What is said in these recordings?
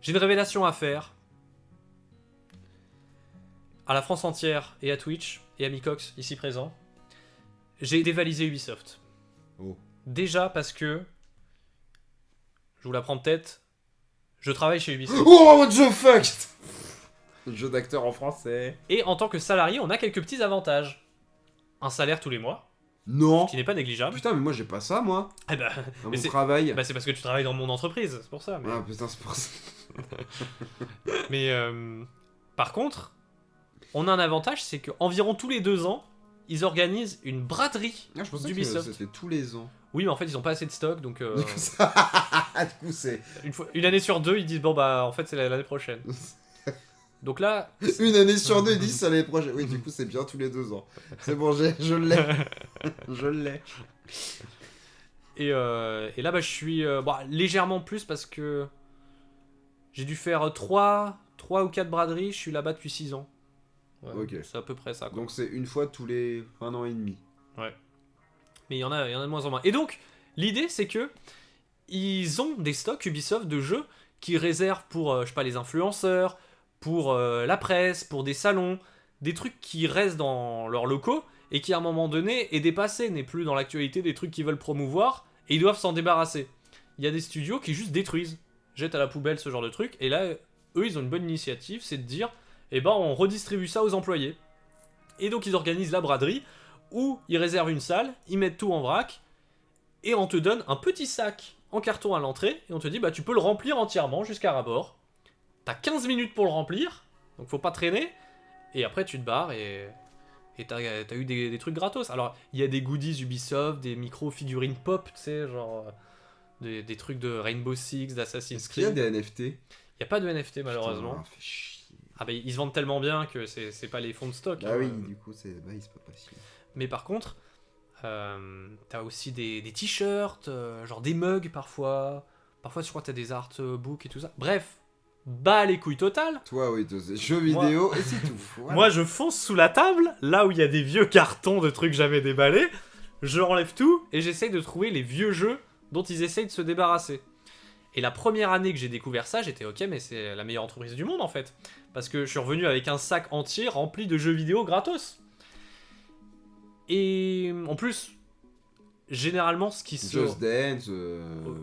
J'ai une révélation à faire. À la France entière et à Twitch et à Mikox, ici présent. J'ai dévalisé Ubisoft. Oh. Déjà parce que... Je vous l'apprends peut-être. Je travaille chez Ubisoft. Oh, what the fuck. Jeu d'acteur en français. Et en tant que salarié, on a quelques petits avantages. Un salaire tous les mois, Non. qui n'est pas négligeable. Putain, mais moi j'ai pas ça, moi. Eh ben, Dans mais mon c'est travail. bah, c'est parce que tu travailles dans mon entreprise, c'est pour ça. Mais, Ah putain, c'est pour ça. mais, par contre, on a un avantage, c'est qu'environ tous les 2 ans, ils organisent une braderie Ah, je pensais que d'Ubisoft. c'était tous les ans. Oui, mais en fait, ils ont pas assez de stock, donc Du coup, c'est une année sur 2, ils disent bon bah en fait c'est l'année prochaine. Donc là, une année sur 2, ils disent ça l'année prochaine. Oui, du coup, c'est bien tous les 2 ans. C'est bon, je l'ai. Je l'ai. et là bah je suis légèrement plus parce que j'ai dû faire 3 ou 4 braderies, je suis là-bas depuis 6 ans. Ouais, Ok. c'est à peu près ça, quoi. Donc c'est une fois tous les 1 an et demi. Mais il y en a de moins en moins. Et donc, l'idée, c'est que ils ont des stocks Ubisoft de jeux qui réservent pour, je sais pas, les influenceurs, pour la presse, pour des salons, des trucs qui restent dans leurs locaux et qui, à un moment donné, est dépassé, n'est plus dans l'actualité des trucs qu'ils veulent promouvoir et ils doivent s'en débarrasser. Il y a des studios qui juste détruisent, jettent à la poubelle ce genre de trucs, et là, eux, ils ont une bonne initiative, c'est de dire, eh ben, on redistribue ça aux employés. Et donc, ils organisent la braderie, où ils réservent une salle, ils mettent tout en vrac, et on te donne un petit sac en carton à l'entrée, et on te dit, bah tu peux le remplir entièrement jusqu'à rabord. T'as 15 minutes pour le remplir, donc faut pas traîner, et après tu te barres, et t'as eu des trucs gratos. Alors, il y a des goodies Ubisoft, des micro-figurines pop, tu sais, genre des trucs de Rainbow Six, d'Assassin's Est-ce qu'il y a Creed. des NFT? Il n'y a pas de NFT malheureusement. Putain, fait chier. Ah bah ils se vendent tellement bien que c'est pas les fonds de stock. Ah hein. oui, du coup, c'est bah, il se peut pas si. Mais par contre, t'as aussi des t-shirts, genre des mugs parfois. Parfois, je crois que t'as des artbooks et tout ça. Bref, bas les couilles totales. Toi, oui, c'est jeux vidéo et c'est tout. Voilà. Moi, je fonce sous la table, là où il y a des vieux cartons de trucs jamais déballés. Je enlève tout et j'essaye de trouver les vieux jeux dont ils essayent de se débarrasser. Et la première année que j'ai découvert ça, j'étais ok, mais c'est la meilleure entreprise du monde en fait. Parce que je suis revenu avec un sac entier rempli de jeux vidéo gratos. Et en plus, généralement, ce qui se... Just Dance.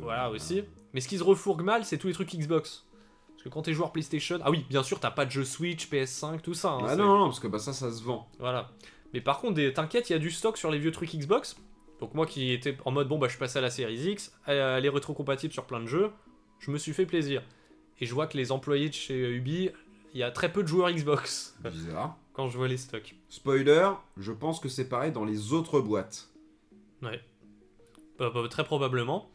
Voilà aussi. Mais ce qui se refourgue mal, c'est tous les trucs Xbox. Parce que quand t'es joueur PlayStation... Ah oui, bien sûr, t'as pas de jeu Switch, PS5, tout ça. hein, Ah c'est- non, non, parce que bah, ça se vend. Voilà. Mais par contre, t'inquiète, il y a du stock sur les vieux trucs Xbox. Donc moi qui étais en mode, bon bah je suis passé à la série X, elle est rétro-compatible sur plein de jeux, je me suis fait plaisir. Et je vois que les employés de chez Ubi, il y a très peu de joueurs Xbox Bizarre. quand je vois les stocks. Spoiler, je pense que c'est pareil dans les autres boîtes. Ouais. Très probablement.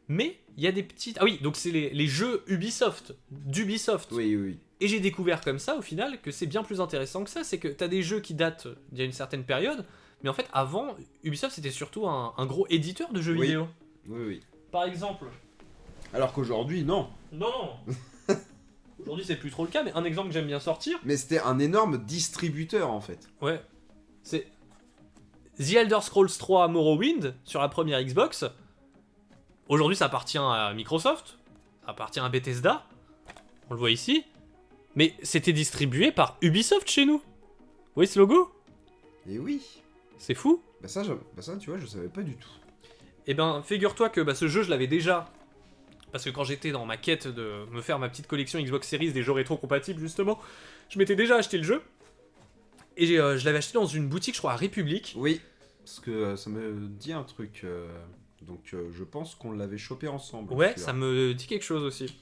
Mais il y a des petites... Ah oui, donc c'est les jeux Ubisoft, d'Ubisoft. Oui, oui. Et j'ai découvert comme ça, au final, que c'est bien plus intéressant que ça. C'est que t'as des jeux qui datent d'il y a une certaine période, mais en fait, avant, Ubisoft, c'était surtout un gros éditeur de jeux Oui. vidéo. Oui, oui. Par exemple... Alors qu'aujourd'hui, non. Non. Aujourd'hui, c'est plus trop le cas, mais un exemple que j'aime bien sortir... Mais c'était un énorme distributeur en fait. Ouais. C'est... The Elder Scrolls 3 Morrowind, sur la première Xbox. Aujourd'hui, ça appartient à Microsoft. Ça appartient à Bethesda. On le voit ici. Mais c'était distribué par Ubisoft chez nous. Vous voyez ce logo? Et oui. C'est fou. Bah ça, tu vois, je savais pas du tout. Eh ben, figure-toi que ce jeu, je l'avais déjà. Parce que quand j'étais dans ma quête de me faire ma petite collection Xbox Series des jeux rétro-compatibles, justement, je m'étais déjà acheté le jeu. Et je l'avais acheté dans une boutique, je crois, à République. Oui. Parce que ça me dit un truc. Donc je pense qu'on l'avait chopé ensemble. Ouais, celui-là. ça me dit quelque chose aussi.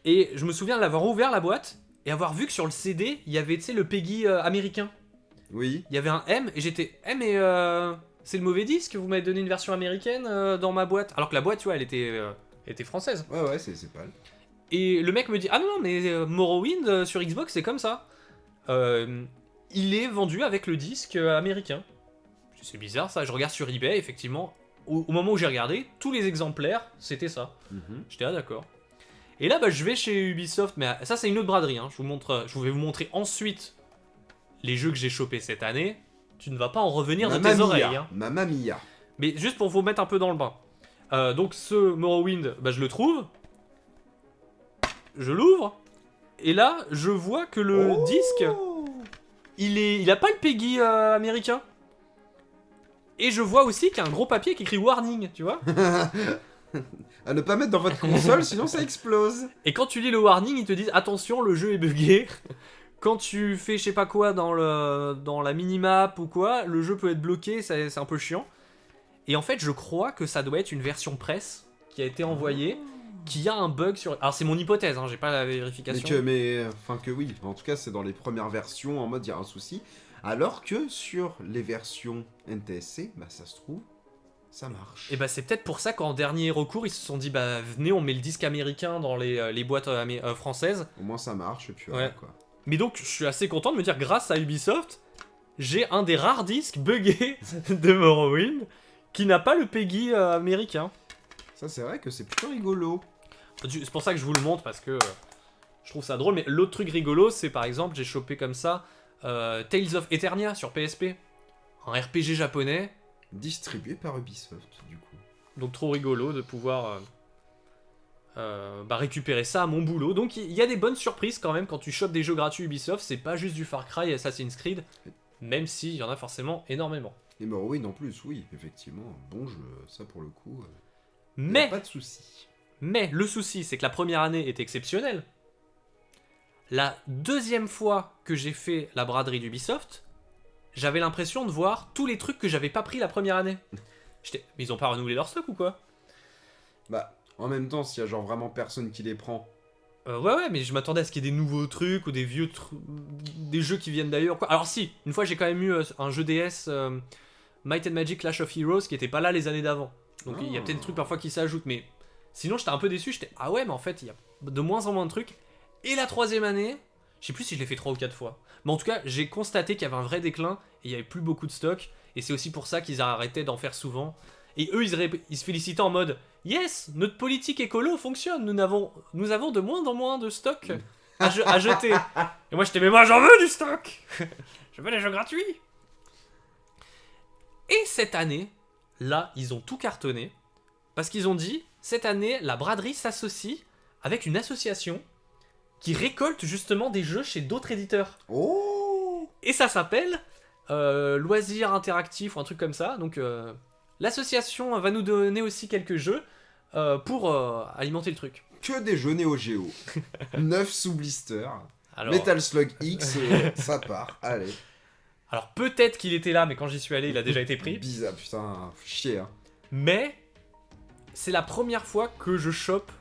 Et je me souviens d'avoir ouvert la boîte et avoir vu que sur le CD, il y avait, tu sais, le Peggy américain. Oui. Il y avait un M et j'étais... Eh mais c'est le mauvais disque, vous m'avez donné une version américaine dans ma boîte. Alors que la boîte, tu vois, elle était française. Ouais, c'est pas. Et le mec me dit, ah non, mais Morrowind sur Xbox, c'est comme ça. Il est vendu avec le disque américain. C'est bizarre ça, je regarde sur eBay, effectivement, au moment où j'ai regardé, tous les exemplaires, c'était ça. Mhm. J'étais d'accord. Et là, je vais chez Ubisoft, mais ça c'est une autre braderie, hein. Je vais vous montrer ensuite les jeux que j'ai chopés cette année. Tu ne vas pas en revenir de tes oreilles. Hein. Mamma mia. Mais juste pour vous mettre un peu dans le bain. Donc ce Morrowind, je le trouve. je l'ouvre, et là, je vois que le Oh disque, il a pas le Peggy américain. Et je vois aussi qu'il y a un gros papier qui écrit warning, tu vois. À ne pas mettre dans votre console, sinon ça explose. Et quand tu lis le warning, ils te disent attention, le jeu est buggé. Quand tu fais je sais pas quoi dans la minimap ou quoi, le jeu peut être bloqué, c'est un peu chiant. Et en fait, je crois que ça doit être une version presse qui a été envoyée, qui a un bug sur... Alors c'est mon hypothèse, hein, j'ai pas la vérification. Enfin que oui, en tout cas c'est dans les premières versions en mode il y a un souci. Alors que sur les versions NTSC, bah ça se trouve, ça marche. Et bah c'est peut-être pour ça qu'en dernier recours, ils se sont dit bah venez, on met le disque américain dans les boîtes françaises. Au moins ça marche et puis Ouais. voilà quoi. Mais donc je suis assez content de me dire grâce à Ubisoft, j'ai un des rares disques buggés de Morrowind qui n'a pas le Peggy américain. Ça c'est vrai que c'est plutôt rigolo. C'est pour ça que je vous le montre parce que je trouve ça drôle. Mais l'autre truc rigolo, c'est par exemple, j'ai chopé comme ça Tales of Eternia sur PSP. Un RPG japonais. Distribué par Ubisoft du coup. Donc trop rigolo de pouvoir récupérer ça à mon boulot. Donc il y a des bonnes surprises quand même quand tu chopes des jeux gratuits Ubisoft. C'est pas juste du Far Cry et Assassin's Creed. Même s'il y en a forcément énormément. Et Morrowind en plus, oui, effectivement, bon jeu, ça pour le coup, y a Mais pas de souci. Mais le souci, c'est que la première année est exceptionnelle. La deuxième fois que j'ai fait la braderie d'Ubisoft, j'avais l'impression de voir tous les trucs que j'avais pas pris la première année. Mais ils ont pas renouvelé leur stock ou quoi? Bah, en même temps, s'il y a genre vraiment personne qui les prend, Ouais, mais je m'attendais à ce qu'il y ait des nouveaux trucs ou des vieux des jeux qui viennent d'ailleurs, quoi. Alors si, une fois j'ai quand même eu un jeu DS Might and Magic Clash of Heroes qui était pas là les années d'avant. Donc il y a peut-être des trucs parfois qui s'ajoutent, mais sinon j'étais un peu déçu, ah ouais mais en fait il y a de moins en moins de trucs. Et la troisième année, je sais plus si je l'ai fait 3 ou 4 fois, mais en tout cas j'ai constaté qu'il y avait un vrai déclin et il y avait plus beaucoup de stock, et c'est aussi pour ça qu'ils arrêtaient d'en faire souvent. Et eux ils se félicitaient en mode yes, notre politique écolo fonctionne, nous avons de moins en moins de stock à jeter. Et moi j'étais mais moi j'en veux du stock. Je veux des jeux gratuits. Et cette année, là, ils ont tout cartonné. Parce qu'ils ont dit, cette année, la braderie s'associe avec une association qui récolte justement des jeux chez d'autres éditeurs. oh, Et ça s'appelle Loisirs Interactifs ou un truc comme ça. Donc l'association va nous donner aussi quelques jeux pour alimenter le truc. que des jeux Neo Geo. 9 sous blister. Alors, Metal Slug X, ça part, allez. alors peut-être qu'il était là, mais quand j'y suis allé, il a déjà été pris. Bizarre, putain, chier, hein. Mais c'est la première fois que je chope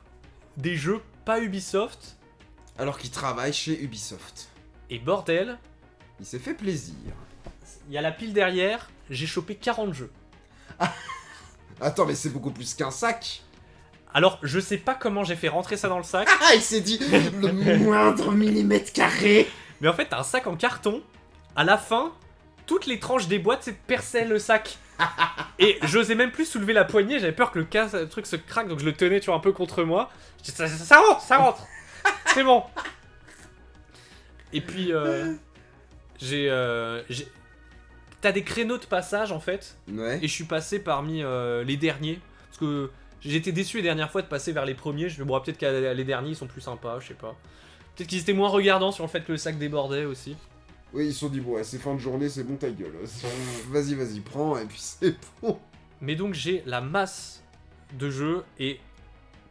des jeux pas Ubisoft. Alors qu'il travaille chez Ubisoft. Et bordel, Il s'est fait plaisir. il y a la pile derrière, j'ai chopé 40 jeux. Attends, mais c'est beaucoup plus qu'un sac. Alors, je sais pas comment j'ai fait rentrer ça dans le sac, Ah, il s'est dit le moindre millimètre carré. mais en fait, t'as un sac en carton. À la fin, toutes les tranches des boîtes perçaient le sac. Et j'osais même plus soulever la poignée, j'avais peur que le truc se craque, donc je le tenais, tu vois, un peu contre moi. Je disais, ça rentre, c'est bon. Et puis, t'as des créneaux de passage, en fait, Ouais. et je suis passé parmi les derniers, parce que j'étais déçu les dernières fois de passer vers les premiers. Je me dis, bon, peut-être que les derniers, ils sont plus sympas, je sais pas. Peut-être qu'ils étaient moins regardants sur le fait que le sac débordait aussi. Oui, ils se sont dit, bon, ouais, c'est fin de journée, c'est bon ta gueule. Vas-y, prends, et puis c'est bon. Mais donc j'ai la masse de jeux et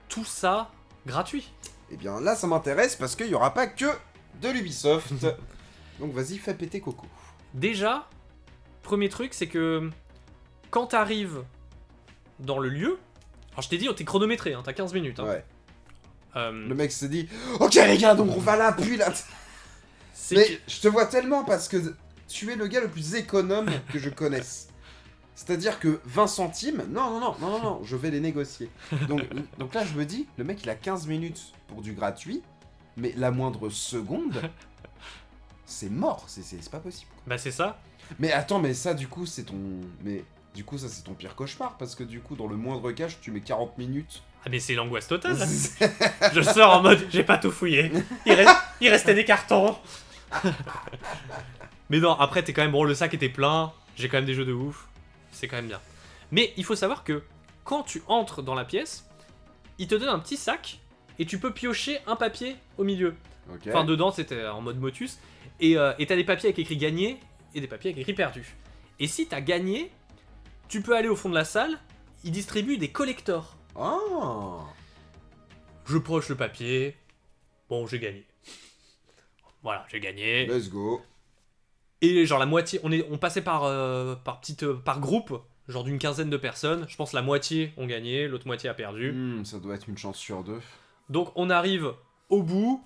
tout ça gratuit. Eh bien là, ça m'intéresse parce qu'il n'y aura pas que de l'Ubisoft. Donc vas-y, fais péter Coco. Déjà, premier truc, c'est que quand t'arrives dans le lieu, alors je t'ai dit, t'es chronométré, hein, t'as 15 minutes. Hein. Ouais. Euh, Le mec s'est dit, ok les gars, donc on va là, puis là. c'est Mais que- je te vois tellement parce que tu es le gars le plus économe que je connaisse. C'est-à-dire que 20 centimes, non, je vais les négocier. Donc là, je me dis, le mec, il a 15 minutes pour du gratuit, mais la moindre seconde, c'est mort, c'est pas possible. Bah c'est ça. Mais attends, mais ça, du coup, c'est ton... Mais du coup, ça, c'est ton pire cauchemar, parce que du coup, dans le moindre cas, tu mets 40 minutes. Ah mais c'est l'angoisse totale. Je sors en mode, j'ai pas tout fouillé. Il restait des cartons. Mais non, après t'es quand même, bon, le sac était plein, j'ai quand même des jeux de ouf. C'est quand même bien. Mais il faut savoir que quand tu entres dans la pièce, il te donne un petit sac et tu peux piocher un papier au milieu. Ok. Enfin, dedans, c'était en mode motus. Et t'as des papiers avec écrit gagné et des papiers avec écrit perdu. Et si t'as gagné, tu peux aller au fond de la salle, ils distribuent des collectors. Ah. Je proche le papier. Bon, j'ai gagné. Voilà, j'ai gagné. Let's go. Et genre la moitié, on passait par groupe, genre d'une quinzaine de personnes. Je pense la moitié ont gagné, l'autre moitié a perdu. Ça doit être une chance sur 2. Donc on arrive au bout.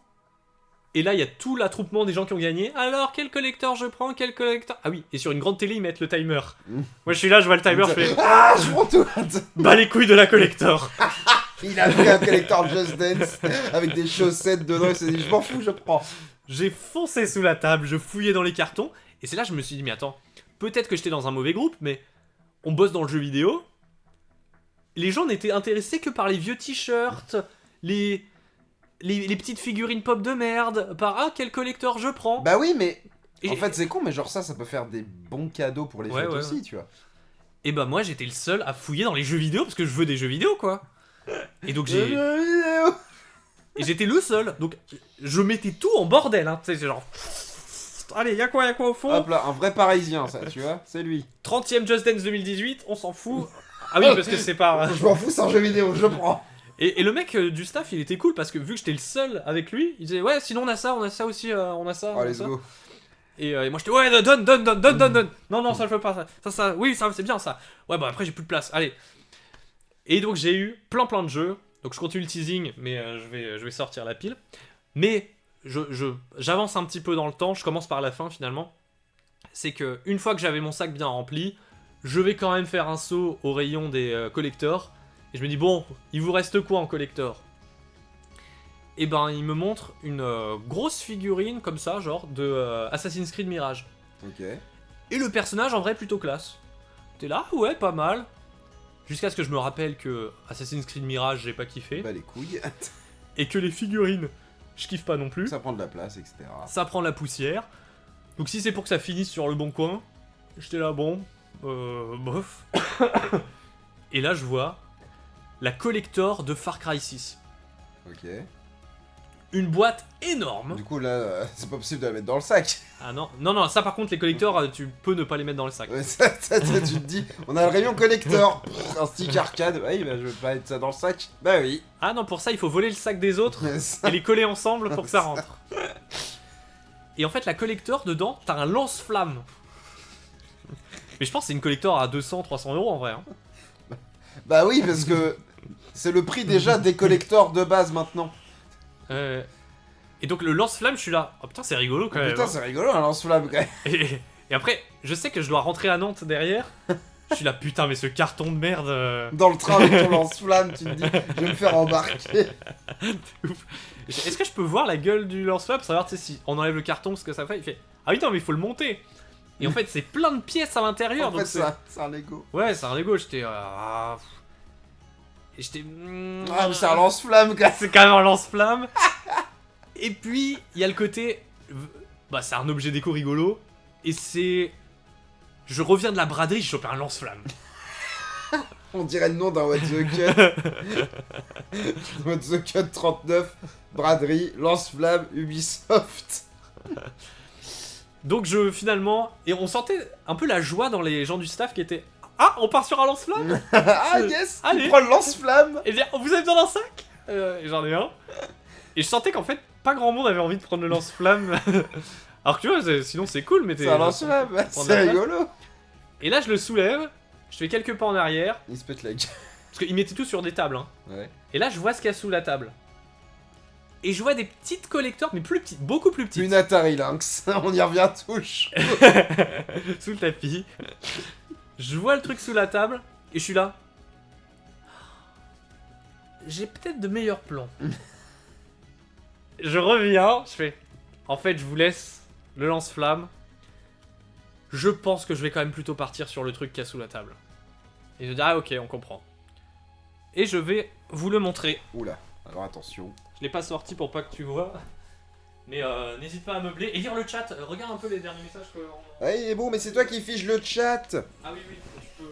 Et là, il y a tout l'attroupement des gens qui ont gagné. Alors, quel collecteur je prends? Quel collecteur? Ah oui, et sur une grande télé, ils mettent le timer. Moi, je suis là, je vois le timer, je fais... Ah, je prends tout. Bah les couilles de la collector. Il a pris un collector Just Dance avec des chaussettes dedans, il s'est dit, je m'en fous, je prends. J'ai foncé sous la table, je fouillais dans les cartons. Et c'est là que je me suis dit, mais attends, peut-être que j'étais dans un mauvais groupe, mais on bosse dans le jeu vidéo. Les gens n'étaient intéressés que par les vieux t-shirts, les petites figurines pop de merde, par ah quel collector je prends. Bah oui, mais Et- en fait c'est con, mais genre ça peut faire des bons cadeaux pour les Ouais, fêtes ouais, aussi, ouais. tu vois. Et bah moi j'étais le seul à fouiller dans les jeux vidéo parce que je veux des jeux vidéo quoi. Et donc j'ai et j'étais le seul. Donc je mettais tout en bordel hein, tu sais c'est genre allez, y'a quoi au fond. Hop là, un vrai parisien ça, tu vois, c'est lui. 30ème Just Dance 2018, on s'en fout. Ah oui parce que c'est pas Je m'en fous, c'est un jeu vidéo, je prends. Et le mec du staff, il était cool parce que vu que j'étais le seul avec lui, il disait ouais, sinon on a ça aussi, on a ça. Oh, on a let's ça. go. Et moi j'étais ouais, donne. Non, ça je veux pas ça. Oui, ça c'est bien ça. Ouais, bah après j'ai plus de place. Allez. Et donc j'ai eu plein de jeux. Donc je continue le teasing, mais je vais sortir la pile. Mais j'avance un petit peu dans le temps. Je commence par la fin finalement. C'est que une fois que j'avais mon sac bien rempli, je vais quand même faire un saut au rayon des collectors. Et je me dis, bon, il vous reste quoi en collector? Et ben, il me montre une grosse figurine comme ça, genre de Assassin's Creed Mirage. Ok. Et le personnage en vrai plutôt classe. T'es là, ouais, pas mal. Jusqu'à ce que je me rappelle que Assassin's Creed Mirage, j'ai pas kiffé. Bah les couilles. Et que les figurines, je kiffe pas non plus. Ça prend de la place, etc. Ça prend de la poussière. Donc si c'est pour que ça finisse sur le bon coin, j'étais là, bon, bof. Et là, je vois la collector de Far Cry 6. Ok. Une boîte énorme. Du coup là, c'est pas possible de la mettre dans le sac. Ah non, ça par contre, les collectors, tu peux ne pas les mettre dans le sac. Ouais, ça, tu te dis, on a le rayon collector. Un stick arcade. Ouais, bah je veux pas mettre ça dans le sac. Bah oui. Ah non, pour ça, il faut voler le sac des autres Ça- et les coller ensemble pour que ça rentre. Et en fait, la collector, dedans, t'as un lance-flamme. Mais je pense que c'est une collector à 200-300 euros en vrai. Hein. Bah oui, parce que c'est le prix déjà des collectors de base maintenant. Et donc le lance-flamme, je suis là. Oh putain, c'est rigolo quand même. Putain, hein. c'est rigolo un lance-flamme quand même. Et après, je sais que je dois rentrer à Nantes derrière. Je suis là, putain, mais ce carton de merde. Dans le train avec ton lance-flamme, tu te dis, je vais me faire embarquer. Est-ce que je peux voir la gueule du lance-flamme pour savoir tu sais, si on enlève le carton, ce que ça fait? Il fait ah oui, non, mais il faut le monter. Et en fait, c'est plein de pièces à l'intérieur. En donc fait, c'est c'est un Lego. Ouais, c'est un Lego. J'étais. Et j'étais. Ah, mais c'est un lance-flamme quand même. C'est quand même un lance-flamme. Et puis, il y a le côté. Bah, c'est un objet déco rigolo. Et c'est. Je reviens de la braderie, j'ai chopé un lance-flamme. On dirait le nom d'un What the Cut. What the Cut 39, braderie, lance-flamme, Ubisoft. Donc, finalement. Et on sentait un peu la joie dans les gens du staff qui étaient. Ah, on part sur un lance-flamme. Ah yes, Allez. il prend le lance-flamme. Et dire, vous avez besoin d'un sac Et j'en ai un. Et je sentais qu'en fait, pas grand monde avait envie de prendre le lance-flamme. Alors que tu vois, sinon c'est cool, mais t'es. C'est un lance-flamme, prendre c'est la place. rigolo. Et là, je le soulève, je fais quelques pas en arrière, Il se pète la gueule. parce qu'ils mettaient tout sur des tables. Hein. Ouais. Et là, je vois ce qu'il y a sous la table. Et je vois des petites collecteurs, mais plus petites, beaucoup plus petites. Une Atari Lynx, on y revient touche. Sous le tapis. Je vois le truc sous la table, et je suis là. J'ai peut-être de meilleurs plans. Je reviens, je fais. En fait, je vous laisse le lance-flamme. Je pense que je vais quand même plutôt partir sur le truc qu'il y a sous la table. Et je dis, ah ok, on comprend. Et je vais vous le montrer. Oula, alors attention. Je l'ai pas sorti pour pas que tu vois. Mais n'hésite pas à meubler. Et lire le chat, regarde un peu les derniers messages que... Ah, il est bon, mais c'est toi qui fiche le chat. Ah oui, tu peux...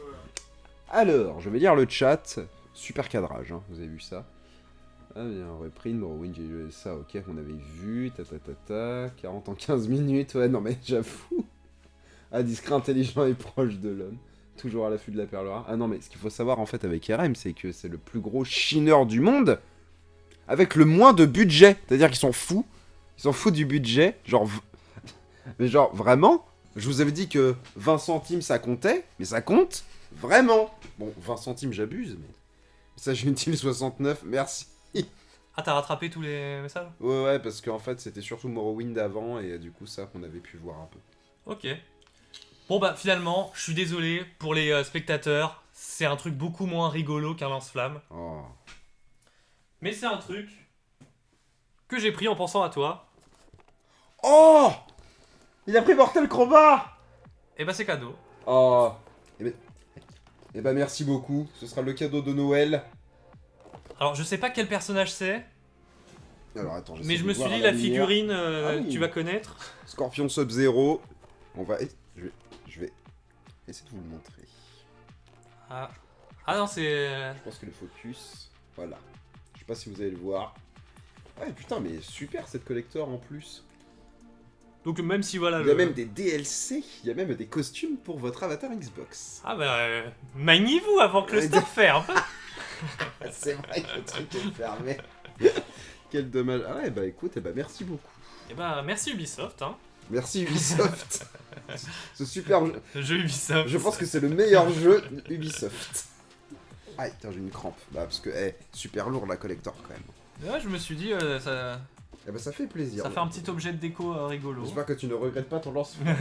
Alors, je vais lire le chat. Super cadrage, hein, vous avez vu ça. Ah bien, repris, Morrowind, j'ai joué ça, ok, on avait vu, 40 en 15 minutes, ouais, non mais j'avoue. Ah, discret, intelligent et proche de l'homme. Toujours à l'affût de la perle rare. Ah non, mais ce qu'il faut savoir en fait avec RM, c'est que c'est le plus gros chineur du monde avec le moins de budget. C'est-à-dire qu'ils sont fous. Ils s'en foutent du budget. Mais genre, vraiment, je vous avais dit que 20 centimes ça comptait, mais ça compte vraiment. Bon, 20 centimes j'abuse, mais. Ça, j'ai utile 69, merci. Ah, t'as rattrapé tous les messages? Ouais, parce qu'en fait, c'était surtout Morrowind avant, et du coup, ça qu'on avait pu voir un peu. Ok. Bon bah finalement, je suis désolé pour les spectateurs, c'est un truc beaucoup moins rigolo qu'un lance-flamme. Oh. Mais c'est un truc que j'ai pris en pensant à toi. Oh, il a pris Mortal Kombat. Et bah c'est cadeau. Oh. Eh ben merci beaucoup, ce sera le cadeau de Noël. Alors je sais pas quel personnage c'est, Alors attends, mais je me suis dit la figurine oui. tu vas connaître. Scorpion Sub-Zero. Je vais essayer de vous le montrer. Ah non c'est... Je pense que le focus, voilà. Je sais pas si vous allez le voir. Ouais putain mais super cette collector en plus. Donc même si voilà... Il y a même des DLC, il y a même des costumes pour votre avatar Xbox. Ah bah maniez-vous avant que le store ferme. C'est vrai que le truc est fermé. Quel dommage. Ah ouais bah écoute, eh bah merci beaucoup. Et bah merci Ubisoft hein. Merci Ubisoft. Ce super jeu. Le jeu Ubisoft. Je pense que c'est le meilleur jeu Ubisoft. Ah putain j'ai une crampe. Bah parce que super lourd la collector quand même. Ouais je me suis dit ça... Eh bah ça fait plaisir. Ça fait un petit objet de déco rigolo. J'espère que tu ne regrettes pas ton lancement.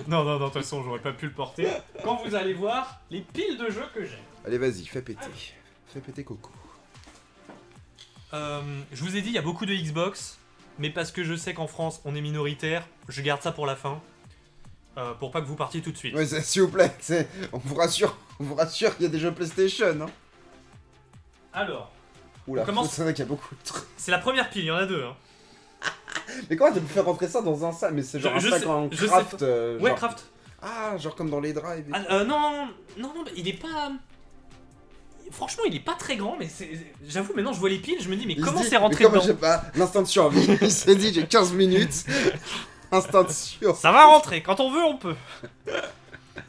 Non, de toute façon, j'aurais pas pu le porter. Quand vous allez voir les piles de jeux que j'ai. Allez, vas-y, fais péter. Fais péter Coco. Je vous ai dit, il y a beaucoup de Xbox, mais parce que je sais qu'en France, on est minoritaire, je garde ça pour la fin. Pour pas que vous partiez tout de suite. Ouais, s'il vous plaît, on vous rassure, il y a des jeux PlayStation. Hein. Alors, oula, on commence... c'est vrai qu'il y a beaucoup de trucs. C'est la première pile, il y en a deux. Hein. Mais comment tu peux faire rentrer ça dans un sac? Mais c'est genre un sac en craft. Ouais, genre... craft. Ah, genre comme dans les drives. Non, il est pas... Franchement, il est pas très grand, mais j'avoue, maintenant je vois les piles, je me dis, mais comment c'est rentré dedans? Je sais pas, l'instant de survie. Il s'est dit, j'ai 15 minutes. Instant de survie. Ça va rentrer, quand on veut, on peut.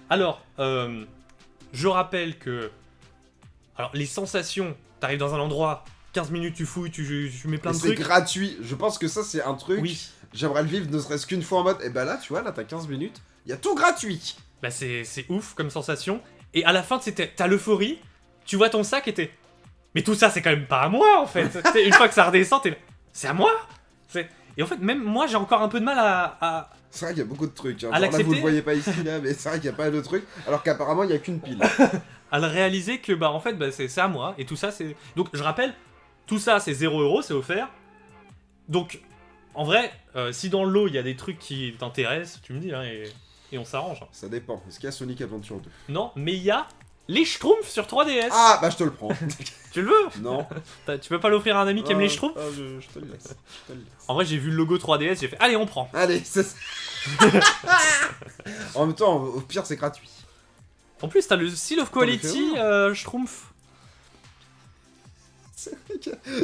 Alors, je rappelle que... Alors, les sensations, t'arrives dans un endroit, 15 minutes tu fouilles, tu mets plein de trucs. C'est gratuit, je pense que ça c'est un truc... Oui. J'aimerais le vivre ne serait-ce qu'une fois en mode... Et bah là, tu vois, là t'as 15 minutes, il y a tout gratuit. Bah c'est ouf comme sensation. Et à la fin, t'as l'euphorie, tu vois ton sac et t'es... Mais tout ça, c'est quand même pas à moi, en fait. Une fois que ça redescend, t'es là... C'est à moi. Et en fait, même moi, j'ai encore un peu de mal à... C'est vrai qu'il y a beaucoup de trucs. Hein. À genre là, vous le voyez pas ici, là, mais c'est vrai qu'il y a pas mal de trucs. Alors qu'apparemment, il y a qu'une pile. À le réaliser que, bah, en fait, bah, c'est à moi. Et tout ça, c'est... Donc, je rappelle, tout ça, c'est 0€, c'est offert. Donc, en vrai, si dans le lot, il y a des trucs qui t'intéressent, tu me dis, hein, et on s'arrange. Ça dépend. Est-ce qu'il y a Sonic Adventure 2? Non, mais il y a les Schtroumpfs sur 3DS. Ah, bah je te le prends. Tu le veux? Non. Tu peux pas l'offrir à un ami qui aime les Schtroumpfs? Je te le laisse. En vrai, j'ai vu le logo 3DS, j'ai fait, allez, on prend. Allez, c'est ça. En même temps, au pire, c'est gratuit. En plus, t'as le Seal of Quality Schtroumpf.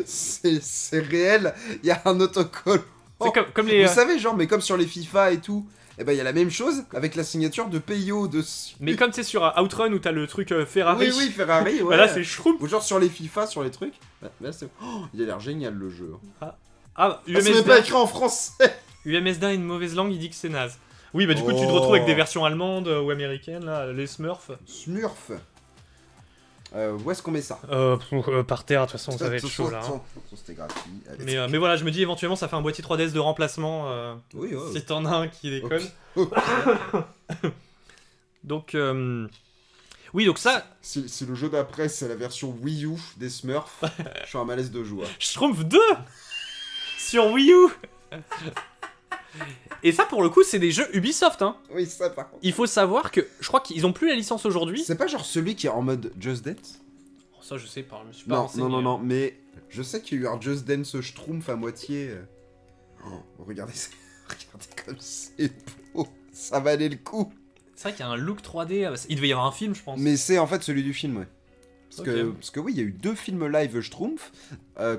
C'est réel, il y a un autocollant. C'est comme les... Vous savez, genre, mais comme sur les FIFA et tout, et ben il y a la même chose avec la signature de PayO dessus. Mais comme c'est sur Outrun où t'as le truc Ferrari. Oui, Ferrari, ouais. Bah là, c'est Schtroumpf. Ou genre sur les FIFA, sur les trucs. Là, il a l'air génial le jeu. Ah, c'est même pas écrit en français. UMS d'un est une mauvaise langue, il dit que c'est naze. Oui, bah du coup, tu te retrouves avec des versions allemandes ou américaines, là, les Smurfs. Smurf. Où est-ce qu'on met ça? Par terre, de toute façon, ça va être chaud là. Hein. C'était gratuit. Mais voilà, je me dis éventuellement, ça fait un boîtier 3DS de remplacement. Oui, si t'en as un qui déconne. Donc, oui, donc ça. Si le jeu d'après, c'est la version Wii U des Smurfs, je suis un malaise de joie. Schtroumpf 2 sur Wii U. Et ça, pour le coup, c'est des jeux Ubisoft, hein. Oui, ça par contre. Il faut savoir que je crois qu'ils ont plus la licence aujourd'hui. C'est pas genre celui qui est en mode Just Dance? Oh, ça, je sais pas, je me suis pas renseigné. Non, mais je sais qu'il y a eu un Just Dance Schtroumpf à moitié. Oh, regardez ça. Regardez comme c'est beau. Ça valait le coup. C'est vrai qu'il y a un look 3D. Il devait y avoir un film, je pense. Mais c'est en fait celui du film, ouais. Parce que oui, il y a eu 2 films live Schtroumpf,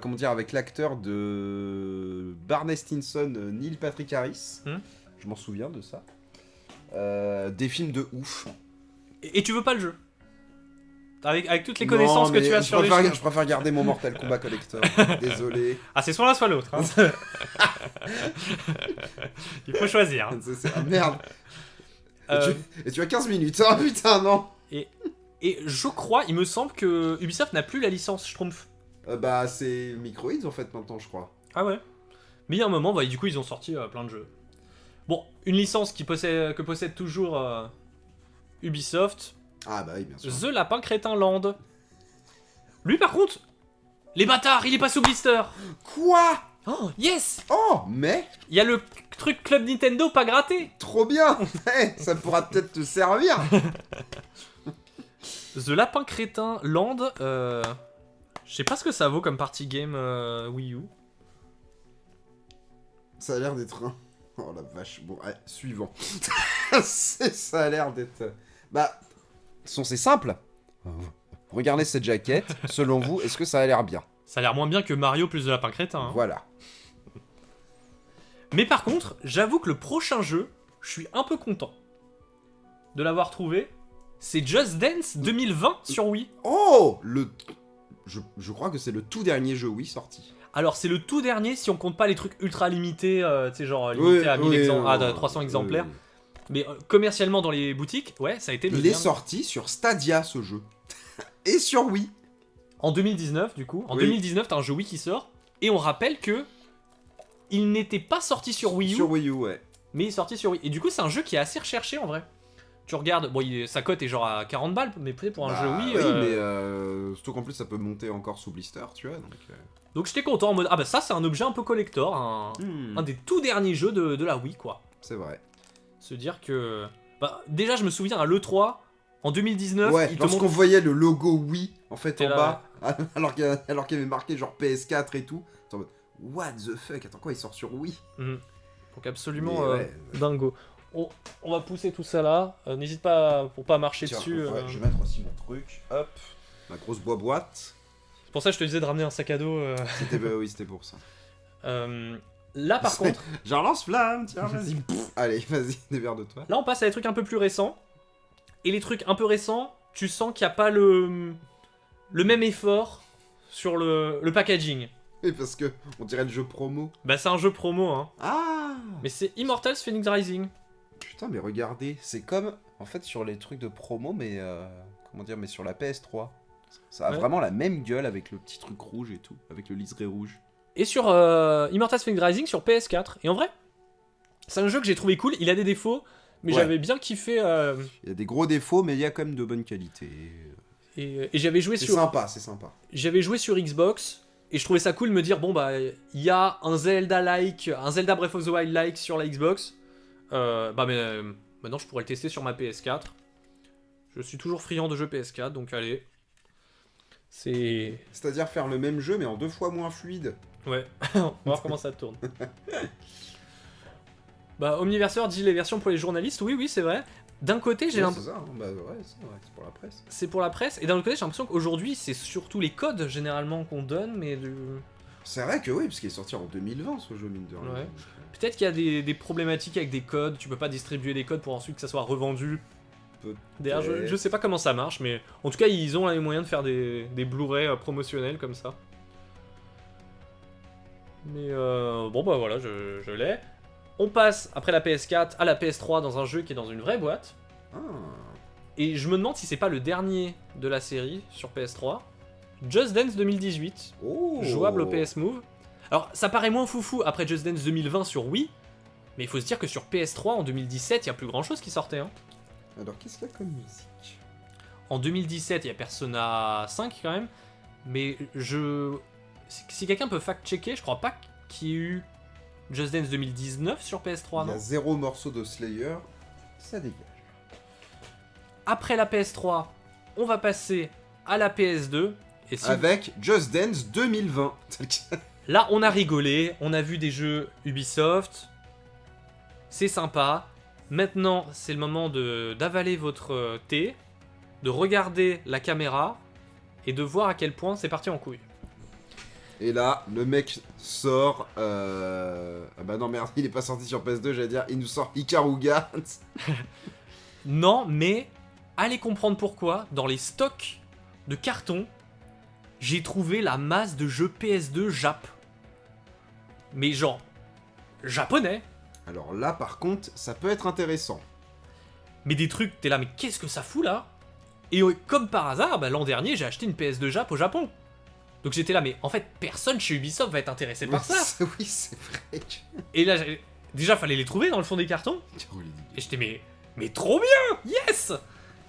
comment dire, avec l'acteur de Barney Stinson, Neil Patrick Harris. Je m'en souviens de ça. Des films de ouf. Et tu veux pas le jeu? Avec toutes les connaissances que tu as sur les jeux. Je préfère garder mon Mortal Kombat Collector. Désolé. Ah, c'est soit l'un soit l'autre. Hein. Il faut choisir. Ah, merde. Et tu as 15 minutes. Ah putain, non. Et je crois, il me semble que Ubisoft n'a plus la licence Schtroumpf. Bah, c'est Microids en fait maintenant, je crois. Ah ouais. Mais il y a un moment, bah, du coup, ils ont sorti plein de jeux. Bon, une licence que possède toujours Ubisoft. Ah bah oui, bien sûr. The Lapin Crétin Land. Lui, par contre, les bâtards, il est pas sous blister. Quoi? Oh, yes. Oh, mais Il y a le truc Club Nintendo pas gratté. trop bien. Ça pourra peut-être te servir. The Lapin Crétin Land, je sais pas ce que ça vaut comme party game Wii U. Ça a l'air d'être un... Oh la vache. Bon, allez, suivant. Ça a l'air d'être... Bah, c'est simple. Regardez cette jaquette. Selon vous, est-ce que ça a l'air bien? Ça a l'air moins bien que Mario plus The Lapin Crétin. Hein. Voilà. Mais par contre, j'avoue que le prochain jeu, je suis un peu content de l'avoir trouvé. C'est Just Dance 2020 sur Wii. Oh, je crois que c'est le tout dernier jeu Wii sorti. Alors c'est le tout dernier si on compte pas les trucs ultra limités, tu sais genre limité à 300 exemplaires. Oui. Mais commercialement dans les boutiques, ouais, ça a été le Il est dernier. sorti sur Stadia ce jeu. Et sur Wii. En 2019 du coup. En Oui. 2019 t'as un jeu Wii qui sort. Et on rappelle que il n'était pas sorti sur Wii U. Sur Wii U, ouais. Mais il est sorti sur Wii. Et du coup c'est un jeu qui est assez recherché en vrai. Tu regardes, bon sa cote est genre à 40 balles, mais peut-être pour un jeu Wii... Oui, mais surtout qu'en plus ça peut monter encore sous blister, tu vois. Donc j'étais content en mode, ah bah ça c'est un objet un peu collector, un des tout derniers jeux de la Wii quoi. C'est vrai. Se dire que... Bah, déjà je me souviens à l'E3, en 2019... Ouais, lorsqu'on voyait le logo Wii en fait en là, bas, alors qu'il y avait marqué genre PS4 et tout, t'es en mode, what the fuck, attends quoi, il sort sur Wii? Donc absolument Mais ouais. dingo. On va pousser tout ça là, n'hésite pas pour pas marcher Tiens, dessus. ouais, je vais mettre aussi mon truc, hop, ma grosse boîte. C'est pour ça que je te disais de ramener un sac à dos. Oui, c'était pour ça. Là par contre, Genre lance-flamme, tiens, vas-y. Allez, vas-y, démerde-toi. là on passe à des trucs un peu plus récents. Et les trucs un peu récents, tu sens qu'il n'y a pas le même effort sur le packaging. Oui, parce que on dirait le jeu promo. Bah c'est un jeu promo hein. Ah. Mais c'est Immortals Phoenix Rising. Putain, mais regardez, c'est comme en fait sur les trucs de promo, mais comment dire, mais sur la PS3. Ça a vraiment la même gueule avec le petit truc rouge et tout, avec le liseré rouge. Et sur Immortals Phoenix Rising sur PS4. Et en vrai, c'est un jeu que j'ai trouvé cool. Il a des défauts, mais Ouais. j'avais bien kiffé. Il y a des gros défauts, mais il y a quand même de bonne qualité. Et j'avais joué C'est sur. sympa, c'est sympa. J'avais joué sur Xbox. Et je trouvais ça cool de me dire, bon bah, il y a un Zelda-like, un Zelda Breath of the Wild-like sur la Xbox. Mais maintenant je pourrais le tester sur ma PS4. Je suis toujours friand de jeux PS4, donc allez. C'est-à-dire faire le même jeu, mais en 2 fois moins fluide. Ouais, on va voir comment ça tourne. Bah, Omniverseur dit les versions pour les journalistes, oui, c'est vrai. D'un côté, j'ai l'impression. C'est ça, hein. Bah ouais, c'est pour la presse. C'est pour la presse, et d'un autre côté, j'ai l'impression qu'aujourd'hui, c'est surtout les codes généralement qu'on donne, mais C'est vrai que oui, parce qu'il est sorti en 2020 ce jeu, mine de rien. Ouais. Peut-être qu'il y a des problématiques avec des codes, tu peux pas distribuer des codes pour ensuite que ça soit revendu. D'ailleurs, je sais pas comment ça marche, mais en tout cas, ils ont les moyens de faire des Blu-ray promotionnels comme ça. Mais bon, bah voilà, je l'ai. On passe après la PS4 à la PS3 dans un jeu qui est dans une vraie boîte. Ah. Et je me demande si c'est pas le dernier de la série sur PS3. Just Dance 2018, Oh. jouable au PS Move. Alors, ça paraît moins foufou après Just Dance 2020 sur Wii, mais il faut se dire que sur PS3 en 2017, il y a plus grand chose qui sortait. Hein. Alors, qu'est-ce qu'il y a comme musique? En 2017, il y a Persona 5 quand même, mais si quelqu'un peut fact-checker, je crois pas qu'il y ait eu Just Dance 2019 sur PS3, Il y non? a 0 morceau de Slayer, ça dégage. Après la PS3, on va passer à la PS2. Et Avec Just Dance 2020. Là, on a rigolé, on a vu des jeux Ubisoft, c'est sympa. Maintenant, c'est le moment d'avaler votre thé, de regarder la caméra et de voir à quel point c'est parti en couille. Et là, le mec sort. Ah bah non, merde, il est pas sorti sur PS2, j'allais dire. Il nous sort Ikaruga. Non, mais allez comprendre pourquoi, dans les stocks de carton, j'ai trouvé la masse de jeux PS2 Jap. Mais genre, japonais. Alors là, par contre, ça peut être intéressant. Mais des trucs, t'es là, mais qu'est-ce que ça fout là? Et comme par hasard, bah, l'an dernier, j'ai acheté une PS2 Jap au Japon. Donc j'étais là, mais en fait, personne chez Ubisoft va être intéressé par ça. Oui, c'est vrai. Et là, déjà, fallait les trouver dans le fond des cartons. Et j'étais, mais trop bien, yes.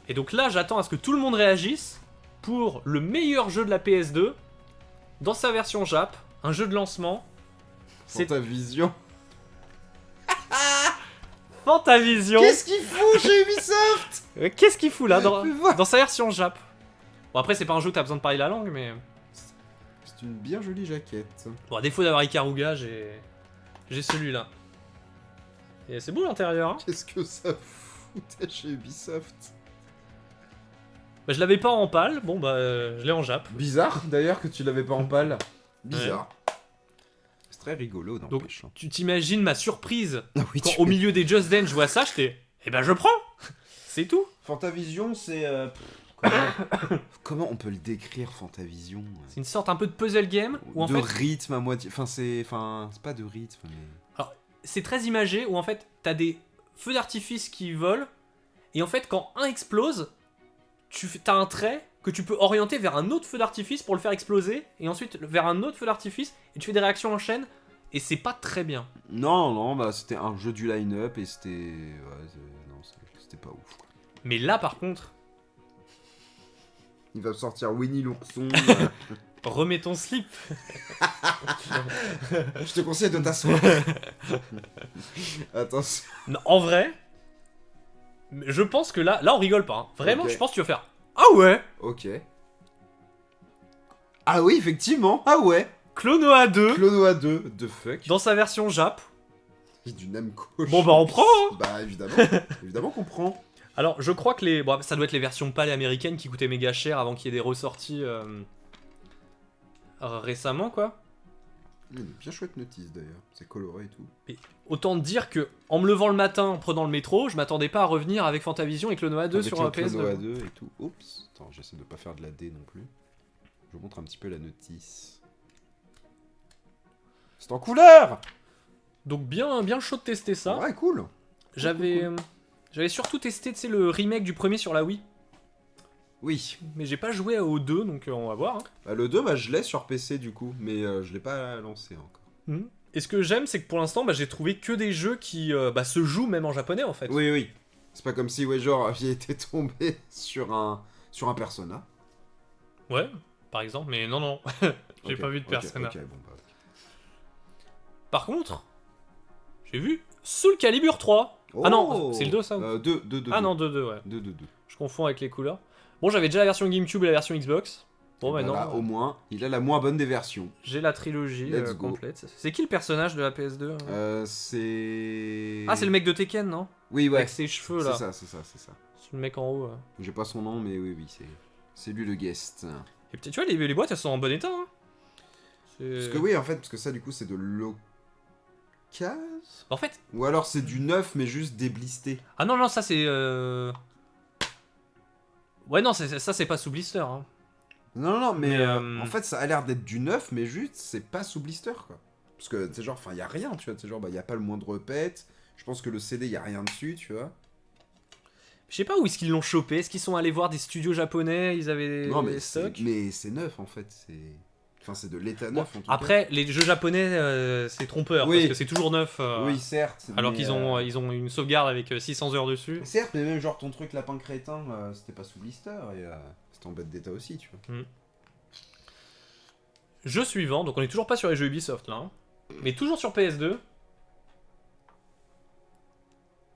Et donc là, j'attends à ce que tout le monde réagisse pour le meilleur jeu de la PS2 dans sa version Jap, un jeu de lancement. C'est ta vision. Fantavision. Qu'est-ce qu'il fout chez Ubisoft? Qu'est-ce qu'il fout là Ouais, fais voir. dans sa version Jap? Bon, après, c'est pas un jeu où t'as besoin de parler la langue, mais. C'est une bien jolie jaquette. Bon, à défaut d'avoir Ikaruga, j'ai celui-là. Et c'est beau l'intérieur, hein. Qu'est-ce que ça fout chez Ubisoft? Bah, je l'avais pas en pâle, bon bah je l'ai en Jap. Bizarre d'ailleurs que tu l'avais pas en pâle. Bizarre. C'est très rigolo, Donc n'empêche. tu t'imagines ma surprise Ah oui, quand au milieu des Just Dance je vois ça, j'étais. Eh ben je prends. C'est tout. Fantavision, c'est. Comment on peut le décrire, Fantavision? C'est une sorte un peu de puzzle game où en de fait rythme à moitié. Enfin, c'est pas de rythme, mais. c'est très imagé où en fait t'as des feux d'artifice qui volent et en fait quand un explose, t'as un trait que tu peux orienter vers un autre feu d'artifice pour le faire exploser et ensuite vers un autre feu d'artifice et tu fais des réactions en chaîne et c'est pas très bien. Non, bah c'était un jeu du line-up et c'était. Ouais, non, c'était pas ouf. Quoi. Mais là par contre, il va sortir Winnie l'ourson. remets ton slip. Je te conseille de t'asseoir. Attention. Non, en vrai, je pense que là on rigole pas. Hein. Vraiment, Ok. je pense que tu vas faire. Ah ouais, Ok. Ah oui, effectivement. Ah ouais. Clonoa 2 Clonoa 2, the fuck. dans sa version Jap. Et du Namco. Bon bah on prend. Hein. Bah évidemment. Évidemment qu'on prend. Alors je crois que bon, ça doit être les versions pâles américaines qui coûtaient méga cher avant qu'il y ait des ressorties récemment quoi. Une bien chouette notice d'ailleurs. C'est coloré et tout. Autant dire que en me levant le matin en prenant le métro, je m'attendais pas à revenir avec Fantavision et Clonoa 2 Avec sur le PS2. Clonoa 2 et tout. Oups. Attends, j'essaie de pas faire de la D non plus. Je vous montre un petit peu la notice. C'est en couleur. Donc bien chaud de tester ça. Ouais, cool. J'avais surtout testé le remake du premier sur la Wii. Oui. Mais j'ai pas joué au 2 donc on va voir. Hein. Bah, le 2, bah, je l'ai sur PC du coup, mais je l'ai pas lancé encore. Et ce que j'aime, c'est que pour l'instant, j'ai trouvé que des jeux qui se jouent même en japonais en fait. Oui. C'est pas comme si, ouais, genre, aviez été tombé sur un Persona. Ouais, par exemple, mais non, j'ai Ok, pas vu de ok, Persona. ok, bon, bah, ok. Par contre, j'ai vu Soul Calibur 3. Ah non, c'est le 2 ça ou 2. Ah non, 2, ouais. 2. Je confonds avec les couleurs. Bon, j'avais déjà la version GameCube et la version Xbox. Bon, Voilà, maintenant, au moins, il a la moins bonne des versions. j'ai la trilogie Let's go. complète. C'est qui le personnage de la PS2 C'est. Ah, c'est le mec de Tekken, non? Oui, ouais. Avec ses cheveux là. C'est ça. C'est le mec en haut. J'ai pas son nom, mais oui, c'est lui le guest. Et peut-être, tu vois, les boîtes elles sont en bon état. Hein. Parce que oui, en fait, parce que ça, du coup, c'est de l'occasion. En fait. Ou alors c'est du neuf, mais juste déblisté. Ah non, ça c'est. Ouais, non, ça c'est pas sous blister. Hein. Non, mais Mais, en fait, ça a l'air d'être du neuf, mais juste, c'est pas sous blister, quoi. Parce que, c'est genre, enfin, y a rien, tu vois, c'est genre, bah, y a pas le moindre pet. Je pense que le CD, y a rien dessus, tu vois. Je sais pas où est-ce qu'ils l'ont chopé. Est-ce qu'ils sont allés voir des studios japonais? Ils avaient Non, des mais stocks. c'est neuf, en fait. C'est de l'état neuf, en tout Après, les jeux japonais, c'est trompeur. Oui. Parce que c'est toujours neuf. cas. Oui, certes. Alors mais, qu'ils ont une sauvegarde avec 600 heures dessus. Certes, mais même genre ton truc lapin crétin, c'était pas sous blister et c'était en bête d'état aussi, tu vois. Jeu suivant, donc on est toujours pas sur les jeux Ubisoft là, hein, mais toujours sur PS2.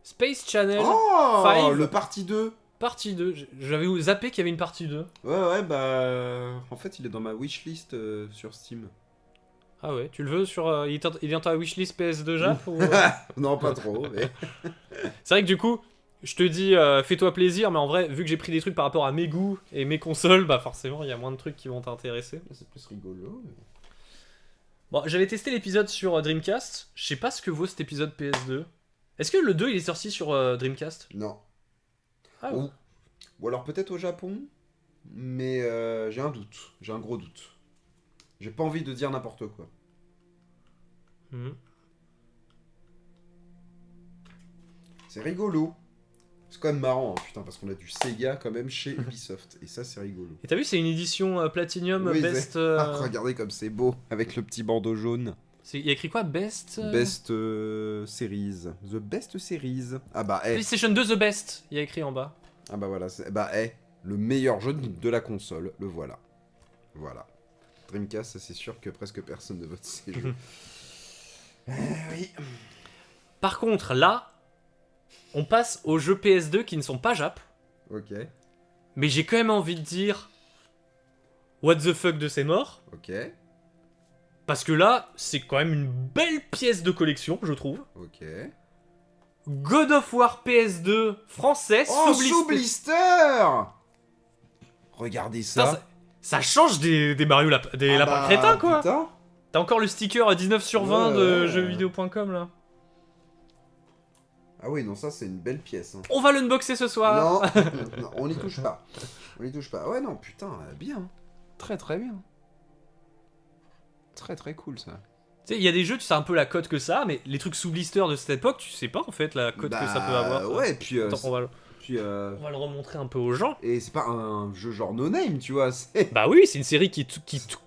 Space Channel, Oh, Five. le partie 2. partie 2. J'avais zappé qu'il y avait une partie 2. Ouais, bah. En fait, il est dans ma wishlist sur Steam. Ah ouais, tu le veux sur. Il est dans ta wishlist PS2 Jap ou... Non, pas trop, mais. C'est vrai que du coup, Je te dis, fais-toi plaisir, mais en vrai, vu que j'ai pris des trucs par rapport à mes goûts et mes consoles, bah forcément, il y a moins de trucs qui vont t'intéresser. C'est plus rigolo. Bon, j'avais testé l'épisode sur Dreamcast. Je sais pas ce que vaut cet épisode PS2. Est-ce que le 2 il est sorti sur Dreamcast? Non. Ah ouais. Ou alors peut-être au Japon, mais j'ai un doute. J'ai un gros doute. J'ai pas envie de dire n'importe quoi. Mhm. C'est rigolo. C'est quand même marrant, hein, putain, parce qu'on a du Sega quand même chez Ubisoft. Et ça, c'est rigolo. Et t'as vu, c'est une édition Platinum Oui, Best. Ah, regardez comme c'est beau, avec le petit bandeau jaune. Il y a écrit quoi? Best. Best Series. The Best Series. Ah bah, PlayStation 2 The Best. Il y a écrit en bas. Ah bah voilà, bah, le meilleur jeu de la console, le voilà. Voilà. Dreamcast, ça, c'est sûr que presque personne ne vote ces jeux. Oui. Par contre, là, on passe aux jeux PS2 qui ne sont pas Jap. Ok, Mais j'ai quand même envie de dire what the fuck de ces morts. ok, Parce que là, c'est quand même une belle pièce de collection, je trouve. ok. God of War PS2 français Oh, sous sous blister. Regardez Putain, ça. ça change des Mario des lapins crétins, quoi. Putain. T'as encore le sticker 19 sur 20 de Ouais. jeuxvideo.com, là. Ah oui, non, ça, c'est une belle pièce. Hein. On va l'unboxer ce soir. Non, non, on n'y touche pas. On n'y touche pas. Ouais, non, putain, bien. Très, très bien. Très, très cool, ça. Tu sais, il y a des jeux, tu sais un peu la cote que ça a, mais les trucs sous blister de cette époque, tu sais pas en fait la cote que ça peut avoir. Ouais, puis... Attends, on va le remontrer un peu aux gens. Et c'est pas un jeu genre no-name, tu vois. C'est Bah oui, c'est une série qui juste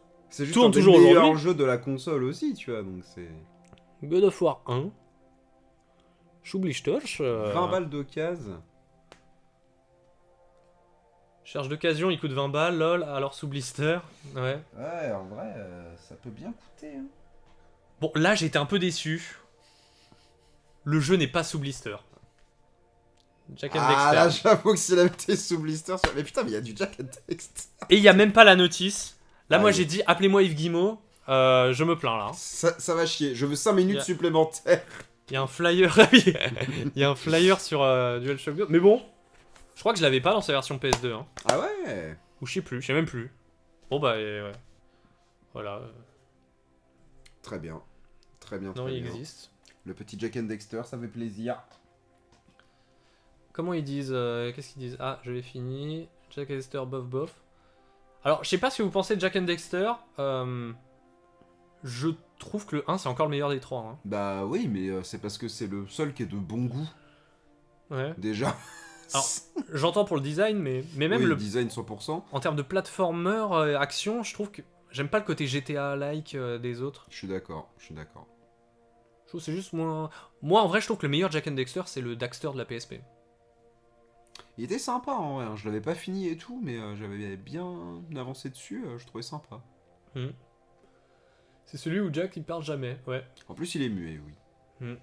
tourne un des toujours meilleurs aujourd'hui. jeux de la console aussi, tu vois. Donc c'est... God of War 1. Sous blister. 20 balles d'occasion. Charge d'occasion, il coûte 20 balles, lol, alors sous blister. Ouais. Ouais, en vrai, ça peut bien coûter. Hein. Bon, là j'étais un peu déçu. Le jeu n'est pas sous blister. Jack and Ah là, Dexter. j'avoue que s'il avait été sous blister... Mais putain, mais il y a du Jack and Dexter. Et il y a même pas la notice. Là, moi Allez. j'ai dit appelez-moi Yves Guillemot. Je me plains là. Ça va chier. Je veux 5 minutes Yeah. supplémentaires. Il y a un flyer. Il y a un flyer sur DualShock 2. Mais bon, je crois que je l'avais pas dans sa version PS2. Hein. Ah ouais. Ou je sais même plus. Bon bah ouais. Voilà. Très bien. Très bien, Non, très il bien. existe. Le petit Jack and Dexter, ça fait plaisir. Comment ils disent qu'est-ce qu'ils disent? Ah, je l'ai fini. Jack and Dexter, bof bof. Alors, je sais pas ce que vous pensez de Jack and Dexter. Je trouve que le 1 c'est encore le meilleur des 3. Hein. Bah oui, mais c'est parce que c'est le seul qui est de bon goût, Ouais. déjà. Alors, j'entends pour le design, mais même oui, le design 100%. en termes de platformer, action, je trouve que j'aime pas le côté GTA-like des autres. Je suis d'accord, je suis d'accord. Je trouve que c'est juste moins... Moi, en vrai, je trouve que le meilleur Jack and Dexter, c'est le Daxter de la PSP. Il était sympa en vrai, hein. Je l'avais pas fini et tout, mais j'avais bien avancé dessus, je trouvais sympa. Hmm. C'est celui où Jack, il parle jamais, ouais. En plus, il est muet, oui.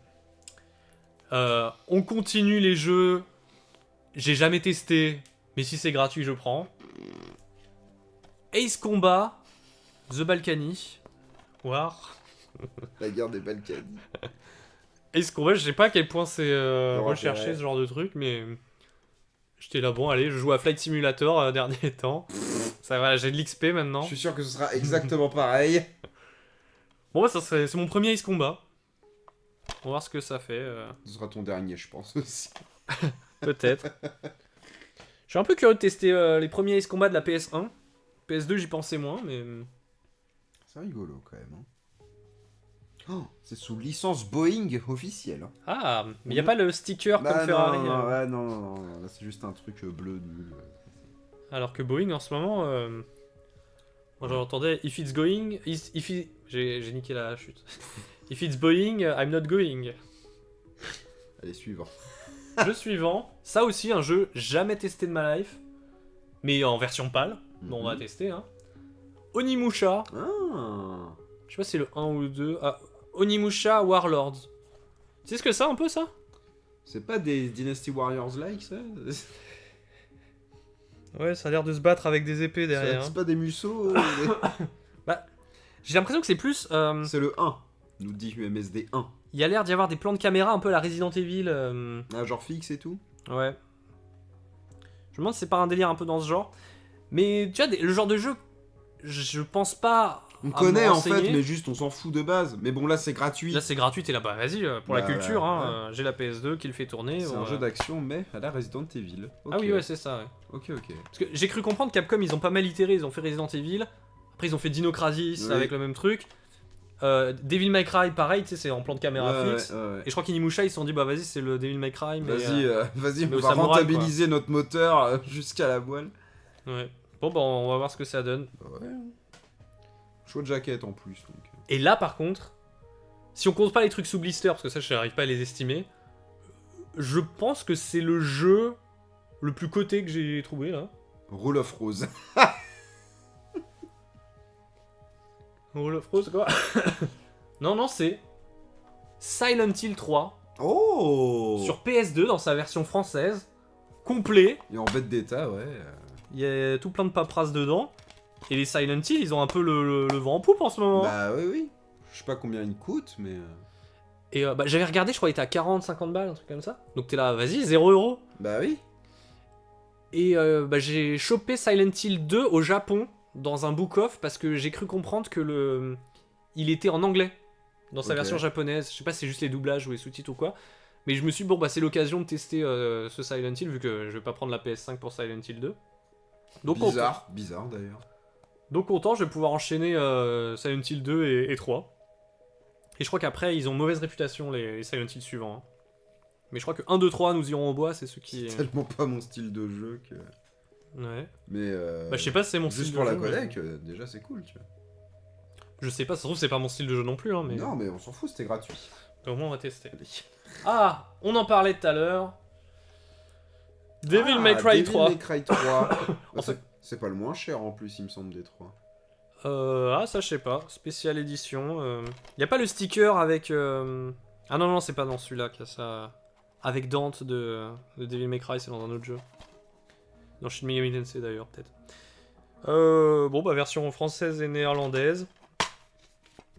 On continue les jeux. J'ai jamais testé, mais si c'est gratuit, je prends. Ace Combat, The Balkany, War. La guerre des Balkans. Ace Combat, je sais pas à quel point c'est Non, recherché intérêt. ce genre de truc, mais j'étais là, bon, allez, je joue à Flight Simulator dernier temps. Ça va, j'ai de l'XP maintenant. Je suis sûr que ce sera exactement pareil. Bon, bah, c'est mon premier Ace Combat. On va voir ce que ça fait. Ce sera ton dernier, je pense aussi. Peut-être. Je suis un peu curieux de tester les premiers Ace Combat de la PS1. PS2, j'y pensais moins, mais. C'est rigolo quand même. Hein. Oh, c'est sous licence Boeing officielle. Hein. Ah, mais y a pas le sticker Bah, comme Ferrari. Non, ouais, non, là c'est juste un truc bleu nul. Alors que Boeing en ce moment. Moi j'entendais If it's going. J'ai niqué la chute. If it's Boeing, I'm not going. Allez, suivant. Jeu suivant. Ça aussi, un jeu jamais testé de ma life. Mais en version pâle. Bon, on va tester. Hein. Onimusha. Ah. Je sais pas si c'est le 1 ou le 2. Ah, Onimusha Warlords. Tu sais ce que c'est un peu ça? C'est pas des Dynasty Warriors like ça? Ouais, ça a l'air de se battre avec des épées derrière. C'est pas des Musso J'ai l'impression que c'est plus. C'est le 1, nous dit UMSD 1. Il y a l'air d'y avoir des plans de caméra un peu à la Resident Evil. Ah, genre fixe et tout? Ouais. Je me demande si c'est pas un délire un peu dans ce genre. Mais tu vois, le genre de jeu, je pense pas. On à connaît me en fait, renseigner. mais juste on s'en fout de base. Mais bon, là c'est gratuit. Là, c'est gratuit, t'es là, bah vas-y, pour la Bah, culture, hein, ouais. j'ai la PS2 qui le fait tourner. C'est bon, un jeu d'action, mais à la Resident Evil. Ah Ok. oui, ouais, c'est ça, ouais. Ok, ok. Parce que j'ai cru comprendre Capcom, ils ont pas mal itéré, ils ont fait Resident Evil, après ils ont fait Dino Crisis Oui. avec le même truc. Devil May Cry, pareil, tu sais, c'est en plan de caméra Ouais, fixe. ouais, ouais. Et je crois qu'Inimusha, ils se sont dit, bah vas-y, c'est le Devil May Cry, mais. Vas-y, mais on au va samouraï, rentabiliser notre moteur jusqu'à la voile. Ouais. Bon, bah on va voir ce que ça donne. Bah ouais. Chouette jaquette en plus. Donc. Et là, par contre, si on compte pas les trucs sous blister, parce que ça, je n'arrive pas à les estimer, je pense que c'est le jeu le plus coté que j'ai trouvé là. Roll of Rose. Roll of Rose, quoi. Non, c'est Silent Hill 3 Oh sur PS2 dans sa version française, complet. Et en bête d'état, ouais. Il y a tout plein de paperasses dedans. Et les Silent Hill, ils ont un peu le vent en poupe en ce moment. Bah oui, oui. Je sais pas combien il coûte, mais... Et bah, j'avais regardé, je crois qu'il était à 40-50 balles, un truc comme ça. Donc t'es là, vas-y, 0€. Bah oui. Et bah, j'ai chopé Silent Hill 2 au Japon dans un book-off parce que j'ai cru comprendre que il était en anglais dans sa Ok. version japonaise. Je sais pas si c'est juste les doublages ou les sous-titres ou quoi. Mais je me suis dit, bon, bah c'est l'occasion de tester ce Silent Hill vu que je vais pas prendre la PS5 pour Silent Hill 2. Donc Bizarre d'ailleurs. Donc content, je vais pouvoir enchaîner Silent Hill 2 et 3. Et je crois qu'après, ils ont mauvaise réputation, les Silent Hill suivants. Hein. Mais je crois que 1, 2, 3, nous irons au bois, c'est ceux qui... C'est tellement pas mon style de jeu que... Ouais. Mais Bah je sais pas si c'est mon style juste de pour jeu. la mais- collègue, déjà c'est cool, tu vois. Je sais pas, ça se trouve c'est pas mon style de jeu non plus, hein, mais... Non, mais on s'en fout, c'était gratuit. Au moins on va tester. Allez. Ah, on en parlait tout à l'heure. Devil May Cry 3. Devil May Cry 3. En fait- C'est pas le moins cher en plus, il me semble, des 3. Ah, ça je sais pas. Spécial édition. Y a pas le sticker avec... Ah non, c'est pas dans celui-là qu'il y a ça... Avec Dante de Devil May Cry, c'est dans un autre jeu. Dans Shin Megami Tensei d'ailleurs, peut-être. Bon, bah version française et néerlandaise.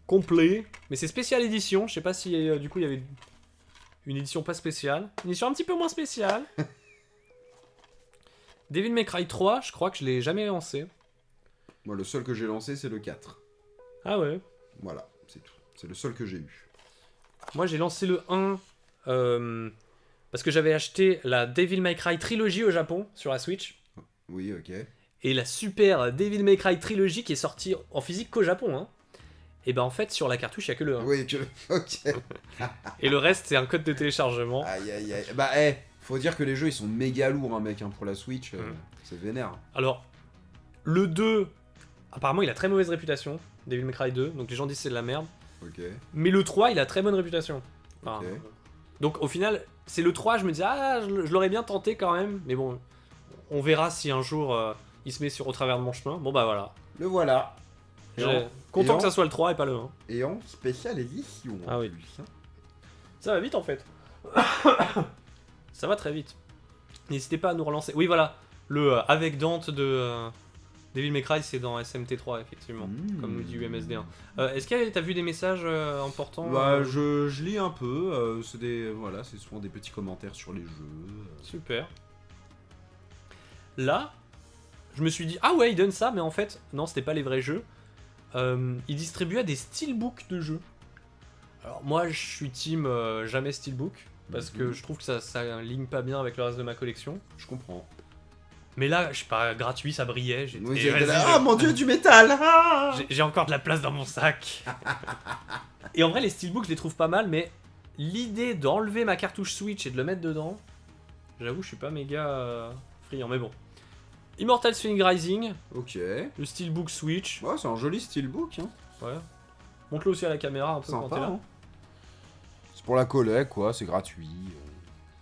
Complet. Mais c'est spécial édition. Je sais pas si du coup il y avait une édition pas spéciale. Une édition un petit peu moins spéciale. Devil May Cry 3, je crois que je l'ai jamais lancé. Moi, le seul que j'ai lancé, c'est le 4. Ah ouais. Voilà, c'est tout. C'est le seul que j'ai eu. Moi j'ai lancé le 1 parce que j'avais acheté la Devil May Cry Trilogy au Japon sur la Switch. Oui, ok. Et la super Devil May Cry Trilogy qui est sortie en physique qu'au Japon. Hein. Et ben en fait sur la cartouche il y a que le 1. Oui, ok. Et le reste c'est un code de téléchargement. Aïe, aïe, aïe. Bah, faut dire que les jeux, ils sont méga lourds, hein, mec, hein, pour la Switch. C'est vénère. Alors le 2, apparemment il a très mauvaise réputation. Devil May Cry 2, donc les gens disent c'est de la merde. Ok. Mais le 3 il a très bonne réputation. Enfin, Ok. donc au final c'est le 3, je me dis ah je l'aurais bien tenté quand même. Mais bon on verra si un jour il se met au travers de mon chemin. Bon bah voilà. Le voilà. Content et que ça soit le 3 et pas le 1. Et en spéciale édition. Ah en oui. plus, hein. Ça va vite en fait. Ça va très vite. N'hésitez pas à nous relancer. Oui voilà, le avec Dante de Devil May Cry c'est dans SMT3 effectivement, comme nous dit UMSD1. Est-ce que t'as vu des messages importants Bah, je lis un peu. C'est souvent des petits commentaires sur les jeux. Super. Là, je me suis dit ah ouais ils donnent ça mais en fait non c'était pas les vrais jeux. Ils distribuaient des steelbooks de jeux. Alors moi je suis team jamais steelbook parce que je trouve que ça ligne pas bien avec le reste de ma collection. Je comprends. Mais là je sais pas gratuit ça brillait. J'étais, Oui, vas-y, ah mon dieu, du métal. Ah j'ai encore de la place dans mon sac. Et en vrai les steelbooks je les trouve pas mal mais l'idée d'enlever ma cartouche Switch et de le mettre dedans, j'avoue je suis pas méga friand mais bon. Immortal Phoenix Rising, Ok. le steelbook Switch. Ouais, c'est un joli steelbook. Hein. Ouais. Montre-le aussi à la caméra un peu quand t'es Sympa. là. Hein. C'est pour la collègue, quoi. C'est gratuit.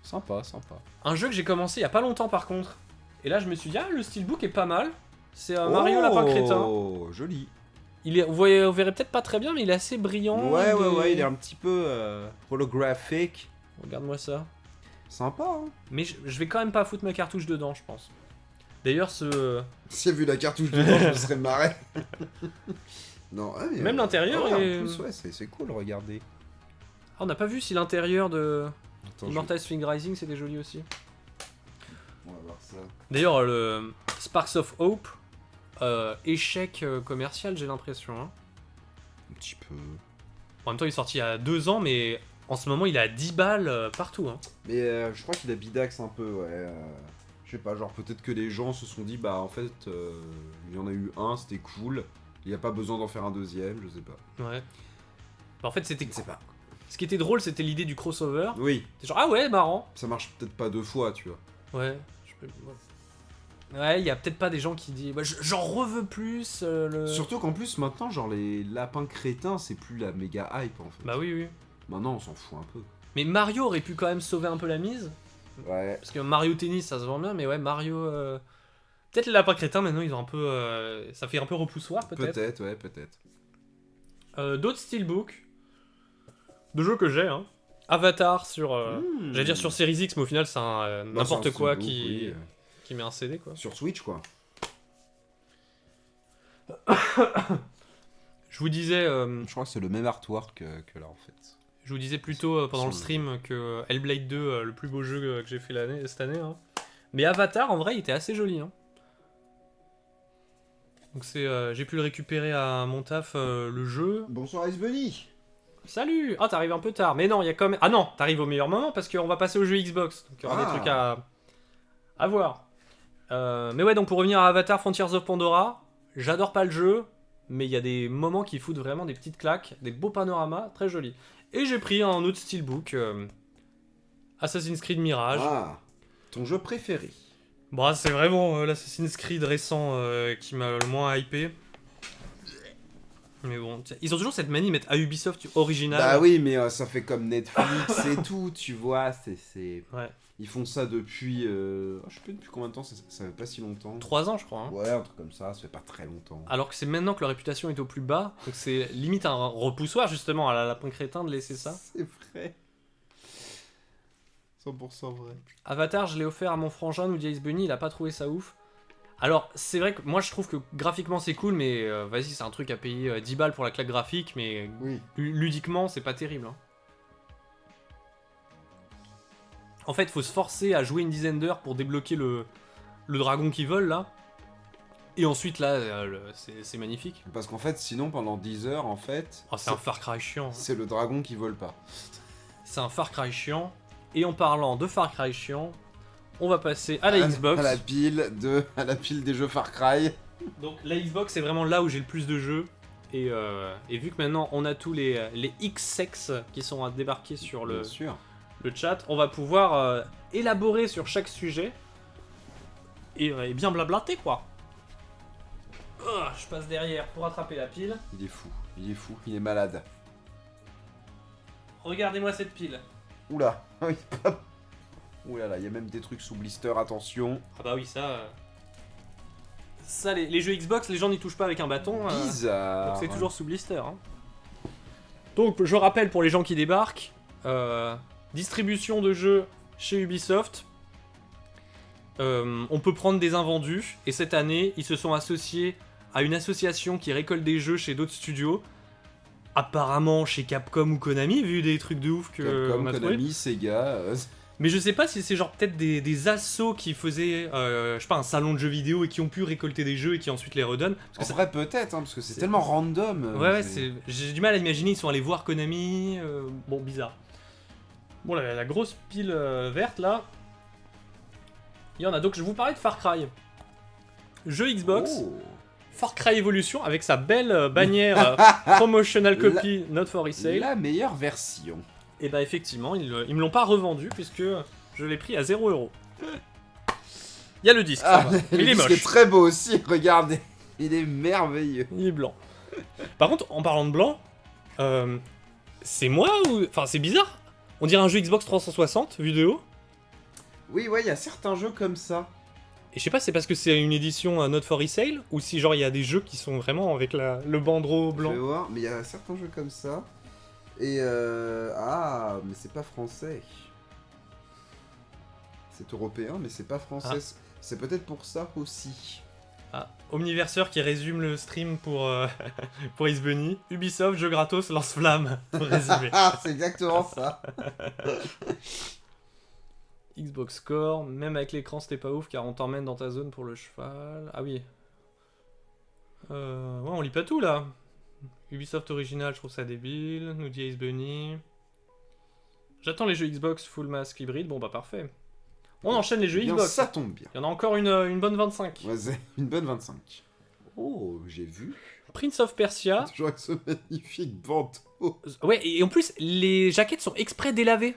Sympa, sympa. Un jeu que j'ai commencé il y a pas longtemps par contre. Et là je me suis dit ah le steelbook est pas mal. C'est Mario Lapin Crétin. Oh, joli. Vous verrez peut-être pas très bien mais il est assez brillant. Ouais, il est un petit peu holographique. Regarde-moi ça. Sympa, hein. Mais je vais quand même pas foutre ma cartouche dedans je pense. D'ailleurs Si j'ai vu la cartouche dedans, je me serais marré. Non, mais, Même l'intérieur ouais, est- en plus, ouais, c'est cool, regardez. Ah, on n'a pas vu si l'intérieur de Attends, Immortal Phoenix Rising c'était joli aussi. ça. D'ailleurs, le Sparks of Hope, échec commercial, j'ai l'impression. Hein. Un petit peu. En même temps, il est sorti il y a 2 ans, mais en ce moment, il est à 10 balles partout. Hein. Mais je crois qu'il a bidax un peu, ouais. Je sais pas, genre peut-être que les gens se sont dit, bah en fait, il y en a eu un, c'était cool. Il n'y a pas besoin d'en faire un deuxième, je sais pas. Ouais. Bah, en fait, c'était. Je sais pas. Ce qui était drôle, c'était l'idée du crossover. Oui, C'est genre, ah ouais, marrant. ça marche peut-être pas 2 fois, tu vois. Ouais. Ouais, il y a peut-être pas des gens qui disent, bah, j'en reveux plus. Surtout qu'en plus, maintenant, genre les lapins crétins, c'est plus la méga hype en fait. Bah oui, oui. Maintenant, on s'en fout un peu. Mais Mario aurait pu quand même sauver un peu la mise. Ouais. Parce que Mario Tennis, ça se vend bien, mais ouais, Mario. Peut-être les lapins crétins, maintenant, ils ont un peu. Ça fait un peu repoussoir, peut-être. Peut-être, ouais, peut-être. D'autres steelbooks. De jeux que j'ai, hein. Avatar sur. J'allais dire sur Series X, mais au final, c'est un Non, n'importe c'est un quoi steelbook, qui, oui, qui met un CD, quoi. Sur Switch, quoi. Je vous disais. Je crois que c'est le même artwork que là, en fait. Je vous disais plutôt pendant le stream que Hellblade 2, le plus beau jeu que j'ai fait cette année. Hein. Mais Avatar, en vrai, il était assez joli. Hein. Donc j'ai pu le récupérer à mon taf, le jeu. Bonsoir Ice Bunny. Salut. Ah, t'arrives un peu tard. Mais non, il y a quand même... Ah non, t'arrives au meilleur moment parce qu'on va passer au jeu Xbox. Donc il y aura des trucs à voir. Mais ouais, donc pour revenir à Avatar Frontiers of Pandora, j'adore pas le jeu, mais il y a des moments qui foutent vraiment des petites claques, des beaux panoramas, très jolis. Et j'ai pris un autre steelbook, Assassin's Creed Mirage. Ah, ton jeu préféré. Bon, c'est vraiment l'Assassin's Creed récent qui m'a le moins hypé. Mais bon, ils ont toujours cette manie de mettre à Ubisoft original. Bah oui, mais ça fait comme Netflix et tout, tu vois, c'est... Ouais. Ils font ça depuis... je sais plus depuis combien de temps, ça fait pas si longtemps. 3 ans, je crois. Hein. Ouais, un truc comme ça fait pas très longtemps. Alors que c'est maintenant que leur réputation est au plus bas, donc c'est limite un repoussoir justement à la lapin crétin de laisser ça. C'est vrai. 100% vrai. Avatar, je l'ai offert à mon frangin, nous dit Ice Bunny, il a pas trouvé ça ouf. Alors, c'est vrai que moi je trouve que graphiquement c'est cool, mais vas-y, c'est un truc à payer 10 balles pour la claque graphique, mais Oui. ludiquement c'est pas terrible. Hein. En fait, faut se forcer à jouer une dizaine d'heures pour débloquer le dragon qui vole là. Et ensuite là, c'est magnifique. Parce qu'en fait, sinon, pendant 10 heures, en fait... Oh, c'est un Far Cry chiant. Hein. C'est le dragon qui vole pas. C'est un Far Cry chiant. Et en parlant de Far Cry chiant, on va passer à la Xbox. À la pile des jeux Far Cry. Donc la Xbox c'est vraiment là où j'ai le plus de jeux. Et vu que maintenant on a tous les X-Sex qui sont à débarquer sur Bien sûr. le chat, on va pouvoir élaborer sur chaque sujet. Et bien blablater quoi. Je passe derrière pour attraper la pile. Il est fou, il est malade. Regardez-moi cette pile. Oula, oui. Oula là, il y a même des trucs sous blister, attention. Ah bah oui, ça... Ça, les jeux Xbox, les gens n'y touchent pas avec un bâton. Bizarre. Donc c'est toujours sous blister. Hein. Donc je rappelle pour les gens qui débarquent, distribution de jeux chez Ubisoft. On peut prendre des invendus. Et cette année, ils se sont associés à une association qui récolte des jeux chez d'autres studios. Apparemment chez Capcom ou Konami, vu des trucs de ouf que Capcom, on a trouvé. Konami, Sega... Mais je sais pas si c'est genre peut-être des assos qui faisaient, je sais pas, un salon de jeux vidéo et qui ont pu récolter des jeux et qui ensuite les redonnent. Parce que En vrai, peut-être, hein, parce que c'est tellement random. Ouais, j'ai du mal à imaginer, ils sont allés voir Konami, bon, bizarre. Bon, la grosse pile verte là, il y en a. Donc je vous parlais de Far Cry. Jeu Xbox, Oh. Far Cry Evolution avec sa belle bannière promotional copy not for resale. La meilleure version. Et bah effectivement, ils me l'ont pas revendu puisque je l'ai pris à 0€. Il y a le disque, ça va. Le Il est disque moche. est très beau aussi, regardez. Il est merveilleux. Il est blanc. Par contre, en parlant de blanc, c'est moi ou... Enfin, c'est bizarre. On dirait un jeu Xbox 360, vu de haut. Oui, ouais, il y a certains jeux comme ça. Et je sais pas si c'est parce que c'est une édition not for resale, ou si genre il y a des jeux qui sont vraiment avec le bandeau Je blanc. vais voir, mais il y a certains jeux comme ça. Et mais c'est pas français. C'est européen, mais c'est pas français. Ah. C'est peut-être pour ça aussi. Ah, Omniverseur qui résume le stream pour, pour Ace Bunny. Ubisoft, jeu gratos, lance-flamme, pour résumer. Ah, c'est exactement ça. Xbox Score, même avec l'écran c'était pas ouf car on t'emmène dans ta zone pour le cheval. Ah oui. Ouais, on lit pas tout là. Ubisoft original, je trouve ça débile. Nous dit Ace Bunny. J'attends les jeux Xbox full mask hybride. Bon bah parfait. On enchaîne les jeux Eh bien, Xbox. ça tombe bien. Il y en a encore une bonne 25. Ouais, c'est une bonne 25. Oh, j'ai vu. Prince of Persia. Toujours avec ce magnifique bandeau. Ouais, et en plus, les jaquettes sont exprès délavées.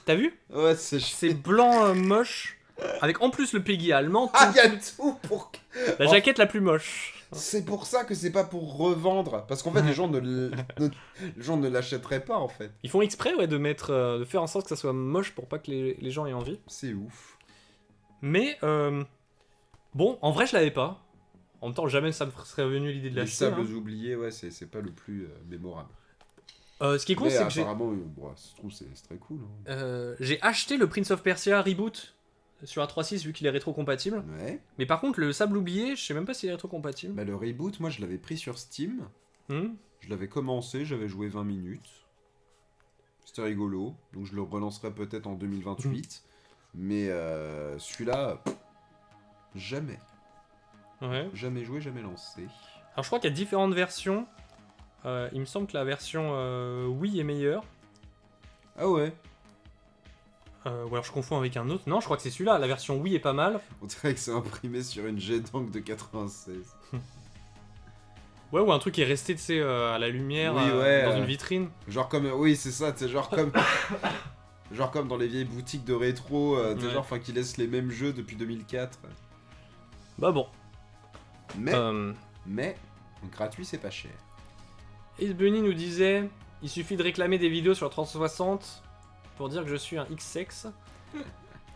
T'as vu? Ouais, c'est C'est blanc moche. Avec en plus le Peggy allemand. Ah, il y a tout pour... La jaquette la plus moche. C'est pour ça que c'est pas pour revendre. Parce qu'en fait, les gens les gens ne l'achèteraient pas, en fait. Ils font exprès ouais, de mettre, de faire en sorte que ça soit moche pour pas que les gens aient envie. C'est ouf. Mais, bon, en vrai, je l'avais pas. En même temps, jamais ça me serait venu l'idée de Les l'acheter. sables Hein. oubliés, ouais, c'est pas le plus mémorable. Ce qui est con, Mais c'est que apparemment, ça se trouve, c'est très cool. Hein. j'ai acheté le Prince of Persia Reboot sur A36 vu qu'il est rétro-compatible. Ouais. Mais par contre, le sable oublié, je sais même pas s'il est rétro-compatible. Bah, le reboot, moi, je l'avais pris sur Steam. Hmm. Je l'avais commencé, j'avais joué 20 minutes. C'était rigolo. Donc, je le relancerai peut-être en 2028. Mais celui-là, jamais. Ouais. Jamais joué, jamais lancé. Alors je crois qu'il y a différentes versions. Il me semble que la version Wii est meilleure. Ah ouais. Ou alors je confonds avec un autre. Non, je crois que c'est celui-là. La version Wii est pas mal. On dirait que c'est imprimé sur une G-Dank de 96. Ouais, ou un truc qui est resté, tu sais, à la lumière, Oui, ouais, dans une vitrine. Genre comme... Oui, c'est ça, c'est genre comme... genre comme dans les vieilles boutiques de rétro, tu sais, Ouais. genre, enfin, qui laissent les mêmes jeux depuis 2004. Bah bon. Mais, gratuit, c'est pas cher. Ace Bunny nous disait, il suffit de réclamer des vidéos sur 360 pour dire que je suis un X-Sex.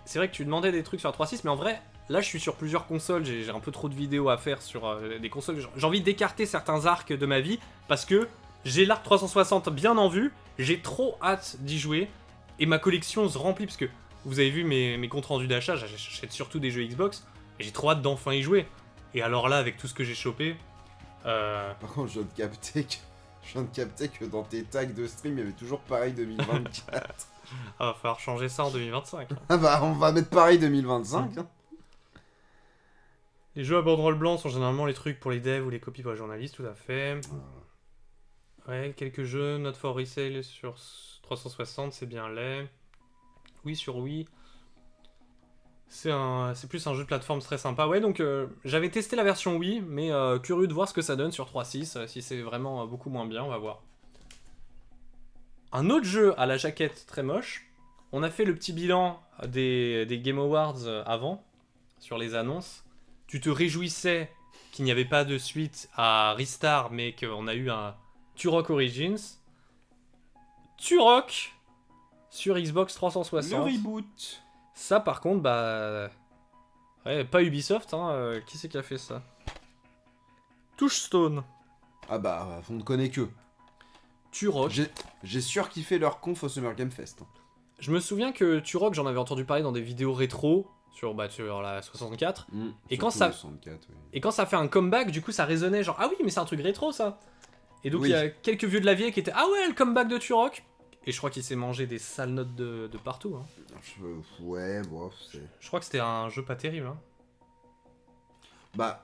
C'est vrai que tu demandais des trucs sur 3.6, mais en vrai, là je suis sur plusieurs consoles, j'ai un peu trop de vidéos à faire sur des consoles. J'ai envie d'écarter certains arcs de ma vie parce que j'ai l'arc 360 bien en vue, j'ai trop hâte d'y jouer et ma collection se remplit parce que vous avez vu mes comptes rendus d'achat, j'achète surtout des jeux Xbox et j'ai trop hâte d'enfin y jouer. Et alors là, avec tout ce que j'ai chopé, Par contre, je viens de capter que dans tes tags de stream, il y avait toujours pareil 2024. va falloir changer ça en 2025. Ah bah, on va mettre pareil 2025. Hein. Les jeux à banderole blanc sont généralement les trucs pour les devs ou les copies pour les journalistes, tout à fait. Ouais, quelques jeux, Not for Resale sur 360, c'est bien laid. Oui, sur Wii. C'est plus un jeu de plateforme très sympa. Ouais, donc j'avais testé la version Wii, mais curieux de voir ce que ça donne sur 3.6. Si c'est vraiment beaucoup moins bien, on va voir. Un autre jeu à la jaquette très moche. On a fait le petit bilan des Game Awards avant, sur les annonces. Tu te réjouissais qu'il n'y avait pas de suite à Ristar, mais qu'on a eu un Turok Origins. Turok sur Xbox 360. Le reboot. Ça, par contre, bah... Ouais, pas Ubisoft, hein. Qui c'est qui a fait ça? Touchstone. Ah bah, on ne connaît que. Turok. J'ai surkiffé leur conf au Summer Game Fest. Je me souviens que Turok, j'en avais entendu parler dans des vidéos rétro sur la 64. Et quand ça- 64, oui. Et quand ça fait un comeback, du coup, ça résonnait genre, ah oui, mais c'est un truc rétro, ça. Et donc, Oui. il y a quelques vieux de la vieille qui étaient, ah ouais, le comeback de Turok. Et je crois qu'il s'est mangé des sales notes de partout. Hein. Ouais, bon, c'est... Je crois que c'était un jeu pas terrible. Hein. Bah,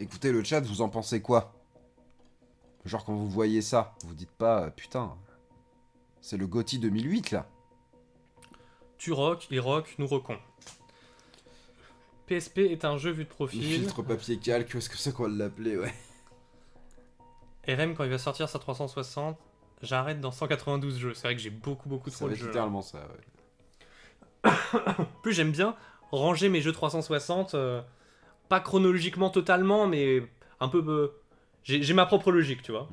écoutez le chat, vous en pensez quoi? Genre quand vous voyez ça, vous dites pas, putain, c'est le GOTY 2008 là. Turok, il rock, nous rockons. PSP est un jeu vu de Le profil. filtre papier calque, est-ce que c'est qu'on l'appelait, ouais. RM, quand il va sortir sa 360, j'arrête dans 192 jeux. C'est vrai que j'ai beaucoup Ça trop va de être jeux. Là. littéralement ça, ouais. En plus, j'aime bien ranger mes jeux 360, pas chronologiquement totalement, mais un peu... J'ai ma propre logique, tu vois,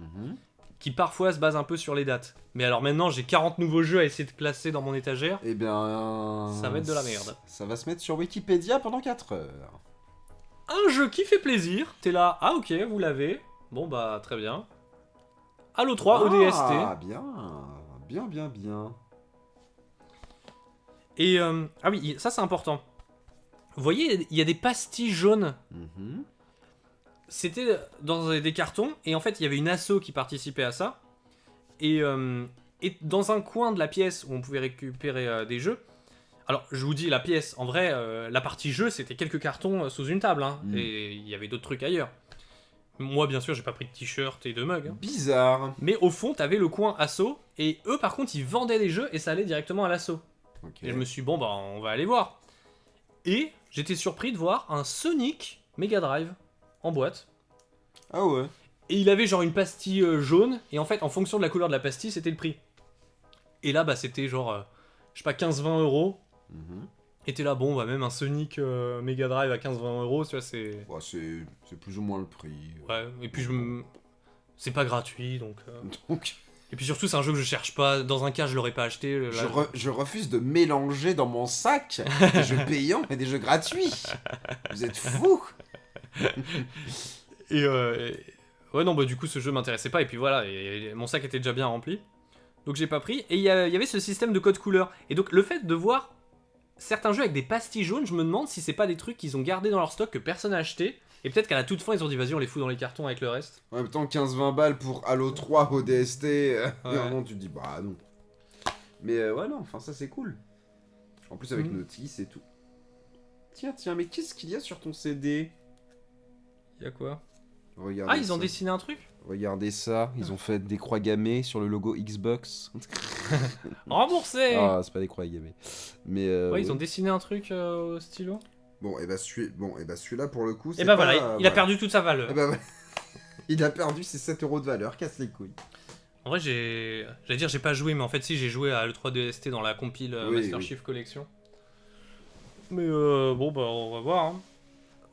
qui parfois se base un peu sur les dates. Mais alors maintenant, j'ai 40 nouveaux jeux à essayer de classer dans mon étagère. Eh bien... Ça va être de la merde. Ça va se mettre sur Wikipédia pendant 4 heures. Un jeu qui fait plaisir, t'es là, ah ok, vous l'avez. Bon bah, très bien. Halo 3 ODST. Ah, bien. Bien. Et, ah oui, ça c'est important. Vous voyez, il y a des pastilles jaunes. Mhm. C'était dans des cartons, et en fait, il y avait une asso qui participait à ça. Et dans un coin de la pièce où on pouvait récupérer des jeux, Alors, je vous dis la pièce. En vrai, la partie jeu, c'était quelques cartons sous une table. Hein, Mm. et il y avait d'autres trucs ailleurs. Moi, bien sûr, j'ai pas pris de t-shirt et de mug. Hein. Bizarre. Mais au fond, t'avais le coin asso. Et eux, par contre, ils vendaient des jeux et ça allait directement à l'asso. Ok. Et je me suis dit, bon, bah, on va aller voir. Et j'étais surpris de voir un Sonic Mega Drive en boîte. Ah ouais. Et il avait genre une pastille jaune. Et en fait, en fonction de la couleur de la pastille, c'était le prix. Et là, bah, c'était genre, je sais pas, 15-20 euros. Mhm. Et t'es là, bon, bah, même un Sonic Mega Drive à 15-20 euros, tu vois, c'est. Ouais, c'est plus ou moins le prix. Ouais, et puis c'est pas gratuit, donc. Donc, Et puis surtout, c'est un jeu que je cherche pas. Dans un cas, je l'aurais pas acheté. Là, je refuse de mélanger dans mon sac des jeux payants et des jeux gratuits. Vous êtes fous. Ouais, non, bah, du coup, ce jeu m'intéressait pas. Et puis voilà, et mon sac était déjà bien rempli. Donc j'ai pas pris. Et il y avait ce système de code couleur. Et donc, le fait de voir certains jeux avec des pastilles jaunes, je me demande si c'est pas des trucs qu'ils ont gardés dans leur stock que personne n'a acheté. Et peut-être qu'à la toute fin, ils ont dit, vas-y, on les fout dans les cartons avec le reste. En même temps, 15-20 balles pour Halo 3 au DST. Ouais. Vraiment, tu te dis, bah non. Mais ouais, non, enfin, ça c'est cool. En plus, avec Mhm. notice et tout. Tiens, mais qu'est-ce qu'il y a sur ton CD? Y a quoi? Regardez Ah, ils ont ça. dessiné un truc? Regardez ça, ils ont fait des croix gammées sur le logo Xbox. Remboursé! Ah, c'est pas des croix gammées. Mais Ouais, ils oui. ont dessiné un truc au stylo. Bon, et bah celui-là pour le coup, c'est Et bah pas, voilà, il a voilà. perdu toute sa valeur. Eh bah, ouais. Il a perdu ses 7 euros de valeur, casse les couilles. En vrai, j'allais dire j'ai pas joué, mais en fait si, j'ai joué à l'E3DST dans la compile Oui, Master oui. Chief Collection. Mais bon, bah on va voir. Hein.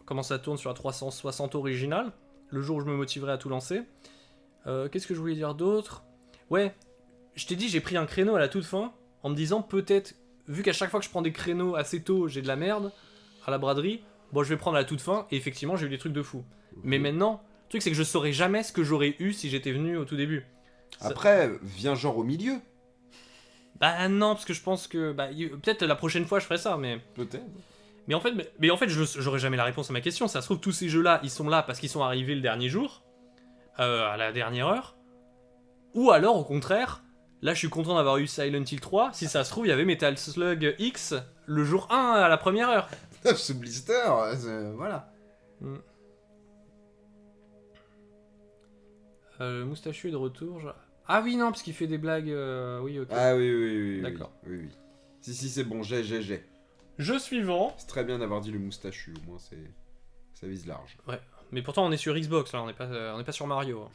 Comment ça tourne sur la 360 originale. Le jour où je me motiverai à tout lancer. Qu'est-ce que je voulais dire d'autre? Ouais, je t'ai dit, j'ai pris un créneau à la toute fin en me disant peut-être, vu qu'à chaque fois que je prends des créneaux assez tôt, j'ai de la merde à la braderie, bon, je vais prendre à la toute fin, et effectivement, j'ai eu des trucs de fou. Mais maintenant, le truc, c'est que je saurais jamais ce que j'aurais eu si j'étais venu au tout début. Après, viens genre au milieu. Bah non, parce que je pense que. Bah, peut-être la prochaine fois, je ferai ça, mais. Peut-être. Mais en fait, j'aurais jamais la réponse à ma question. Ça se trouve, tous ces jeux-là, ils sont là parce qu'ils sont arrivés le dernier jour, à la dernière heure. Ou alors, au contraire, là, je suis content d'avoir eu Silent Hill 3. Si ça se trouve, il y avait Metal Slug X le jour 1 à la première heure. Ce blister, voilà. Le moustachu est de retour. Ah oui, non, parce qu'il fait des blagues. Oui, ok. Ah oui. D'accord. Oui. Si, c'est bon, j'ai. Jeu suivant. C'est très bien d'avoir dit le moustachu, au moins ça vise large. Mais pourtant, on est sur Xbox, là, on n'est pas sur Mario.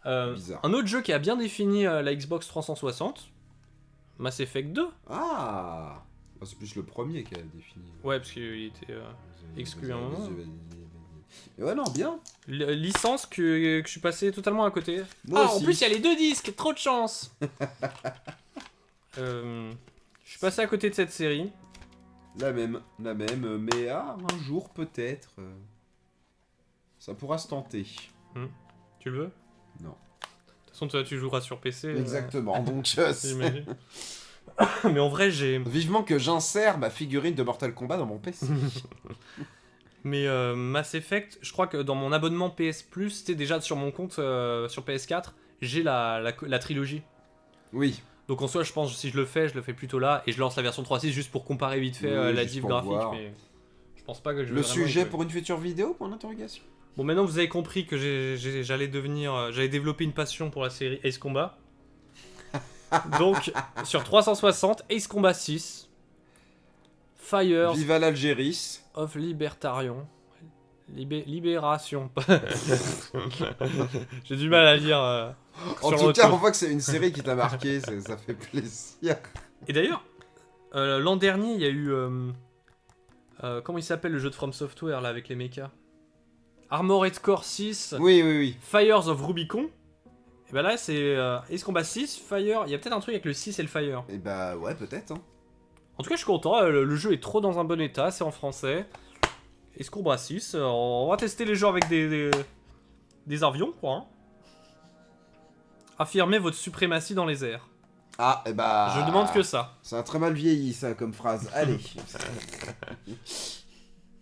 Bizarre. Un autre jeu qui a bien défini la Xbox 360, Mass Effect 2. Ah, c'est plus le premier qui a défini. Ouais, parce qu'il était exclu à un moment. Mais ouais, non, bien. Licence que je suis passé totalement à côté. Moi En aussi. plus, il y a les deux disques, trop de chance. Je suis passé à côté de cette série. La même, mais un jour peut-être, ça pourra se tenter. Tu le veux? Non. De toute façon, toi, tu joueras sur PC. Exactement, donc J'imagine. Mais en vrai, j'ai. vivement que j'insère ma figurine de Mortal Kombat dans mon PC. Mais Mass Effect, je crois que dans mon abonnement PS Plus, c'était déjà sur mon compte sur PS4, j'ai la trilogie. Oui. Donc en soi, je pense que si je le fais plutôt là et je lance la version 3.6 juste pour comparer vite fait Oui, la juste div pour graphique. voir. Mais je pense pas que je vais Le vraiment y sujet jouer. pour une future vidéo, point d'interrogation. Bon, maintenant vous avez compris que j'allais développer une passion pour la série Ace Combat. Donc sur 360, Ace Combat 6, Fires Viva l'Algérie. of Libertarion. Libération. J'ai du mal à lire. En sur tout le cas, retour. on voit que c'est une série qui t'a marqué, ça fait plaisir. Et d'ailleurs, l'an dernier, il y a eu. Comment il s'appelle le jeu de From Software là avec les mechas? Armored Core 6, Oui. Fires of Rubicon. Et bah là, c'est Ace Combat 6, Fire. Il y a peut-être un truc avec le 6 et le Fire. Et bah ouais, peut-être. Hein. En tout cas, je suis content. Le jeu est trop dans un bon état, c'est en français. Ace Combat 6, on va tester les jeux avec des avions, quoi. Hein. Affirmez votre suprématie dans les airs. Ah, et bah... Je demande que ça. C'est un très mal vieilli, ça, comme phrase. Allez.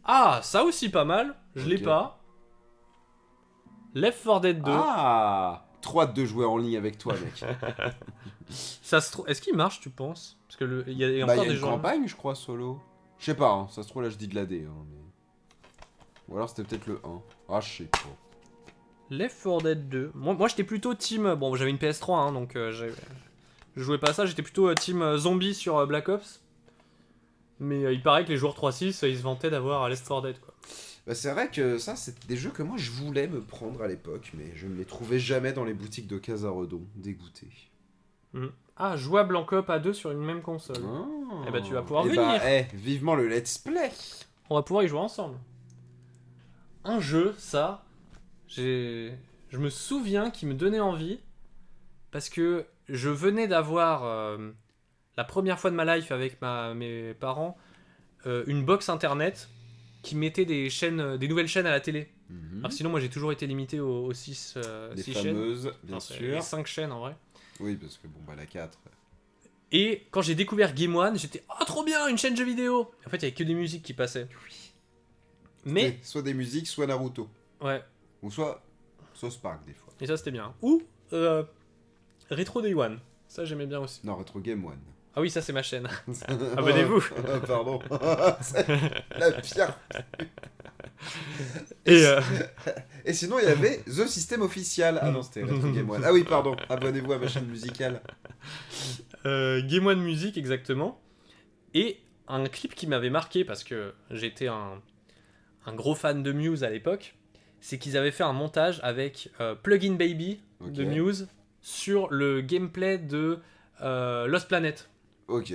Ah, ça aussi pas mal. Je l'ai Ok. pas. Left 4 Dead 2. Ah, trop hâte de jouer en ligne avec toi, mec. Est-ce qu'il marche, tu penses? Parce que il y a Bah, encore il y a des une gens. campagne, je crois, solo. Je sais pas, hein, ça se trouve là je dis de la D. Hein, mais... Ou alors c'était peut-être le 1. Ah, je sais pas. Left 4 Dead 2. Moi j'étais plutôt team. Bon, j'avais une PS3, hein, donc je jouais pas à ça. J'étais plutôt team zombie sur Black Ops. Mais il paraît que les joueurs 3.6 ils se vantaient d'avoir Left 4 Dead, quoi. Bah, c'est vrai que ça, c'était des jeux que moi je voulais me prendre à l'époque, mais je ne les trouvais jamais dans les boutiques de Casaredon. Dégoûté. Ah, jouable en coop à 2 sur une même console. Eh bah, tu vas pouvoir venir. Vivement le let's play. On va pouvoir y jouer ensemble. Un jeu, ça, je me souviens qu'il me donnait envie parce que je venais d'avoir la première fois de ma life avec mes parents une box internet qui mettait des nouvelles chaînes à la télé. Alors sinon, moi j'ai toujours été limité aux 6 Les chaînes. fameuses, bien sûr. 5 chaînes en vrai. Oui, parce que bon, bah la 4. Et quand j'ai découvert Game One, j'étais oh trop bien, une chaîne jeux vidéo. En fait, il y avait que des musiques qui passaient. Mais Soit des musiques, soit Naruto. ouais, Ou soit Spark des fois. et ça c'était bien. Ou Retro Day One. Ça j'aimais bien aussi. Non, Retro Game One. Ah oui, ça c'est ma chaîne. Abonnez-vous. Pardon. C'est la pire. Et sinon, il y avait The System Official. Ah non, c'était Retro Game One. Ah oui, pardon. Abonnez-vous à ma chaîne musicale. Game One Music, exactement. Et un clip qui m'avait marqué, parce que j'étais un gros fan de Muse à l'époque, c'est qu'ils avaient fait un montage avec Plugin Baby de Muse sur le gameplay de Lost Planet. Ok.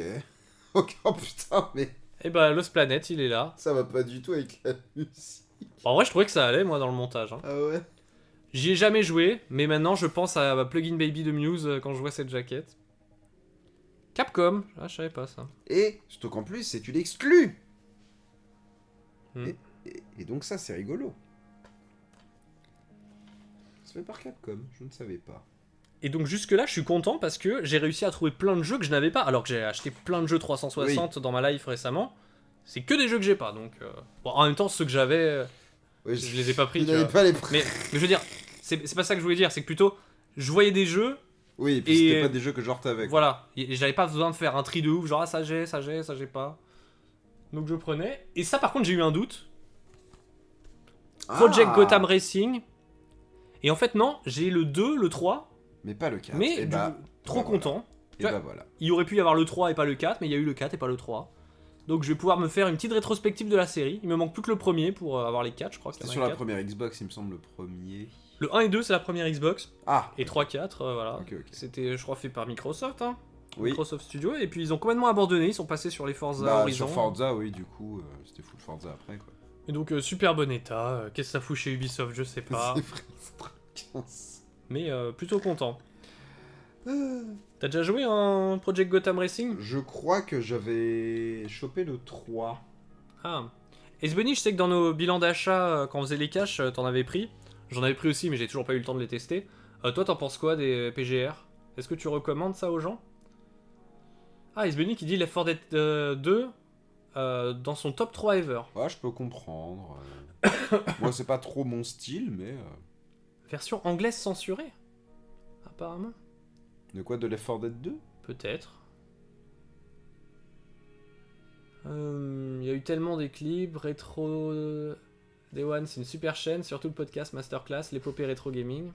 Ok, oh putain, mais Et bah Lost Planet, il est là. ça va pas du tout avec la musique. En vrai, je trouvais que ça allait, moi, dans le montage. Hein. Ah ouais. J'y ai jamais joué, mais maintenant je pense à Plugin Baby de Muse quand je vois cette jaquette. Capcom, ah, je savais pas ça. Et, surtout qu'en plus, c'est une exclue. Hmm. Et donc ça, c'est rigolo. Ça fait par Capcom, je ne savais pas. Et donc jusque là, je suis content parce que j'ai réussi à trouver plein de jeux que je n'avais pas, alors que j'ai acheté plein de jeux 360 dans ma life récemment. C'est que des jeux que j'ai pas, donc bon, en même temps ceux que j'avais, Oui, je les ai pas pris. Tu Tu n'avais vois. pas les prix. Mais je veux dire, c'est pas ça que je voulais dire, c'est que plutôt je voyais des jeux, Oui, et puis Et- c'était pas des jeux que genre t'avais. quoi. voilà, et j'avais pas besoin de faire un tri de ouf, genre ah, ça j'ai pas. Donc je prenais. Et ça par contre j'ai eu un doute. Project Ah, Gotham Racing. Et en fait non, j'ai le 2, le 3, mais pas le 4. mais Et bah, trop bah, voilà. content. Et vois, bah voilà. Il aurait pu y avoir le 3 et pas le 4, mais il y a eu le 4 et pas le 3. Donc je vais pouvoir me faire une petite rétrospective de la série. Il me manque plus que le premier pour avoir les 4, je crois. C'était sur la première Xbox, il me semble, le premier. Le 1 et 2, c'est la première Xbox. Ah, Et 3, 4, voilà. Ok, ok. C'était, je crois, fait par Microsoft. Hein. Oui. Microsoft Studio. Et puis ils ont complètement abandonné. Ils sont passés sur les Forza Bah, Horizon. sur Forza, oui, du coup, c'était full Forza après, quoi. Et donc, super bon état. Qu'est-ce que ça fout chez Ubisoft, je sais pas. C'est vrai, c'est trop 15. Mais plutôt content. T'as déjà joué un Project Gotham Racing? Je crois que j'avais chopé le 3. Ah. Ace Bunny, je sais que dans nos bilans d'achat, quand on faisait les caches, t'en avais pris. J'en avais pris aussi, mais j'ai toujours pas eu le temps de les tester. Toi, t'en penses quoi des PGR? Est-ce que tu recommandes ça aux gens? Ah, Ace Bunny qui dit Left 4 Dead 2 dans son top 3 ever. Ouais, je peux comprendre. Moi, c'est pas trop mon style, mais... Version anglaise censurée? Apparemment. De quoi, de Left 4 Dead 2? Peut-être. Il y a eu tellement des clips, Retro Day One, c'est une super chaîne, surtout le podcast Masterclass, l'épopée rétro gaming.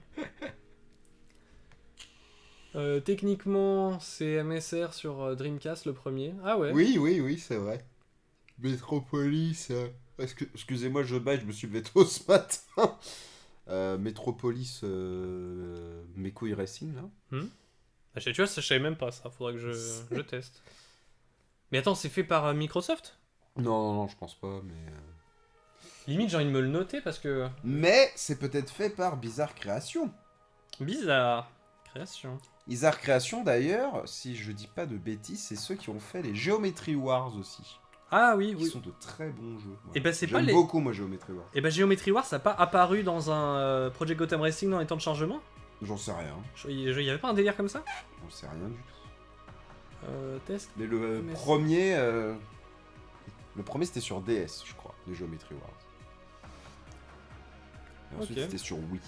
Techniquement, c'est MSR sur Dreamcast le premier. Ah ouais. Oui, c'est vrai. Metropolis... Excusez-moi, je baille, je me suis levé tôt ce matin. Metropolis... Mes couilles racing, là. Ah, tu vois, ça, je savais même pas ça, faudrait que je teste. Mais attends, c'est fait par Microsoft? Non, je pense pas, mais... Limite, j'ai envie de me le noter parce que... Mais c'est peut-être fait par Bizarre Création. Bizarre. Création. Bizarre Création, d'ailleurs, si je dis pas de bêtises, c'est ceux qui ont fait les Geometry Wars aussi. Ah oui, Qui oui. sont de très bons jeux. Et ben c'est J'aime pas les... beaucoup, moi, Geometry Wars. Et bah Geometry Wars, ça a pas apparu dans un Project Gotham Racing dans les temps de chargement? J'en sais rien. Il y avait pas un délire comme ça? J'en sais rien du tout. Test. Mais le Mais premier... Le premier, c'était sur DS, je crois, de Geometry Wars. Et ensuite, Ok. c'était sur Wii.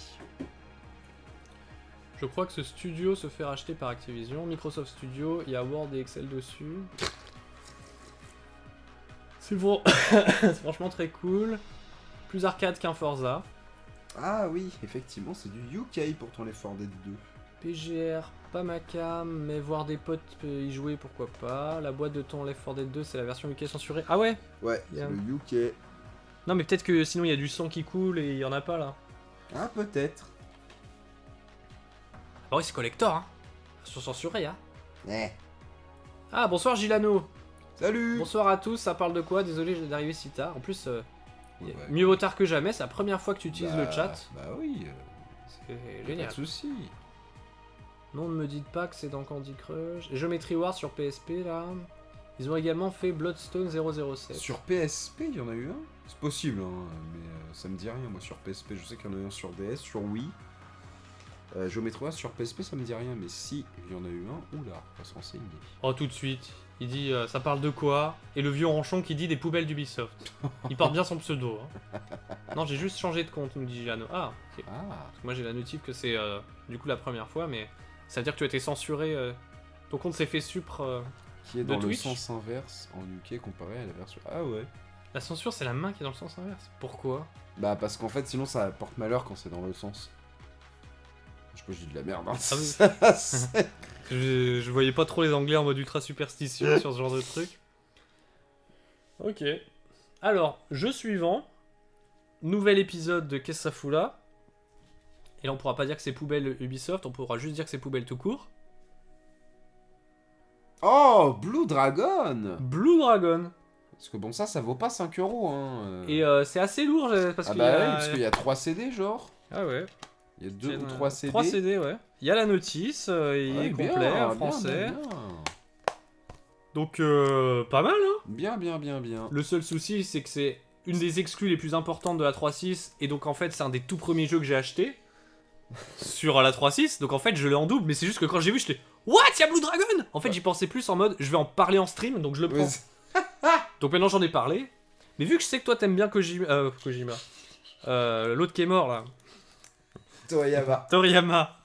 Je crois que ce studio se fait racheter par Activision. Microsoft Studio, il y a Word et Excel dessus. C'est bon. C'est franchement très cool. Plus arcade qu'un Forza. Ah oui, effectivement, c'est du UK pour ton Left 4 Dead 2. PGR, pas ma cam, mais voir des potes y jouer, pourquoi pas. La boîte de ton Left 4 Dead 2, c'est la version UK censurée. Ah ouais. Ouais, Yeah. c'est le UK. Non mais peut-être que sinon il y a du sang qui coule et il y en a pas là. Ah, peut-être. Ah oui, c'est collector, hein. Version censurée, hein. Eh. Ah, bonsoir Gilano. Salut. Bonsoir à tous, ça parle de quoi? Désolé d'arriver si tard. En plus, Ouais, mieux vaut tard que jamais, c'est la première fois que tu utilises le chat. Bah oui, C'est pas génial. de soucis. Non, ne me dites pas que c'est dans Candy Crush. Et Geometry Wars sur PSP là. Ils ont également fait Bloodstone 007. Sur PSP, il y en a eu un. C'est possible, hein, mais ça me dit rien, moi, sur PSP. Je sais qu'il y en a eu un sur DS, sur Wii. Geometry Wars sur PSP, ça me dit rien, mais si il y en a eu un, oula, on va se renseigner. Oh, tout de suite. Il dit ça parle de quoi? Et le vieux ronchon qui dit des poubelles d'Ubisoft. Il porte bien son pseudo. Hein. Non, j'ai juste changé de compte, nous dit Gilano. Ah, ok. Ah, Parce que moi j'ai la notif que c'est du coup la première fois, mais ça veut dire que tu as été censuré. Ton compte s'est fait supre. qui est de dans le Twitch sens inverse en UK comparé à la version. Ah ouais. La censure, c'est la main qui est dans le sens inverse. Pourquoi? Bah, parce qu'en fait, sinon ça porte malheur quand c'est dans le sens. Je peux, je dis de la merde. Hein. Ah oui. Ça, c'est- Je voyais pas trop les Anglais en mode ultra superstitieux sur ce genre de truc. Ok. Alors, jeu suivant. Nouvel épisode de Qu'est-ce que ça fout là? Et là, on pourra pas dire que c'est poubelle Ubisoft, on pourra juste dire que c'est poubelle tout court. Oh, Blue Dragon. Blue Dragon. Parce que bon, ça vaut pas 5 € hein. Et c'est assez lourd parce Ah qu'il bah y a... oui, parce qu'il y a 3 CD genre. Ah ouais. Il y a 2 ou 3 CD. 3 CD, ouais. Il y a la notice, il Ouais, est bien, complet en bien, français. bien, bien. Donc, pas mal, hein. Bien, bien, bien, bien. Le seul souci, c'est que c'est une des exclus les plus importantes de la 3.6, et donc en fait, c'est un des tout premiers jeux que j'ai acheté sur la 3.6, donc en fait, je l'ai en double, mais c'est juste que quand j'ai vu, j'étais What? Y'a Blue Dragon? En fait, j'y pensais plus en mode, je vais en parler en stream, donc je le prends. Donc maintenant, j'en ai parlé, mais vu que je sais que toi, t'aimes bien Kojima, l'autre qui est mort là, Toriyama. Toriyama.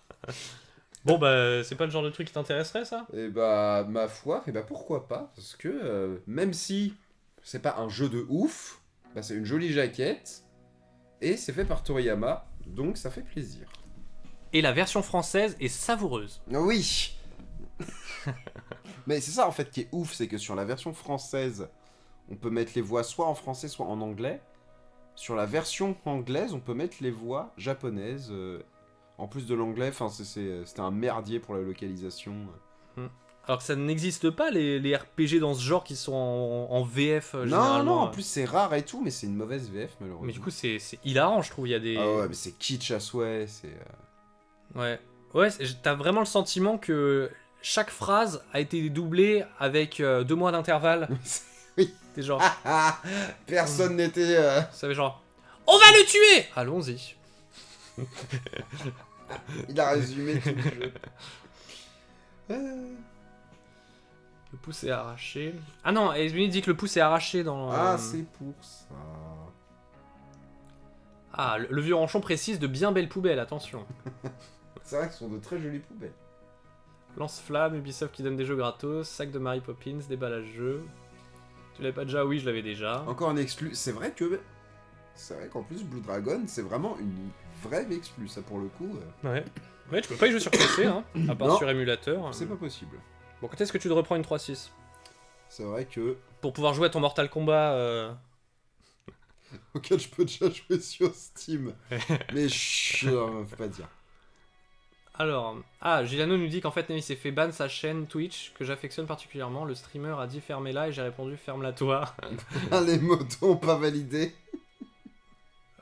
Bon, bah, c'est pas le genre de truc qui t'intéresserait, ça? Et bah, ma foi, et bah pourquoi pas? Parce que même si c'est pas un jeu de ouf, bah, c'est une jolie jaquette, et c'est fait par Toriyama, donc ça fait plaisir. Et la version française est savoureuse. Oui. Mais c'est ça en fait qui est ouf, c'est que sur la version française, on peut mettre les voix soit en français, soit en anglais. Sur la version anglaise, on peut mettre les voix japonaises. En plus de l'anglais, enfin c'était un merdier pour la localisation. Alors que ça n'existe pas, les RPG dans ce genre qui sont en VF Non, généralement. en plus c'est rare et tout, mais c'est une mauvaise VF malheureusement. Mais du coup, c'est hilarant, je trouve. Il y a des. Ah ouais, mais c'est kitsch à souhait, c'est... Ouais. Ouais, t'as vraiment le sentiment que chaque phrase a été doublée avec 2 mois d'intervalle. Oui. T'es genre. Personne n'était... Ça fait genre. On va le tuer! Allons-y. Il a résumé tout le jeu. Le pouce est arraché. Ah non, Esbuni dit que le pouce est arraché dans. Ah, c'est pour ça. Ah, le vieux ranchon précise de bien belles poubelles, attention. C'est vrai que ce sont de très jolies poubelles. Lance-flamme, Ubisoft qui donne des jeux gratos, sac de Mary Poppins, déballage-jeu. Tu l'avais pas déjà? Oui, je l'avais déjà. Encore un exclu. C'est vrai qu'en plus, Blue Dragon, c'est vraiment une vraie exclu, ça pour le coup. Ouais. Ouais, tu peux pas y jouer sur PC, hein, à part Non. sur émulateur. C'est pas possible. Bon, quand est-ce que tu te reprends une 3.6 C'est vrai que. pour pouvoir jouer à ton Mortal Kombat Auquel je peux déjà jouer sur Steam. Mais chut, faut pas dire. Alors, Gilano nous dit qu'en fait, Nami s'est fait ban sa chaîne Twitch, que j'affectionne particulièrement. Le streamer a dit fermez-la et j'ai répondu ferme-la toi. Ah, les motos ont pas validé.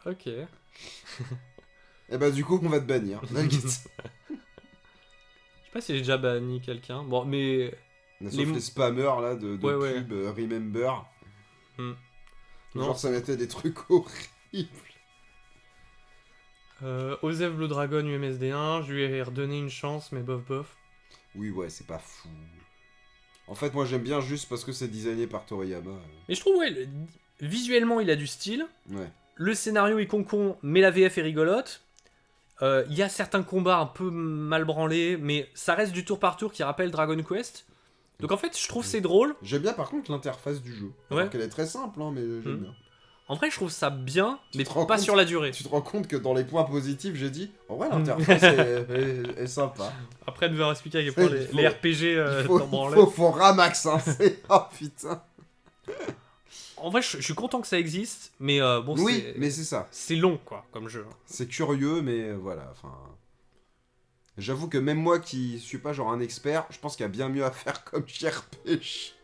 Ok. Et bah, du coup, on va te bannir. T'inquiète. Je sais pas si j'ai déjà banni quelqu'un. Bon, mais. Sauf Les les spammers là de Ouais, pub Remember. Hmm. Genre, Non. ça mettait des trucs horribles. Osef Blue Dragon UMSD1, je lui ai redonné une chance, mais bof bof. Oui, ouais, c'est pas fou. En fait, moi j'aime bien juste parce que c'est designé par Toriyama. Mais je trouve, ouais, visuellement il a du style. Ouais. Le scénario est con, mais la VF est rigolote. Il y a certains combats un peu mal branlés, mais ça reste du tour par tour qui rappelle Dragon Quest. Donc en fait, je trouve c'est drôle. J'aime bien par contre l'interface du jeu. Ouais. Alors qu'elle est très simple, hein, mais j'aime bien. En vrai, je trouve ça bien, Tu mais te rends pas compte sur la durée. Tu te rends compte que dans les points positifs, j'ai dit, en vrai, l'interface est sympa. Après, devoir expliquer à quel point Il faut- les RPG Il faut, t'en branlent. faut ramax, hein. Oh putain. En vrai, je suis content que ça existe, mais bon, Oui, mais c'est ça. c'est long, quoi, comme jeu. C'est curieux, mais voilà, enfin... J'avoue que même moi qui suis pas genre un expert, je pense qu'il y a bien mieux à faire comme JRPG.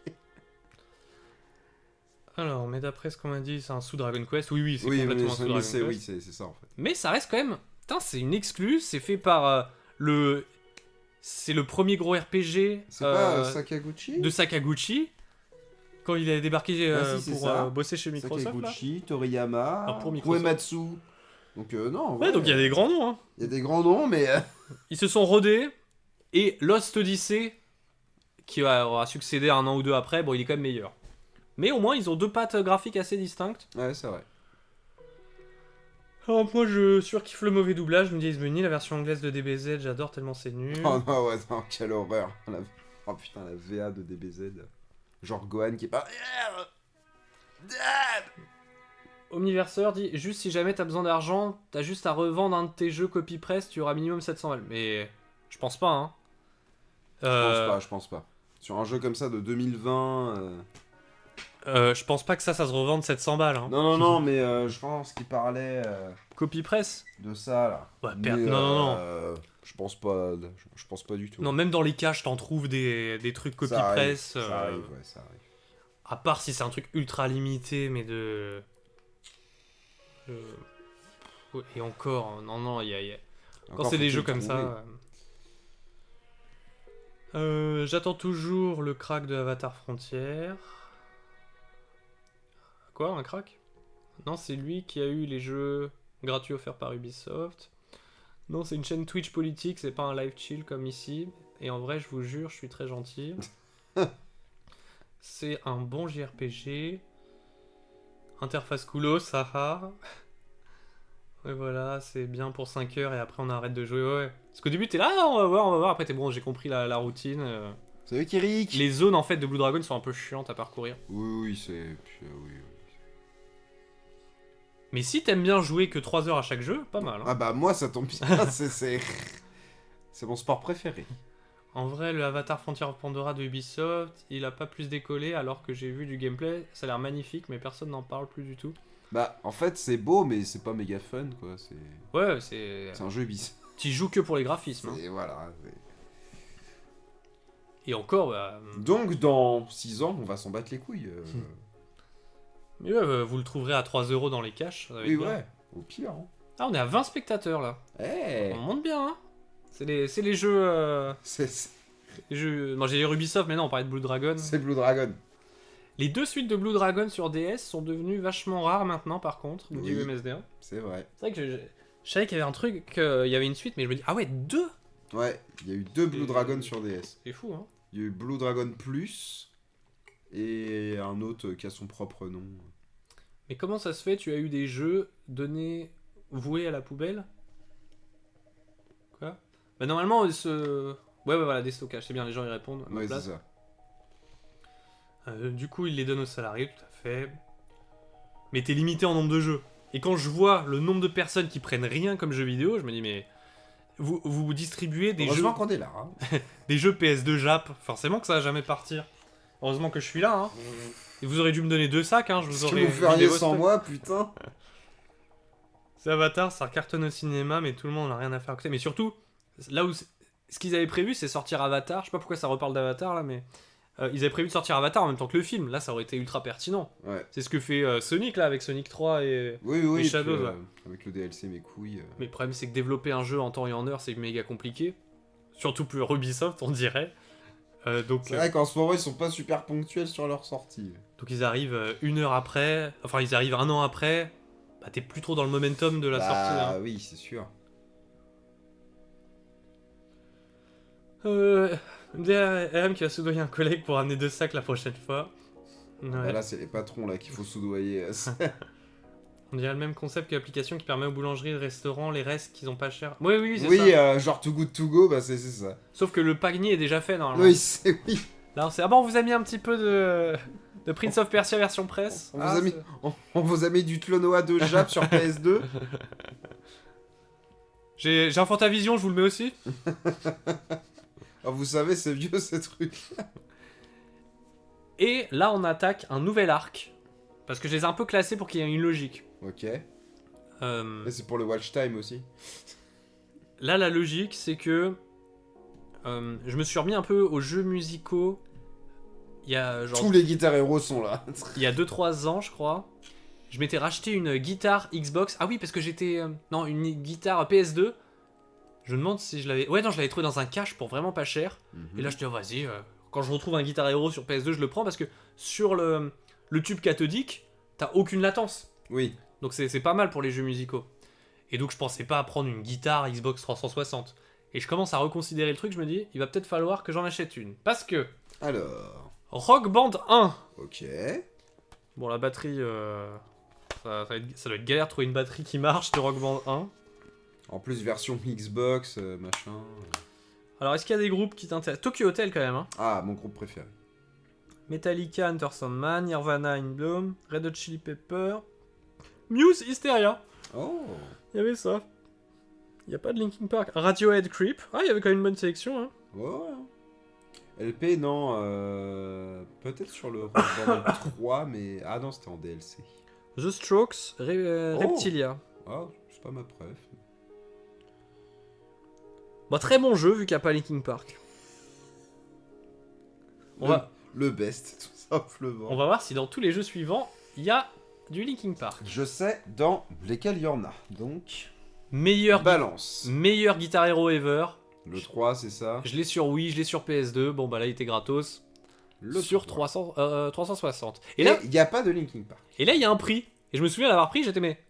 Alors, mais d'après ce qu'on m'a dit, c'est un sous Dragon Quest. Oui, c'est Oui, complètement un sous Dragon mais Quest. oui, c'est ça en fait. Mais ça reste quand même... Putain, c'est une exclue, c'est fait par le... C'est le premier gros RPG C'est pas Sakaguchi de Sakaguchi, quand il a débarqué Ah, si, c'est pour ça. bosser chez Microsoft. Là. Sakaguchi, Toriyama, Ah, pour Microsoft. Uematsu. Donc non, Ouais, donc il y a des grands noms. Hein. Il y a des grands noms, mais... Ils se sont rodés, et Lost Odyssey, qui aura succédé un an ou deux après, bon, il est quand même meilleur. Mais au moins, ils ont deux pattes graphiques assez distinctes. Ouais, c'est vrai. Alors, moi, je surkiffe le mauvais doublage, je me dis Ace Bunny, la version anglaise de DBZ, j'adore tellement c'est nul. Oh non, ouais, non, quelle horreur. Oh putain, la VA de DBZ. Genre Gohan qui est pas... Omniverseur dit juste si jamais t'as besoin d'argent, t'as juste à revendre un de tes jeux copy press, tu auras minimum 700 balles. Mais je pense pas, hein. Je pense pas. Sur un jeu comme ça de 2020... Je pense pas que ça se revende 700 balles. Hein. Non, mais je pense qu'il parlait Copy press de ça, là. Ouais, Mais, non. Je pense pas, je pense pas du tout. Non, même dans les caches, t'en trouves des trucs copy Ça arrive, press. Ça arrive, ouais, ça arrive. À part si c'est un truc ultra limité, mais de. Et encore, non, il y a... Quand Encore c'est des faut-il jeux le comme trouver. ça. J'attends toujours le crack de Avatar Frontier. Quoi, un crack? Non, c'est lui qui a eu les jeux gratuits offerts par Ubisoft. Non, c'est une chaîne Twitch politique, c'est pas un live chill comme ici. Et en vrai, je vous jure, je suis très gentil. C'est un bon JRPG. Interface coolos, haha. Ouais, voilà, c'est bien pour 5 heures et après on arrête de jouer, ouais. Parce qu'au début, t'es là, ah, on va voir. Après, t'es bon, j'ai compris la routine. Salut Kirik. Les zones, en fait, de Blue Dragon sont un peu chiantes à parcourir. Oui, c'est... Oui. Mais si t'aimes bien jouer que 3 heures à chaque jeu, pas mal. Hein. Ah bah moi, ça tombe bien, c'est mon sport préféré. En vrai, le Avatar Frontier of Pandora de Ubisoft, il a pas plus décollé alors que j'ai vu du gameplay. Ça a l'air magnifique, mais personne n'en parle plus du tout. Bah, en fait, c'est beau, mais c'est pas méga fun, quoi. Ouais, c'est... C'est un jeu bis. Tu joues que pour les graphismes. Hein. Et voilà. Et encore, bah... Donc, dans 6 ans, on va s'en battre les couilles. Mais ouais, vous le trouverez à 3€ dans les caches. Ça va être Oui, bien. ouais. Au pire. Hein. Ah, on est à 20 spectateurs, là. Eh. On monte bien, hein. C'est les jeux... C'est les jeux... Moi, j'ai les Ubisoft, mais non, on parlait de Blue Dragon. Blue Dragon. Les 2 suites de Blue Dragon sur DS sont devenues vachement rares maintenant, par contre, nous dit Oui. UMSD1. C'est vrai. C'est vrai que je savais qu'il y avait un truc, qu'il y avait une suite, mais je me dis, ah ouais, 2. Ouais, il y a eu 2 Blue Dragon sur DS. C'est fou, hein. Il y a eu Blue Dragon Plus et un autre qui a son propre nom. Mais comment ça se fait, tu as eu des jeux donnés, voués à la poubelle? Quoi? Bah normalement, Ouais, voilà, des stockages, c'est bien, les gens y répondent à ma Ouais, place. c'est ça. Du coup, ils les donnent aux salariés, tout à fait. Mais t'es limité en nombre de jeux. Et quand je vois le nombre de personnes qui prennent rien comme jeu vidéo, je me dis, mais... Vous distribuez des jeux, Heureusement qu'on est là. Hein. des jeux PS2 Jap, forcément que ça va jamais partir. Heureusement que je suis là, hein. Et vous aurez dû me donner 2 sacs, hein, je vous Ce que aurais vous feriez vidé vos sans stocks. moi, putain. C'est Avatar, ça cartonne au cinéma, mais tout le monde n'a rien à faire à côté. Mais surtout, là où ce qu'ils avaient prévu, c'est sortir Avatar. Je sais pas pourquoi ça reparle d'Avatar là, mais ils avaient prévu de sortir Avatar en même temps que le film. Là, ça aurait été ultra pertinent. Ouais. C'est ce que fait Sonic là avec Sonic 3 et. Oui, Les et Shadows, puis, là. avec le DLC, mes couilles. Mais le problème, c'est que développer un jeu en temps et en heure, c'est méga compliqué. Surtout pour Ubisoft, on dirait. Donc, C'est vrai qu'en ce moment, ils sont pas super ponctuels sur leur sortie. donc ils arrivent 1 heure après, enfin ils arrivent 1 an après. Bah t'es plus trop dans le momentum de la sortie. Bah Hein. oui, c'est sûr. RM qui va soudoyer un collègue pour amener 2 sacs la prochaine fois. Ouais. Bah là, c'est les patrons là qu'il faut soudoyer. On dirait le même concept que l'application qui permet aux boulangeries et restaurants les restes qu'ils ont pas cher. Oui, oui, c'est Oui, ça. genre Too Good To Go, bah c'est ça. Sauf que le panier est déjà fait normalement. Oui, c'est oui. Là, on on vous a mis un petit peu de Prince of Persia version presse. On vous a mis du Clonoa de Jap sur PS2. J'ai un Fantavision, je vous le mets aussi. Alors vous savez, c'est vieux ces trucs. Et là, on attaque un nouvel arc. Parce que je les ai un peu classés pour qu'il y ait une logique. Ok. Euh, Et c'est pour le watch time aussi. Là, la logique, c'est que je me suis remis un peu aux jeux musicaux. Il y a genre Tous les Guitar Hero sont là. il y a 2-3 ans, je crois. Je m'étais racheté une guitare Xbox. Ah oui, parce que j'étais... non, une guitare PS2. Je me demande si je l'avais... Ouais, non, je l'avais trouvé dans un cache pour vraiment pas cher. Et là, je dis, oh, vas-y, quand je retrouve un Guitar Hero sur PS2, je le prends parce que sur le tube cathodique, t'as aucune latence. Oui. Donc c'est pas mal pour les jeux musicaux. Et donc je pensais pas à prendre une guitare Xbox 360. Et je commence à reconsidérer le truc, je me dis, il va peut-être falloir que j'en achète une. Parce que Alors. Rock Band 1. Ok. Bon, la batterie... ça doit être galère de trouver une batterie qui marche de Rock Band 1. En plus, version Xbox, machin. Alors, est-ce qu'il y a des groupes qui t'intéressent? Tokyo Hotel, quand même. Hein. Ah, mon groupe préféré. Metallica, Enter Sandman, Nirvana, In Bloom, Red Hot Chili Pepper, Muse, Hysteria. Oh. Il y avait ça. Il n'y a pas de Linkin Park. Radiohead, Creep. Ah, il y avait quand même une bonne sélection. Hein. Ouais. LP, non. Peut-être sur le Rock Band 3, mais... Ah non, c'était en DLC. The Strokes, Reptilia. Ah, c'est pas ma préf. Bon, très bon jeu vu qu'il n'y a pas Linkin Park. Le best, tout simplement. On va voir si dans tous les jeux suivants, il y a du Linkin Park. Je sais dans lesquels il y en a. Donc, Meilleur balance. Meilleur Guitar Hero ever. Le 3, c'est ça. Je l'ai sur Wii, je l'ai sur PS2. Bon, bah là, il était gratos. Le Sur 3. 360. Et là, il n'y a pas de Linkin Park. Et là, il y a un prix. Et je me souviens d'avoir pris, j'étais, mais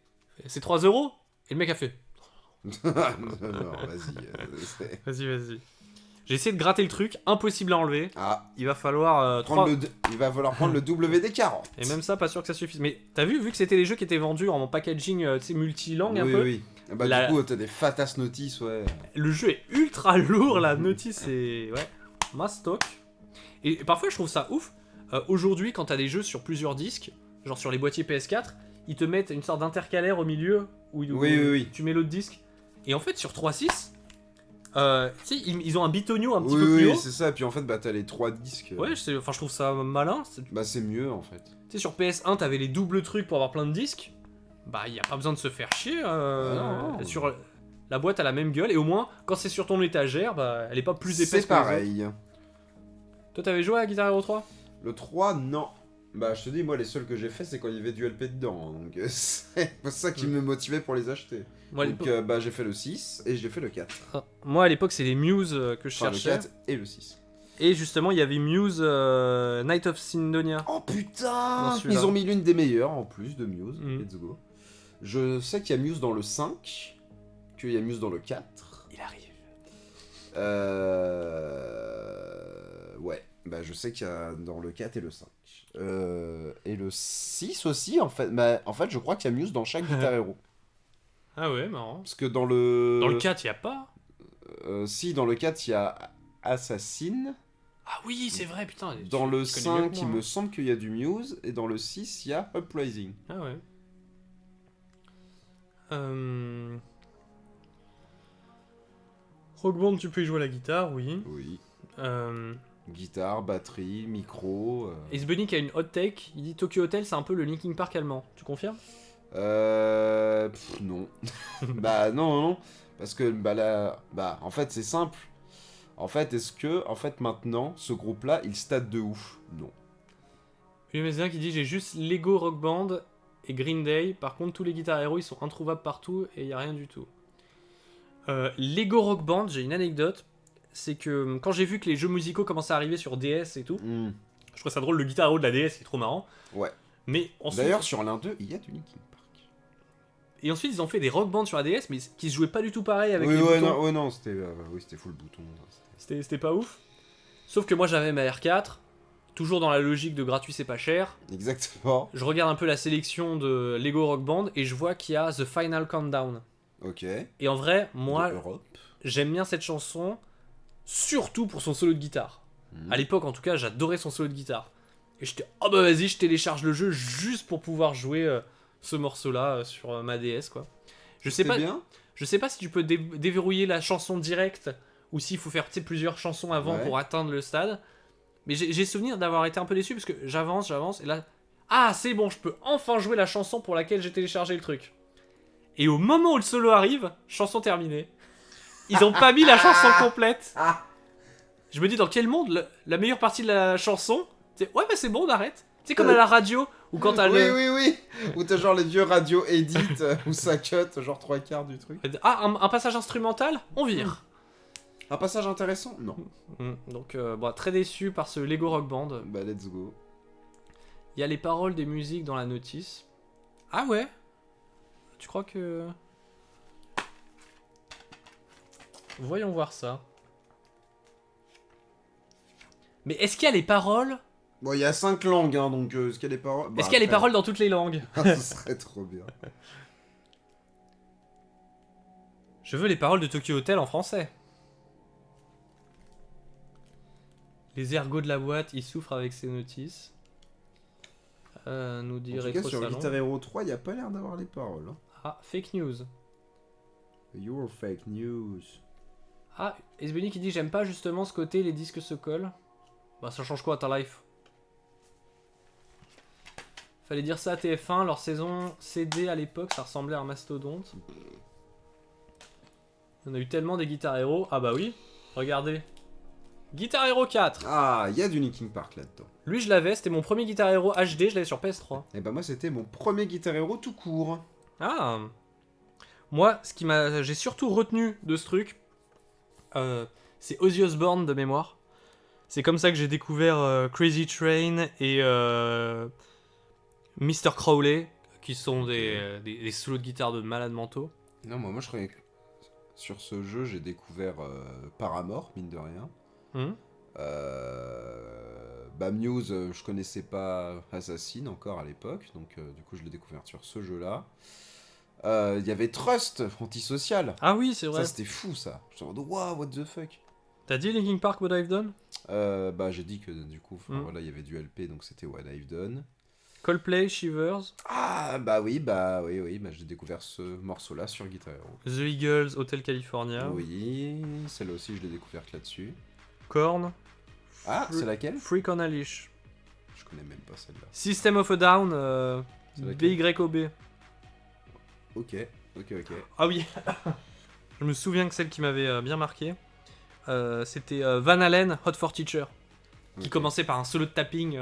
c'est 3 €. Et le mec a fait, non, vas-y. vas-y. J'ai essayé de gratter le truc, impossible à enlever. Ah, Il va falloir il va falloir prendre le WD-40. Et même ça, pas sûr que ça suffise. Mais t'as vu que c'était des jeux qui étaient vendus en packaging, tu sais, multilangue un peu. Oui. Bah, du coup, t'as des fatas notices, ouais. Le jeu est ultra lourd, la notice est... Ouais, mastoc. Et parfois, je trouve ça ouf. Aujourd'hui, quand t'as des jeux sur plusieurs disques, genre sur les boîtiers PS4, ils te mettent une sorte d'intercalaire au milieu où Oui. tu mets l'autre disque. Et en fait, sur 3.6, tu sais, ils ont un bitonio un petit peu plus Oui, haut. c'est ça. Et puis en fait, bah, t'as les 3 disques. Ouais, je trouve ça malin. Bah, c'est mieux en fait. Tu sais, sur PS1, t'avais les doubles trucs pour avoir plein de disques. Bah, y a pas besoin de se faire chier. Non. Sur la boîte a la même gueule. Et au moins, quand c'est sur ton étagère, bah, elle est pas plus épaisse C'est que les autres. pareil. Toi, t'avais joué à Guitar Hero 3? Le 3, non. Bah, je te dis, moi, les seuls que j'ai fait, c'est quand il y avait du LP dedans. Donc, c'est ça qui me motivait pour les acheter. Moi, à Donc, bah, j'ai fait le 6 et j'ai fait le 4. Moi, à l'époque, c'est les Muse que je Enfin, le cherchais. 4 et le 6. Et justement, il y avait Muse Night of Syndonia. Oh putain! celui-là. Ils ont mis l'une des meilleures en plus de Muse. Mhm. Let's go. Je sais qu'il y a Muse dans le 5, qu'il y a Muse dans le 4. Il arrive. Ouais, bah je sais qu'il y a dans le 4 et le 5. Et le 6 aussi, en fait. Mais en fait, je crois qu'il y a Muse dans chaque Guitar Hero. Ah ouais, marrant. Parce que dans le... Dans le 4, il y a pas. Si, dans le 4, il y a Assassin. Ah oui, c'est vrai, putain. Dans le tu connais mieux 5, que il moi, me hein. semble qu'il y a du Muse. Et dans le 6, il y a Uprising. Ah ouais. Rock Band, tu peux y jouer à la guitare, oui. Oui. Euh... Guitare, batterie, micro. Ace Bunny qui a une hot take, il dit Tokyo Hotel c'est un peu le Linkin Park allemand. Tu confirmes? Non. Bah non. Parce que bah là, bah en fait c'est simple. En fait, est-ce que maintenant ce groupe-là, il stade de ouf? Non. Il y a qui dit j'ai juste Lego Rock Band et Green Day. Par contre, tous les Guitar Hero ils sont introuvables partout et il y a rien du tout. Lego Rock Band, j'ai une anecdote. C'est que quand j'ai vu que les jeux musicaux commençaient à arriver sur DS et tout, je trouve ça drôle, le Guitar Hero de la DS, c'est trop marrant. Ouais. Mais ensuite, D'ailleurs, sur l'un d'eux, il y a du Linkin Park. et ensuite, ils ont fait des Rock Band sur la DS, mais qui se jouaient pas du tout pareil avec Oui, les boutons. non, c'était full bouton. C'était pas ouf. Sauf que moi, j'avais ma R4, toujours dans la logique de gratuit c'est pas cher, Exactement. je regarde un peu la sélection de Lego Rock Band et je vois qu'il y a The Final Countdown. Ok. Et en vrai, moi, De Europe. j'aime bien cette chanson, surtout pour son solo de guitare. Mhm. À l'époque, en tout cas, j'adorais son solo de guitare. Et j'étais, oh bah vas-y, je télécharge le jeu juste pour pouvoir jouer ce morceau-là sur ma DS, quoi. Je sais C'était pas, bien. je sais pas si tu peux déverrouiller la chanson directe ou s'il faut faire tu sais, plusieurs chansons avant Ouais. pour atteindre le stade. Mais j'ai souvenir d'avoir été un peu déçu parce que j'avance, et là, ah c'est bon, je peux enfin jouer la chanson pour laquelle j'ai téléchargé le truc. Et au moment où le solo arrive, chanson terminée. Ils ont pas mis la chanson complète. Ah. Je me dis dans quel monde la meilleure partie de la chanson, c'est ouais mais c'est bon on arrête. Tu sais comme à la radio ou quand t'as Oui, le oui, oui. Ou t'as genre les vieux radio edit où ça cut genre 3/4 du truc. ah un passage instrumental, on vire. Un passage intéressant? Non. Donc bon, très déçu par ce Lego Rock Band. Bah let's go. Il y a les paroles des musiques dans la notice. Ah ouais. Tu crois que voyons voir ça. Mais est-ce qu'il y a les paroles? Bon, il y a 5 langues, hein, donc est-ce qu'il y a des paroles? Bah, Est-ce qu'il y a les après- paroles dans toutes les langues? Ah, ce serait trop bien. Je veux les paroles de Tokyo Hotel en français. Les ergots de la boîte, ils souffrent avec ces notices. Nous dit En tout cas, Rétro sur Salon. Guitar Hero 3, il n'y a pas l'air d'avoir les paroles. Hein. Ah, fake news. Your fake news. Ah, Esbeni qui dit j'aime pas justement ce côté les disques se collent. Bah ça change quoi à ta life? Fallait dire ça à TF1, leur saison CD à l'époque ça ressemblait à un mastodonte. On a eu tellement des Guitar Hero. Ah bah oui, regardez. Guitar Hero 4. Ah, il y a du Linkin Park là-dedans. Lui je l'avais, c'était mon premier Guitar Hero HD, je l'avais sur PS3. Et bah moi, c'était mon premier Guitar Hero tout court. Ah. Moi, j'ai surtout retenu de ce truc, c'est Ozzy Osbourne de mémoire. C'est comme ça que j'ai découvert Crazy Train et Mr. Crowley, qui sont des solos de guitare de malades mentaux. Non, moi je croyais que sur ce jeu, j'ai découvert Paramore, mine de rien. Hum. Bah Muse, je connaissais pas Assassin encore à l'époque, donc du coup je l'ai découvert sur ce jeu-là. Il y avait Trust, Antisocial. Ah oui, c'est vrai. Ça c'était fou ça. Je me suis dit, wow, what the fuck. T'as dit Linkin Park What I've Done? Bah j'ai dit que du coup, Mm. voilà, il y avait du LP, donc c'était What I've Done. Coldplay, Shivers, Ah oui, j'ai découvert ce morceau-là sur Guitar Hero. The Eagles, Hotel California, Oui, celle-là aussi je l'ai découverte là-dessus. Korn, Ah, c'est laquelle? Freak on a Leash, Je connais même pas celle-là. System of a Down, C'est laquelle? BYOB. Ok. Ah oui, je me souviens que celle qui m'avait bien marqué, c'était Van Halen, Hot for Teacher, qui Ok. commençait par un solo de tapping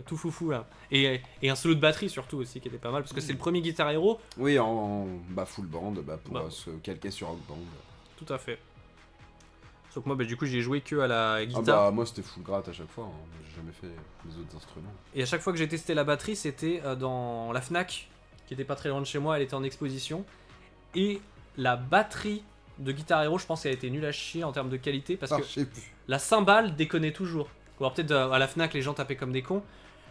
tout foufou là, et un solo de batterie surtout aussi qui était pas mal, parce que c'est le premier Guitar Hero, Oui, en full band, pour Bah. se calquer sur Rock Band. tout à fait. Sauf que moi du coup j'y ai joué que à la Ah guitare, bah moi c'était full gratte à chaque fois, hein. J'ai jamais fait les autres instruments. et à chaque fois que j'ai testé la batterie c'était dans la Fnac, qui était pas très loin de chez moi, elle était en exposition, et la batterie de Guitar Hero je pense qu'elle était nulle à chier en termes de qualité, parce Ah, que je sais plus. la cymbale déconnait toujours. Ou alors peut-être à la Fnac les gens tapaient comme des cons,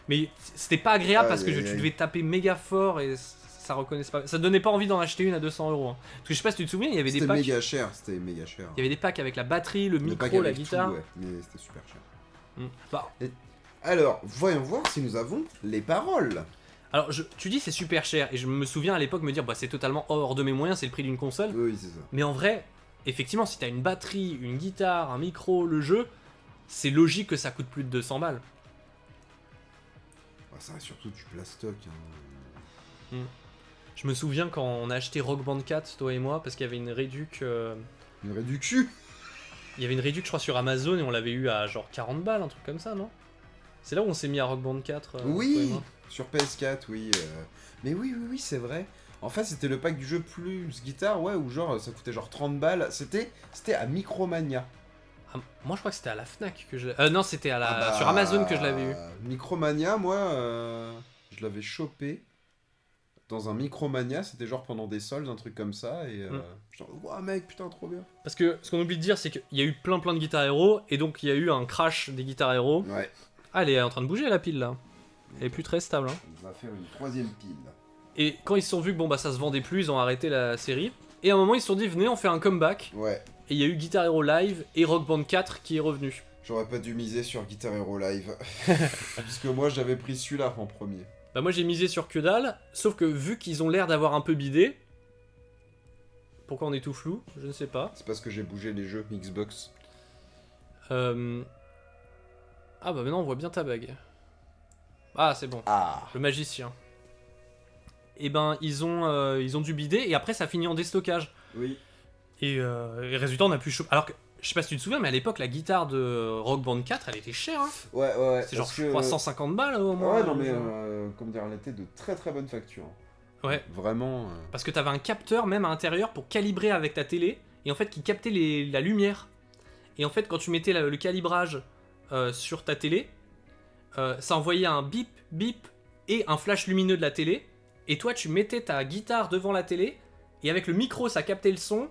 mais c'était pas agréable parce que Aïe, aïe, tu aïe. devais taper méga fort et ça reconnaissait pas. Ça donnait pas envie d'en acheter une à 200 €. Hein. Parce que je sais pas si tu te souviens, il y avait des C'était packs. méga cher, Il y avait des packs avec la batterie, le Le pack micro, la avec guitare. tout, ouais, mais c'était super cher. Bah, Alors, voyons voir si nous avons les paroles. alors tu dis c'est super cher et je me souviens à l'époque me dire bah c'est totalement hors de mes moyens, c'est le prix d'une console. Oui, c'est ça. Mais en vrai, effectivement, si t'as une batterie, une guitare, un micro, le jeu, c'est logique que ça coûte plus de 200 balles. Ah, ça reste surtout du plastoc. Hein. Je me souviens quand on a acheté Rock Band 4, toi et moi, parce qu'il y avait une réduc. Une raie du cul. Il y avait une réduc, je crois, sur Amazon et on l'avait eu à genre 40 balles, un truc comme ça, non? C'est là où on s'est mis à Rock Band 4. toi et Oui, moi. sur PS4, oui. Mais oui, c'est vrai. En fait, c'était le pack du jeu plus guitare, ouais, où genre ça coûtait genre 30 balles. C'était à Micromania. Ah, moi, je crois que c'était à la Fnac que je. Non, c'était à la Ah bah, sur Amazon que je l'avais eu. Micromania, moi, je l'avais chopé dans un Micromania. C'était genre pendant des soldes, un truc comme ça. Et genre, ouah, mec, putain, trop bien. Parce que ce qu'on oublie de dire, c'est qu'il y a eu plein de Guitar Hero et donc il y a eu un crash des Guitar Hero. Ouais. Ah, elle est en train de bouger la pile là. Elle est plus très stable. Hein. On va faire une 3ème pile. Et quand ils se sont vus que bon bah ça se vendait plus, ils ont arrêté la série. Et à un moment ils se sont dit venez on fait un comeback. Ouais. Et il y a eu Guitar Hero Live et Rock Band 4 qui est revenu. J'aurais pas dû miser sur Guitar Hero Live. Parce que moi j'avais pris celui-là en premier. Bah moi j'ai misé sur que dalle, sauf que vu qu'ils ont l'air d'avoir un peu bidé... Pourquoi on est tout flou? Je ne sais pas. C'est parce que j'ai bougé les jeux Xbox. Ah bah maintenant on voit bien ta bague. Ah c'est bon. Ah. Le magicien. Et ben ils ont dû bider et après ça finit en déstockage. Oui. Et résultat on a pu choper... Alors que je sais pas si tu te souviens mais à l'époque la guitare de Rock Band 4 elle était chère hein. Ouais. C'est genre je crois 150 balles au moins. Ouais non mais comment dire, elle était de très très bonne facture. Ouais. Vraiment. Parce que t'avais un capteur même à l'intérieur pour calibrer avec ta télé et en fait qui captait la lumière. Et en fait quand tu mettais le calibrage sur ta télé, ça envoyait un bip bip et un flash lumineux de la télé. Et toi tu mettais ta guitare devant la télé et avec le micro ça captait le son,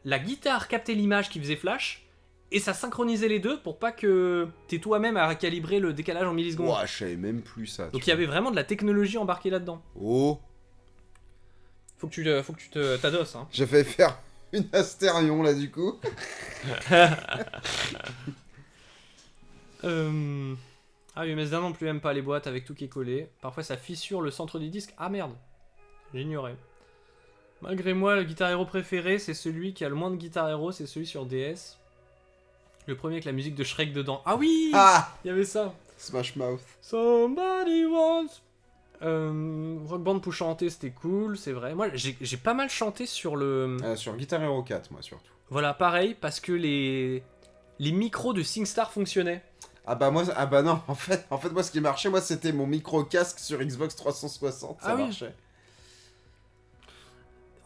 la guitare captait l'image qui faisait flash et ça synchronisait les deux pour pas que t'aies toi-même à calibrer le décalage en millisecondes. Ouah, je savais même plus ça. Donc il y avait vraiment de la technologie embarquée là-dedans. Oh. Faut que tu t'adosses hein. J'ai fait faire une Astérion là du coup. Ah oui, mais ça non plus aime pas les boîtes avec tout qui est collé. Parfois ça fissure le centre du disque. Ah merde, j'ignorais. Malgré moi, le Guitar Hero préféré, c'est celui qui a le moins de Guitar Hero, c'est celui sur DS. Le premier avec la musique de Shrek dedans. Ah oui, Ah. il y avait ça. Smash Mouth. Somebody wants... Rock Band pour chanter, c'était cool, c'est vrai. Moi, j'ai pas mal chanté sur le... Sur Guitar Hero 4 moi surtout. Voilà, pareil, parce que les micros de SingStar fonctionnaient. Ah bah non, en fait moi ce qui marchait moi c'était mon micro casque sur Xbox 360, ça Ah oui. marchait.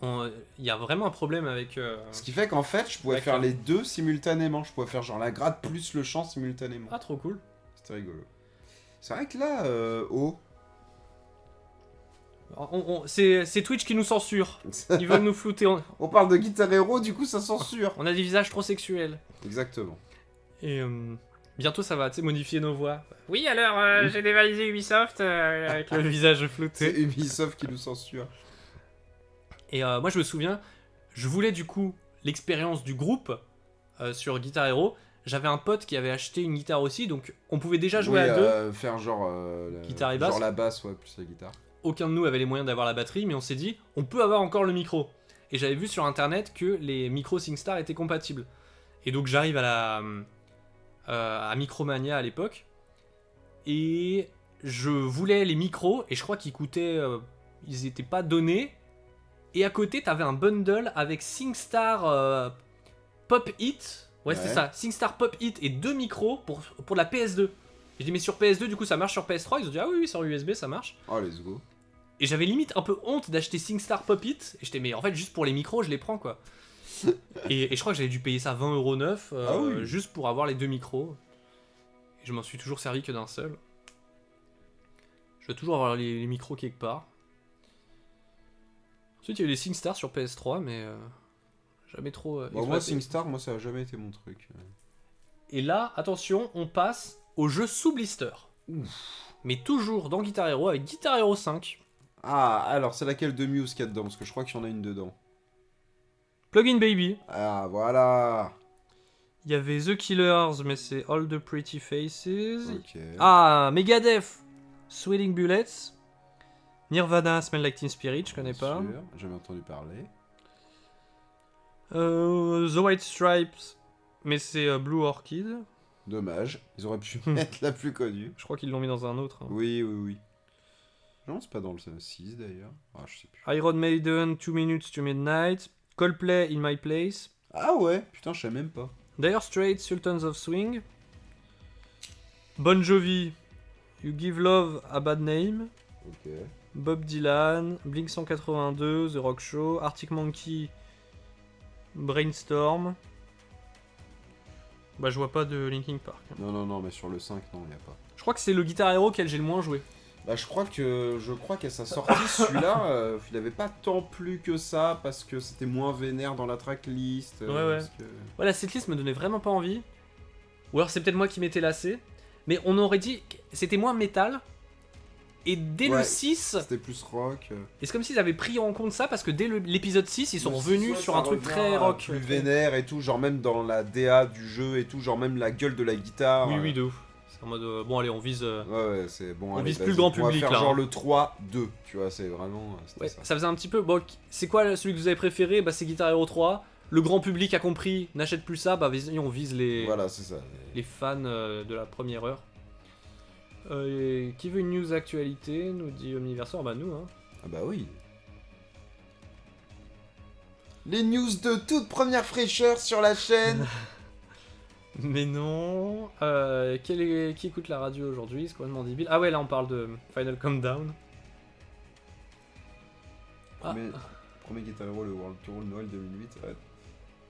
Il y a vraiment un problème avec... Ce qui fait qu'en fait je pouvais D'accord. faire les deux simultanément, je pouvais faire genre la gratte plus le chant simultanément. Ah, trop cool. C'était rigolo. C'est vrai que là, C'est Twitch qui nous censure. Ils veulent nous flouter. on parle de Guitar Hero, du coup ça censure. On a des visages trop sexuels. Exactement. Et bientôt ça va, tu sais, modifier nos voix. Oui, alors j'ai dévalisé Ubisoft avec le visage C'est flouté. Ubisoft qui nous censure. Et moi je me souviens, je voulais du coup l'expérience du groupe sur Guitar Hero. J'avais un pote qui avait acheté une guitare aussi, donc on pouvait déjà jouer Oui, à deux. faire genre Guitare et basse. genre la basse, ouais, plus la guitare. Aucun de nous avait les moyens d'avoir la batterie, mais on s'est dit, on peut avoir encore le micro. Et j'avais vu sur internet que les micros SingStar étaient compatibles. Et donc j'arrive à Micromania à l'époque, et je voulais les micros, et je crois qu'ils coûtaient, ils étaient pas donnés. Et à côté, t'avais un bundle avec SingStar Pop Hit. Ouais, c'est Ouais. ça, SingStar Pop Hit et 2 micros pour la PS2. J'ai dit, mais sur PS2, du coup, ça marche sur PS3. Ils ont dit, ah oui, sur USB, ça marche. Oh, let's go. Et j'avais limite un peu honte d'acheter SingStar Pop It. Et j'étais, mais en fait, juste pour les micros, je les prends quoi. et je crois que j'avais dû payer ça 20€ neuf, Ah oui. juste pour avoir les 2 micros. Et je m'en suis toujours servi que d'un seul. Je dois toujours avoir les micros quelque part. Ensuite, il y a eu les SingStar sur PS3, mais jamais trop. Bon, moi, exploité. SingStar, moi, ça a jamais été mon truc. Et là, attention, on passe au jeu sous blister. Mais toujours dans Guitar Hero avec Guitar Hero 5. Ah, alors, c'est laquelle de Muse qu'il y a dedans? Parce que je crois qu'il y en a une dedans. Plugin Baby. Ah, voilà. Il y avait The Killers, mais c'est All the Pretty Faces. Ok. Ah, Megadeth, Sweating Bullets. Nirvana, Smell Like Teen Spirit, je connais Bien pas. sûr, j'ai jamais entendu parler. The White Stripes, mais c'est Blue Orchid. Dommage, ils auraient pu mettre la plus connue. Je crois qu'ils l'ont mis dans un autre. Hein. Oui. Non, c'est pas dans le 6 d'ailleurs. Ah, je sais plus. Iron Maiden, 2 Minutes to Midnight. Coldplay, In My Place. Ah ouais, putain, je sais même pas. Dire Straits, Sultans of Swing. Bon Jovi, You Give Love a Bad Name. Ok. Bob Dylan, Blink 182, The Rock Show, Arctic Monkey, Brainstorm. Bah je vois pas de Linkin Park. Non, mais sur le 5, non, il y a pas. Je crois que c'est le Guitar Hero auquel j'ai le moins joué. Bah, je crois qu'à sa sortie, celui-là, il avait pas tant plu que ça parce que c'était moins vénère dans la tracklist. Ouais. parce que- Ouais, la setlist me donnait vraiment pas envie. Ou alors c'est peut-être moi qui m'étais lassé. Mais on aurait dit que c'était moins métal. Et dès le Ouais. 6, C'était plus rock. et c'est comme s'ils avaient pris en compte ça parce que dès l'épisode 6, ils sont Le revenus six, ouais, sur ça un truc revient très rock. plus vénère et tout, genre même dans la DA du jeu et tout, genre même la gueule de la guitare. Oui, oui, de ouf. C'est en mode bon, allez, on vise. Ouais, c'est bon. On allez, vise plus vas-y, le grand on va public, faire là, genre hein. le 3-2, tu vois, c'est vraiment. C'était Ouais, ça. ça faisait un petit peu. Bon, c'est quoi celui que vous avez préféré? Bah, c'est Guitar Hero 3. Le grand public a compris, n'achète plus ça. Bah, vas-y, on vise Voilà, c'est ça. les fans de la première heure. Qui veut une news actualité? Nous dit Omniversor. Bah, nous, hein. Ah bah oui. Les news de toute première fraîcheur sur la chaîne. Mais non. Qui écoute la radio aujourd'hui? C'est complètement débile. Ah ouais, là on parle de Final Countdown. Ah. Premier Guitar Hero, le World Tour, le Noël 2008. Ouais.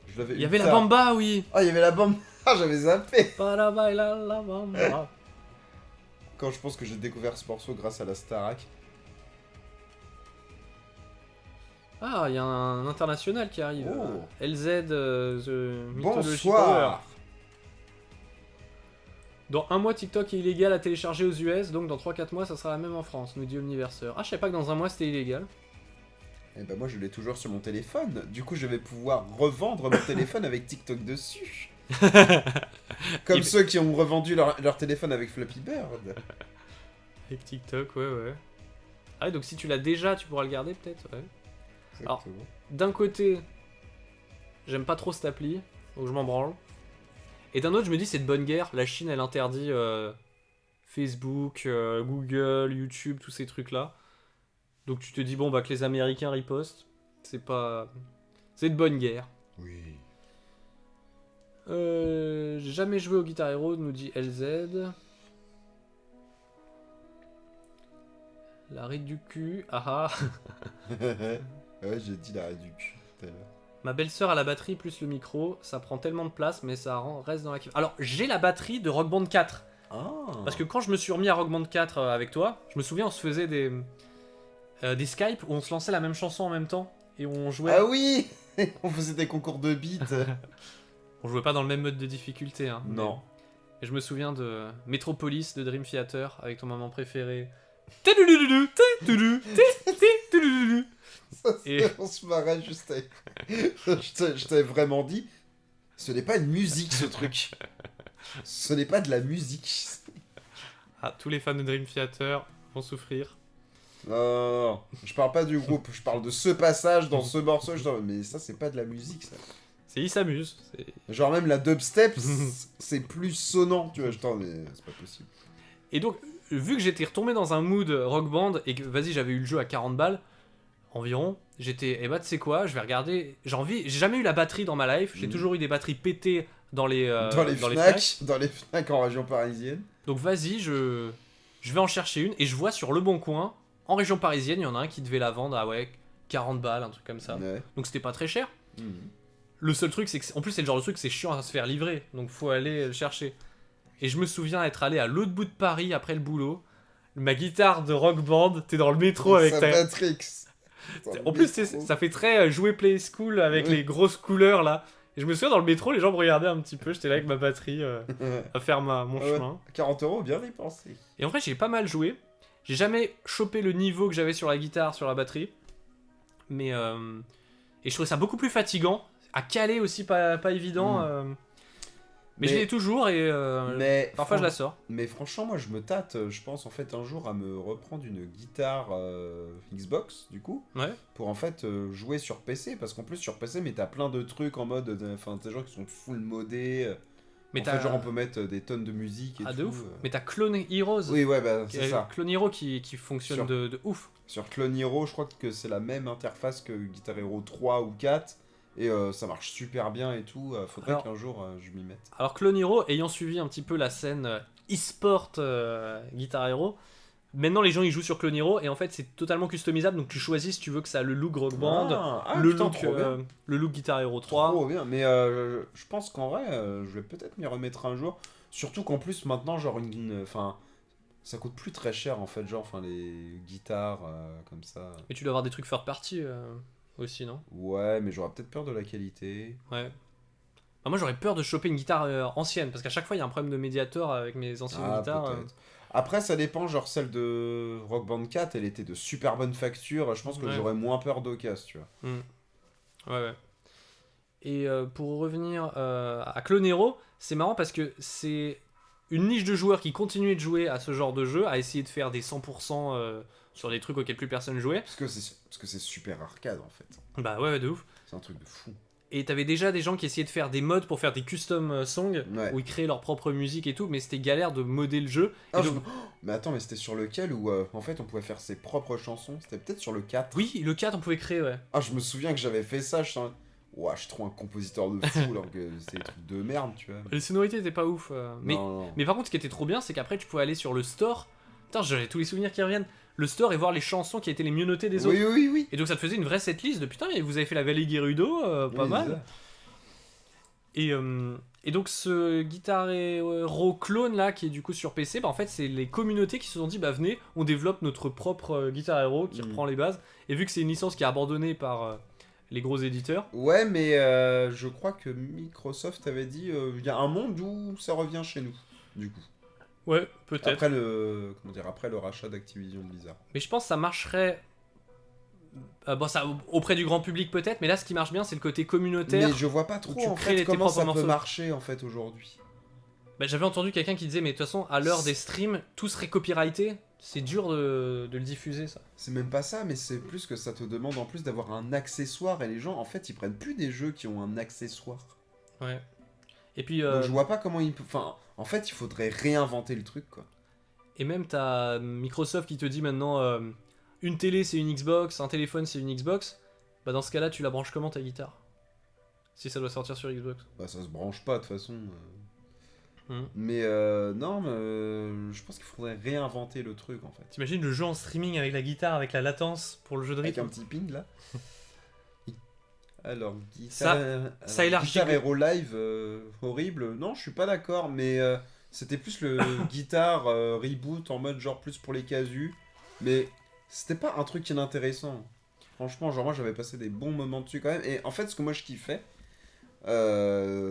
Je l'avais Il eu y avait la tard. bamba, oui. Ah, il y avait la bande. Ah, j'avais zappé. Para bailar la bamba. Quand je pense que j'ai découvert ce morceau grâce à la Starac. Ah, il y a un international qui arrive. Oh. LZ, The Mythology Power. Bonsoir. Dans un mois, TikTok est illégal à télécharger aux US, donc dans 3-4 mois, ça sera la même en France, nous dit Omniverseur. Ah, je savais pas que dans un mois c'était illégal. Et bah moi je l'ai toujours sur mon téléphone. Du coup je vais pouvoir revendre mon téléphone avec TikTok dessus. Comme Il- ceux qui ont revendu leur téléphone avec Flappy Bird. Avec TikTok, ouais. Ah, donc si tu l'as déjà, tu pourras le garder peut-être, ouais. Alors, Exactement. d'un côté, j'aime pas trop cette appli, donc je m'en branle. Et d'un autre, je me dis, c'est de bonne guerre. La Chine, elle interdit Facebook, Google, YouTube, tous ces trucs-là. Donc tu te dis, bon, bah que les Américains ripostent, c'est pas. C'est de bonne guerre. Oui. J'ai jamais joué au Guitar Hero, nous dit LZ. L'arrêt du cul, ah ah. Ouais, j'ai dit l'arrêt du cul tout à l'heure. Ma belle-sœur a la batterie plus le micro, ça prend tellement de place, mais ça reste dans la kiff. Alors, j'ai la batterie de Rock Band 4. Ah. Parce que quand je me suis remis à Rock Band 4 avec toi, je me souviens, on se faisait des Skype où on se lançait la même chanson en même temps et on jouait. Ah oui. On faisait des concours de beats. On jouait pas dans le même mode de difficulté. Hein, Non. mais je me souviens de Metropolis de Dream Theater avec ton moment préféré. Ça, Et- on se marrait juste avec... Je t'avais vraiment dit, ce n'est pas une musique ce truc. Ce n'est pas de la musique. Ah, tous les fans de Dream Theater vont souffrir. Non. Je parle pas du groupe, je parle de ce passage dans ce morceau. Mais ça, c'est pas de la musique, ça. Ils s'amusent. Genre même la dubstep, c'est plus sonnant, tu vois. Mais c'est pas possible. Et donc, vu que j'étais retombé dans un mood rock band et que, vas-y, j'avais eu le jeu à 40 balles environ, j'étais, eh bah, tu sais quoi, je vais regarder. J'ai jamais eu la batterie dans ma life, j'ai toujours eu des batteries pétées dans les Fnac. Dans les Fnac en région parisienne. Donc, vas-y, je vais en chercher une et je vois sur Le Bon Coin, en région parisienne, il y en a un qui devait la vendre à 40 balles, un truc comme ça. Ouais. Donc, c'était pas très cher. Mhm. Le seul truc, c'est que, en plus, c'est le genre de truc, c'est chiant à se faire livrer, donc faut aller le chercher. Et je me souviens être allé à l'autre bout de Paris après le boulot. Ma guitare de rock band, t'es dans le métro avec Sa ta. Matrix. En plus, ça fait très jouer Play School avec Oui. les grosses couleurs là. Et je me souviens dans le métro, les gens me regardaient un petit peu. J'étais là avec ma batterie à faire mon Ah ouais. chemin. 40 €, bien dépensé. Et en vrai, j'ai pas mal joué. J'ai jamais chopé le niveau que j'avais sur la guitare, sur la batterie. Mais. Et je trouvais ça beaucoup plus fatigant. À caler aussi, pas évident. Mais je Mais- l'ai toujours et Mais parfois je la sors. Mais franchement, moi je me tâte, je pense en fait un jour à me reprendre une guitare Xbox du coup, Ouais. pour en fait jouer sur PC, parce qu'en plus sur PC, mais t'as plein de trucs en mode, enfin t'as des gens qui sont full modés, Mais en t'as. fait, genre on peut mettre des tonnes de musique et Ah, tout. de ouf. Mais t'as Clone Heroes. Oui, ouais, bah c'est ça. Clone Hero qui fonctionne Sur- de ouf. Sur Clone Hero, je crois que c'est la même interface que Guitar Hero 3 ou 4, et ça marche super bien et tout. Faudrait Alors- qu'un jour je m'y mette. Alors Clone Hero, ayant suivi un petit peu la scène e-sport Guitar Hero, maintenant les gens ils jouent sur Clone Hero et en fait c'est totalement customisable, donc tu choisis si tu veux que ça a le look Rock Band, le, putain, look, trop bien. le look Guitar Hero 3. Trop bien, mais je pense qu'en vrai, je vais peut-être m'y remettre un jour. Surtout qu'en plus, maintenant, genre, enfin, ça coûte plus très cher en fait, genre, enfin, les guitares comme ça. Mais tu dois avoir des trucs third party aussi, non? Ouais, mais j'aurais peut-être peur de la qualité. Ouais. Bah, moi j'aurais peur de choper une guitare ancienne, parce qu'à chaque fois il y a un problème de médiator avec mes anciennes Ah, guitares. peut-être. Après, ça dépend, genre celle de Rock Band 4, elle était de super bonne facture. Je pense que Ouais. j'aurais moins peur d'occasion, tu vois. Hmm. Ouais, ouais. Et pour revenir à Clone Hero, c'est marrant parce que c'est une niche de joueurs qui continuaient de jouer à ce genre de jeu, à essayer de faire des 100% sur des trucs auxquels plus personne jouait. Parce que c'est super arcade, en fait. Bah ouais, ouais, de ouf. C'est un truc de fou. Et t'avais déjà des gens qui essayaient de faire des mods pour faire des custom songs, Ouais. où ils créaient leur propre musique et tout, mais c'était galère de modder le jeu. Et Ah, donc- mais attends, mais c'était sur lequel où en fait on pouvait faire ses propres chansons? C'était peut-être sur le 4. Oui, le 4 on pouvait créer, ouais. Ah, je me souviens que j'avais fait ça. Ouah, je suis trop un compositeur de fou alors que c'est des trucs de merde, tu vois. Les sonorités étaient pas ouf. Mais, Non, non. mais par contre, ce qui était trop bien, c'est qu'après tu pouvais aller sur le store. Putain, j'avais tous les souvenirs qui reviennent. Le store et voir les chansons qui étaient les mieux notées des autres. Oui, oui, oui. Et donc ça te faisait une vraie setlist de putain, et vous avez fait la Vallée Gerudo, pas Oui, mal. c'est ça. Et donc ce Guitar Hero clone là, qui est du coup sur PC, bah en fait c'est les communautés qui se sont dit bah venez, on développe notre propre Guitar Hero qui reprend les bases. Et vu que c'est une licence qui est abandonnée par les gros éditeurs, Ouais, mais je crois que Microsoft avait dit il y a un monde où ça revient chez nous, du coup. ouais peut-être. Après le rachat d'Activision Blizzard. Mais je pense que ça marcherait. Bon, ça, auprès du grand public peut-être, mais là ce qui marche bien c'est le côté communautaire. Mais je vois pas trop tu en crées fait tes comment propres ça peut morceaux. marcher en fait aujourd'hui. Bah, j'avais entendu quelqu'un qui disait mais de toute façon à l'heure des streams tout serait copyrighté, c'est dur de le diffuser ça. C'est même pas ça, mais c'est plus que ça te demande en plus d'avoir un accessoire et les gens en fait ils prennent plus des jeux qui ont un accessoire. Ouais. Et puis Donc je vois pas comment enfin en fait il faudrait réinventer le truc quoi. et même t'as Microsoft qui te dit maintenant une télé c'est une Xbox, un téléphone c'est une Xbox. Bah dans ce cas-là tu la branches comment ta guitare? Si ça doit sortir sur Xbox. Bah ça se branche pas de toute façon. Mhm. Mais non, mais je pense qu'il faudrait réinventer le truc en fait. T'imagines le jeu en streaming avec la guitare, avec la latence pour le jeu de Avec rythme. un petit ping là. Alors, ça élargit Guitar le- Hero Live, horrible. Non, je suis pas d'accord, mais c'était plus le guitare reboot en mode genre plus pour les casus. Mais c'était pas un truc inintéressant. Franchement, genre moi j'avais passé des bons moments dessus quand même. Et en fait, ce que moi je kiffais,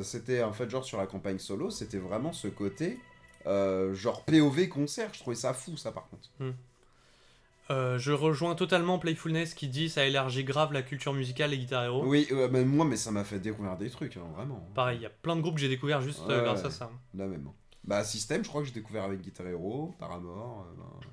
c'était en fait genre sur la campagne solo, c'était vraiment ce côté genre POV concert. Je trouvais ça fou ça par contre. Je rejoins totalement Playfulness qui dit ça élargit grave la culture musicale et Guitar Hero. Oui, mais moi, mais ça m'a fait découvrir des trucs, hein, vraiment. Pareil, il y a plein de groupes que j'ai découvert juste Ouais, grâce ouais. à ça. Là même. Bah, System, je crois que j'ai découvert avec Guitar Hero, Paramore,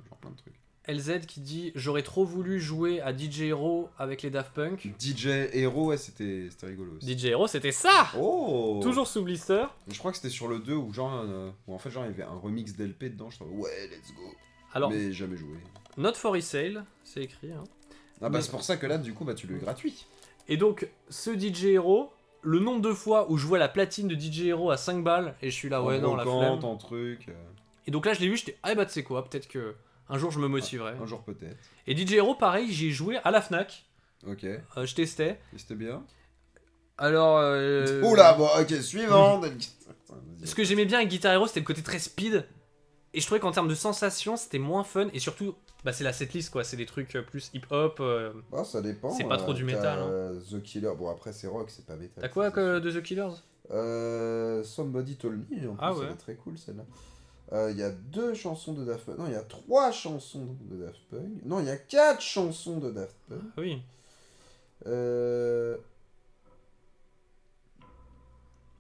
genre plein de trucs. LZ qui dit j'aurais trop voulu jouer à DJ Hero avec les Daft Punk. DJ Hero, ouais, c'était rigolo aussi. DJ Hero c'était ça. Oh Toujours sous blister. Je crois que c'était sur le 2 où genre, où en fait genre il y avait un remix d'LP dedans, je trouvais ouais, let's go. Alors, Mais jamais joué. not for resale, c'est écrit. Hein. Ah bah Mais- c'est pour ça que là du coup bah tu le gratuit. Et donc, ce DJ Hero, le nombre de fois où je vois la platine de DJ Hero à 5 balles, et je suis là, ouais, En non, la brocante, flemme. en truc. Et donc là, je l'ai vu, j'étais, ah bah tu sais quoi, peut-être que un jour je me motiverai. Un jour peut-être. Et DJ Hero, pareil, j'y ai joué à la Fnac, Ok. Et je testais. c'était bien. Alors, Oula, bon, ok, suivant. ce que j'aimais bien avec Guitar Hero, c'était le côté très speed. Et je trouvais qu'en termes de sensations, c'était moins fun. Et surtout, bah, c'est la setlist, quoi. C'est des trucs plus hip-hop. Ah, ça dépend. C'est pas trop du métal, t'as The Killer. Bon, après, c'est rock, c'est pas métal. T'as quoi ça, c'est de The Killers? sûr. Somebody Told Me. En plus, Ah ouais. elle est très cool celle-là. Il y a 2 chansons de Daft Punk. Non, il y a 3 chansons de Daft Punk. Non, il y a 4 chansons de Daft Punk. Ah oui.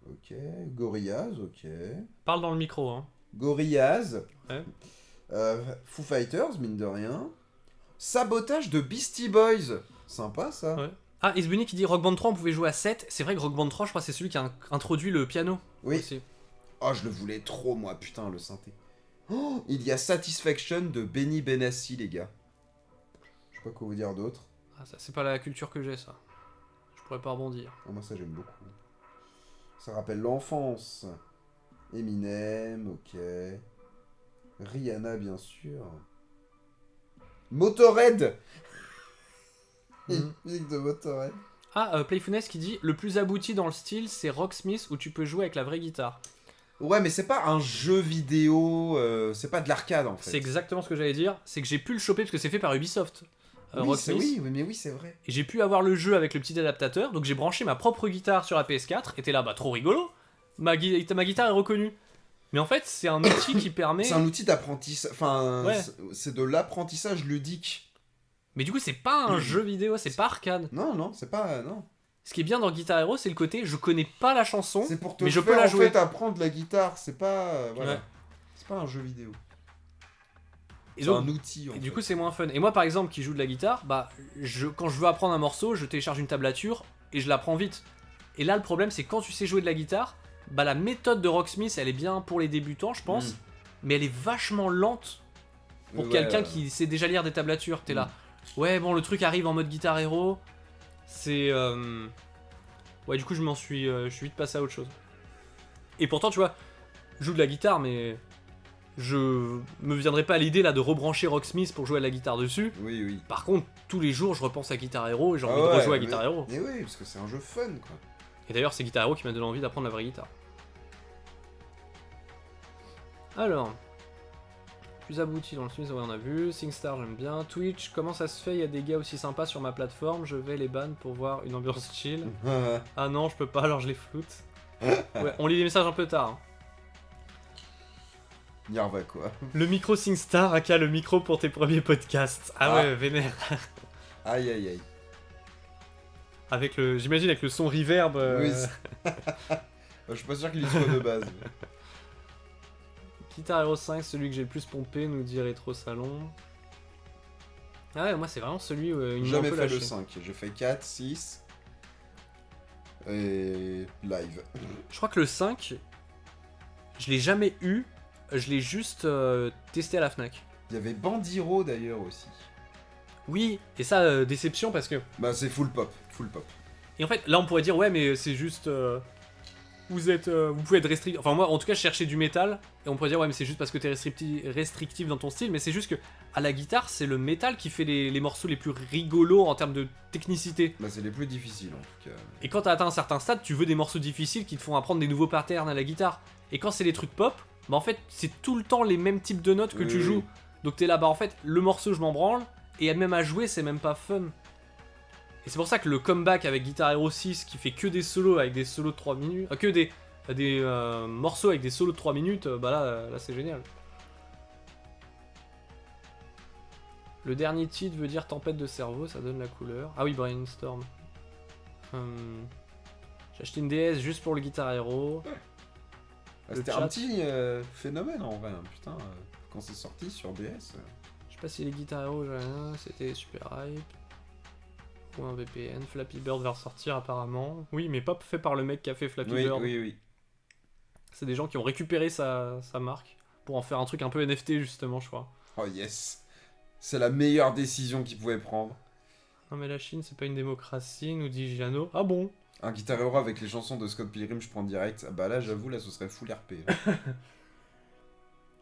Ok. Gorillaz, ok. Parle dans le micro, hein. Gorillaz. Ouais. Foo Fighters, mine de rien. Sabotage de Beastie Boys. Sympa ça. Ouais. Ah, Isbunny qui dit Rock Band 3, on pouvait jouer à 7. C'est vrai que Rock Band 3, je crois, c'est celui qui a introduit le piano. Oui. Aussi. Oh, je le voulais trop, moi, putain, le synthé. Oh, il y a Satisfaction de Benny Benassi, les gars. Je sais pas quoi vous dire d'autre. Ah, ça, c'est pas la culture que j'ai, ça. Je pourrais pas rebondir. Oh, moi, ça, j'aime beaucoup. Ça rappelle l'enfance. Eminem, ok. Rihanna, bien sûr. Motorhead. Mhm. Musique de Motorhead. Ah, Playfulness qui dit le plus abouti dans le style, c'est Rocksmith où tu peux jouer avec la vraie guitare. Ouais, mais c'est pas un jeu vidéo, c'est pas de l'arcade en fait. C'est exactement ce que j'allais dire. C'est que j'ai pu le choper parce que c'est fait par Ubisoft. Rocksmith. Mais oui, c'est vrai. Et j'ai pu avoir le jeu avec le petit adaptateur, donc j'ai branché ma propre guitare sur la PS4, et t'es là, bah trop rigolo, ma guitare est reconnue. Mais en fait, c'est un outil qui permet... C'est un outil d'apprentissage, enfin, Ouais. c'est de l'apprentissage ludique. Mais du coup, c'est pas un jeu vidéo, c'est pas arcade. Non, c'est pas, non. Ce qui est bien dans Guitar Hero, c'est le côté, je connais pas la chanson, C'est pour te mais je faire peux la en jouer. fait apprendre la guitare, c'est pas, voilà. Ouais. C'est pas un jeu vidéo. Et C'est donc, un outil, en et fait. du coup, c'est moins fun. Et moi, par exemple, qui joue de la guitare, bah, quand je veux apprendre un morceau, je télécharge une tablature et je l'apprends vite. Et là, le problème, c'est quand tu sais jouer de la guitare, bah, la méthode de Rocksmith, elle est bien pour les débutants, je pense, mais elle est vachement lente pour Ouais, quelqu'un qui sait déjà lire des tablatures. T'es là, ouais, bon, le truc arrive en mode Guitar Hero, c'est... Ouais, du coup, je suis vite passé à autre chose. Et pourtant, tu vois, je joue de la guitare, mais... Je me viendrai pas à l'idée là de rebrancher Rocksmith pour jouer à la guitare dessus. Oui. Par contre, tous les jours, je repense à Guitar Hero et j'ai Ah envie de ouais, rejouer à mais- Guitar Hero. Mais oui, parce que c'est un jeu fun, quoi. Et d'ailleurs, c'est Guitar Hero qui m'a donné envie d'apprendre la vraie guitare. Alors, plus abouti dans le Smith, ouais, on a vu. SingStar, j'aime bien. Twitch, comment ça se fait? Il y a des gars aussi sympas sur ma plateforme. Je vais les ban pour voir une ambiance chill. Ah non, je peux pas, alors je les floute. Ouais, on lit les messages un peu tard. Hein. Yarva, quoi. Le micro SingStar, aka le micro pour tes premiers podcasts. Ah ouais, vénère. Aïe. Avec le, j'imagine avec le son reverb. Oui, je suis pas sûr qu'il y soit de base. Guitar Hero 5, celui que j'ai le plus pompé, nous dit Rétro Salon. Ah ouais, moi c'est vraiment celui où il J'ai m'a un jamais peu fait lâché. le 5. J'ai fait 4, 6. Et live. Je crois que le 5, je l'ai jamais eu, je l'ai juste testé à la Fnac. Il y avait Bandiro d'ailleurs aussi. Oui, et ça, déception parce que... Bah c'est full pop. Et en fait, là on pourrait dire, ouais mais c'est juste... vous pouvez être restrictif. Enfin moi en tout cas je cherchais du métal, et on pourrait dire ouais mais c'est juste parce que t'es restrictif dans ton style, mais c'est juste que à la guitare c'est le métal qui fait les morceaux les plus rigolos en termes de technicité. Bah c'est les plus difficiles en tout cas. Et quand t'as atteint un certain stade, tu veux des morceaux difficiles qui te font apprendre des nouveaux patterns à la guitare. Et quand c'est des trucs pop, bah en fait c'est tout le temps les mêmes types de notes que tu joues. Donc t'es là, bah en fait le morceau je m'en branle, et même à jouer c'est même pas fun. Et c'est pour ça que le comeback avec Guitar Hero 6 qui fait que des solos avec des solos de 3 minutes, que des morceaux avec des solos de 3 minutes, bah là c'est génial. Le dernier titre veut dire tempête de cerveau, ça donne la couleur. Ah oui, Brainstorm. J'ai acheté une DS juste pour le Guitar Hero. Ah, c'était un petit phénomène en vrai. Hein. Putain, quand c'est sorti sur DS. Je sais pas si les Guitar Hero, c'était super hype. Ou un VPN. Flappy Bird va ressortir apparemment. Oui, mais pas fait par le mec qui a fait Flappy Bird. Oui. C'est des gens qui ont récupéré sa marque pour en faire un truc un peu NFT justement, je crois. Oh yes. C'est la meilleure décision qu'ils pouvaient prendre. Non mais la Chine c'est pas une démocratie, nous dit Giano. Ah bon? Un Guitar Hero avec les chansons de Scott Pilgrim, je prends direct. Ah bah là j'avoue, là ce serait full RP. Là.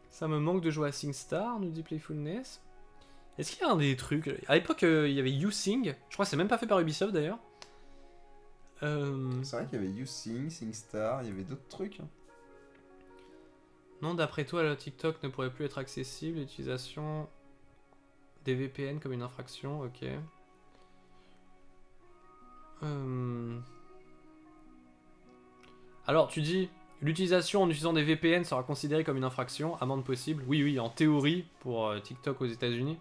Ça me manque de jouer à SingStar, nous dit Playfulness. Est-ce qu'il y a un des trucs... À l'époque, il y avait YouSing. Je crois que c'est même pas fait par Ubisoft d'ailleurs. C'est vrai qu'il y avait YouSing, SingStar, il y avait d'autres trucs. Hein. Non, d'après toi, le TikTok ne pourrait plus être accessible. L'utilisation des VPN comme une infraction, ok. Alors, tu dis, l'utilisation en utilisant des VPN sera considérée comme une infraction, amende possible. Oui, en théorie, pour TikTok aux États-Unis.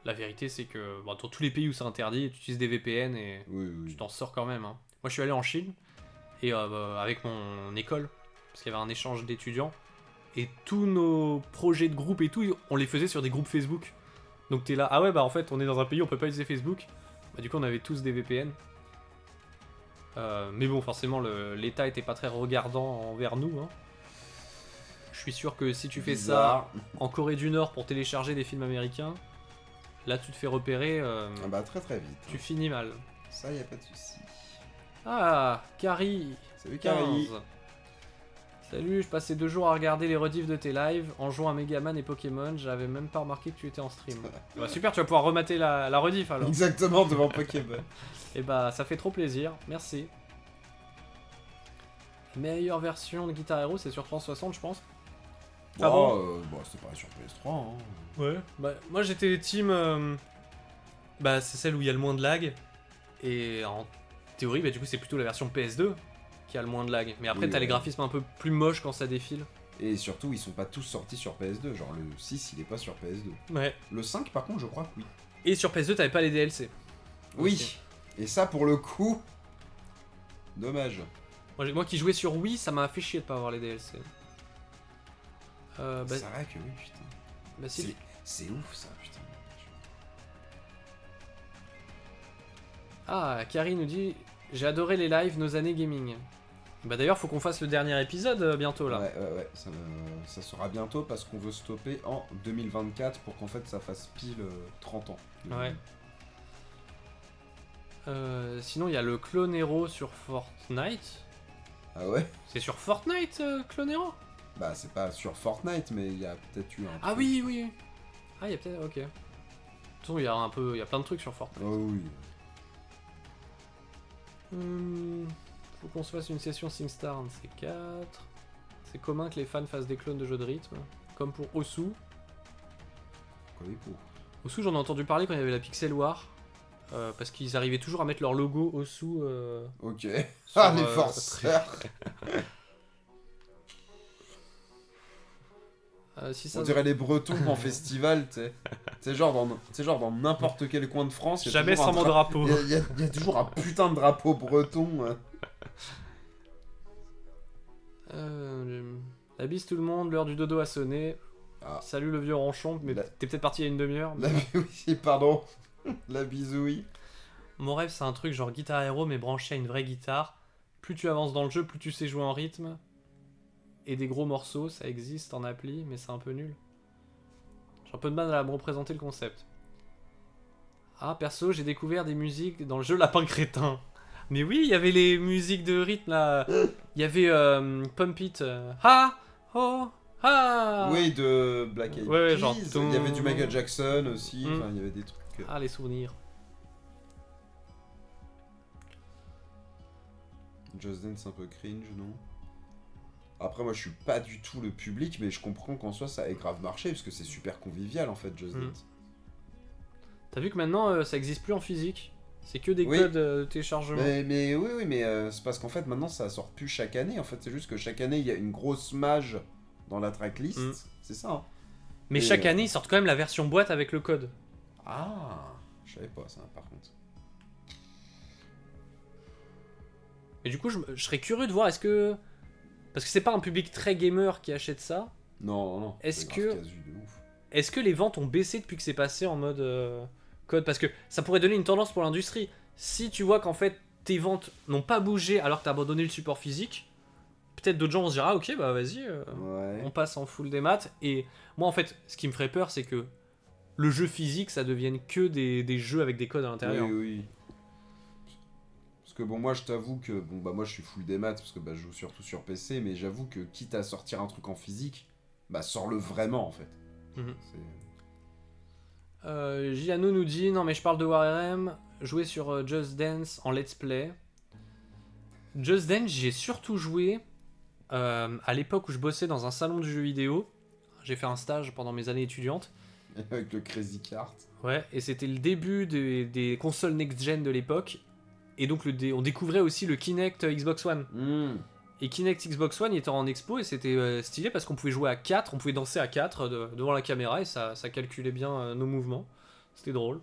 La vérité, c'est que dans tous les pays où c'est interdit, tu utilises des VPN et tu t'en sors quand même. Hein. Moi, je suis allé en Chine, et avec mon école, parce qu'il y avait un échange d'étudiants, et tous nos projets de groupe et tout, on les faisait sur des groupes Facebook. Donc t'es là, ah ouais, bah en fait, on est dans un pays, on peut pas utiliser Facebook. Bah du coup, on avait tous des VPN. Mais bon, forcément, l'État était pas très regardant envers nous. Hein. Je suis sûr que si tu fais ça en Corée du Nord pour télécharger des films américains, là tu te fais repérer. Ah bah très vite. Tu finis mal. Ça, y a pas de souci. Ah, Carrie. Salut Carrie. 15. Salut, je passais 2 jours à regarder les rediffs de tes lives en jouant à Megaman et Pokémon. J'avais même pas remarqué que tu étais en stream. Bah, super, tu vas pouvoir remater la rediff alors. Exactement, devant Pokémon. Et bah, ça fait trop plaisir, merci. Meilleure version de Guitar Hero, c'est sur 360, je pense. Ah bon Bon, c'est pareil sur PS3. Hein. Ouais. Bah, moi j'étais team Bah, c'est celle où il y a le moins de lag. Et en théorie, bah, du coup, c'est plutôt la version PS2 qui a le moins de lag. Mais après, Oui, t'as les ouais. graphismes un peu plus moches quand ça défile. Et surtout, ils sont pas tous sortis sur PS2. Genre le 6, il est pas sur PS2. Ouais. Le 5, par contre, je crois que oui. Et sur PS2, t'avais pas les DLC. Oui. Aussi. Et ça, pour le coup, dommage. Moi qui jouais sur Wii, ça m'a fait chier de pas avoir les DLC. Bah, C'est vrai que oui, putain. bah si. C'est ouf ça, putain. Ah, Carrie nous dit j'ai adoré les lives, nos années gaming. Bah d'ailleurs, faut qu'on fasse le dernier épisode bientôt là. Ouais. Ça sera bientôt parce qu'on veut stopper en 2024 pour qu'en fait ça fasse pile 30 ans. Ouais. Sinon, il y a le Clone Hero sur Fortnite. Ah ouais? C'est sur Fortnite, Clone Hero? Bah c'est pas sur Fortnite, mais il y a peut-être eu un Ah truc. oui. Ah, il y a peut-être. Ok. De toute façon, il y a plein de trucs sur Fortnite. Oh oui. Faut qu'on se fasse une session SingStar, un de ces 4. C'est commun que les fans fassent des clones de jeux de rythme. Comme pour Osu. Quoi les pauvres. Osu, j'en ai entendu parler quand il y avait la Pixel War. Parce qu'ils arrivaient toujours à mettre leur logo Osu. Ok. Sur, Ah les forceurs. Si ça On dirait les Bretons en festival, tu sais. C'est genre dans n'importe quel coin de France. y a jamais toujours sans un mon drapeau. Il y a toujours un putain de drapeau breton. La bise tout le monde, l'heure du dodo a sonné. Ah. Salut le vieux ronchon, mais La- t'es peut-être parti il y a une demi-heure. mais- Oui, pardon. La bisouille. Mon rêve, c'est un truc genre Guitar Hero, mais branché à une vraie guitare. Plus tu avances dans le jeu, plus tu sais jouer en rythme. Et des gros morceaux, ça existe en appli, mais c'est un peu nul. J'ai un peu de mal à me représenter le concept. Ah, perso, j'ai découvert des musiques dans le jeu Lapin Crétin. Mais oui, il y avait les musiques de rythme là. Il y avait Pump It. Ha Oh Ha Oui, de Black Eyed Ouais, Peas. genre, Il y avait du Michael Jackson aussi. Mm. Enfin, il y avait des trucs. Ah, les souvenirs. Just Dance un peu cringe, non? Après, moi, je suis pas du tout le public, mais je comprends qu'en soi, ça ait grave marché parce que c'est super convivial en fait, Just Mm. Dance. T'as vu que maintenant ça existe plus en physique. C'est que des Oui. codes de téléchargement. Mais oui, mais c'est parce qu'en fait, maintenant, ça sort plus chaque année. En fait, c'est juste que chaque année, il y a une grosse mage dans la tracklist. Mm. C'est ça. Hein. Mais Et, chaque année, ils sortent quand même la version boîte avec le code. Ah, je savais pas ça, par contre. Et du coup, je serais curieux de voir, est-ce que... Parce que c'est pas un public très gamer qui achète ça. Non. Est-ce c'est que- grave casu de ouf. Est-ce que les ventes ont baissé depuis que c'est passé en mode code? Parce que ça pourrait donner une tendance pour l'industrie. Si tu vois qu'en fait, tes ventes n'ont pas bougé alors que t'as abandonné le support physique, peut-être d'autres gens vont se dire, ah ok, bah vas-y, Ouais. on passe en full des maths. Et moi, en fait, ce qui me ferait peur, c'est que le jeu physique, ça devienne que des jeux avec des codes à l'intérieur. Oui. Parce que bon, moi je t'avoue que moi je suis full des maths parce que je joue surtout sur PC, mais j'avoue que quitte à sortir un truc en physique, sors-le vraiment en fait. Mhm. C'est- Giano nous dit non mais je parle de WarRM, jouer sur Just Dance en let's play. Just Dance, j'ai surtout joué à l'époque où je bossais dans un salon du jeu vidéo. J'ai fait un stage pendant mes années étudiantes. Avec le Crazy Kart. Ouais, et c'était le début des consoles next-gen de l'époque. Et donc on découvrait aussi le Kinect Xbox One. Et Kinect Xbox One il était en expo et c'était stylé parce qu'on pouvait jouer à 4, on pouvait danser à 4 devant la caméra et ça calculait bien nos mouvements. C'était drôle.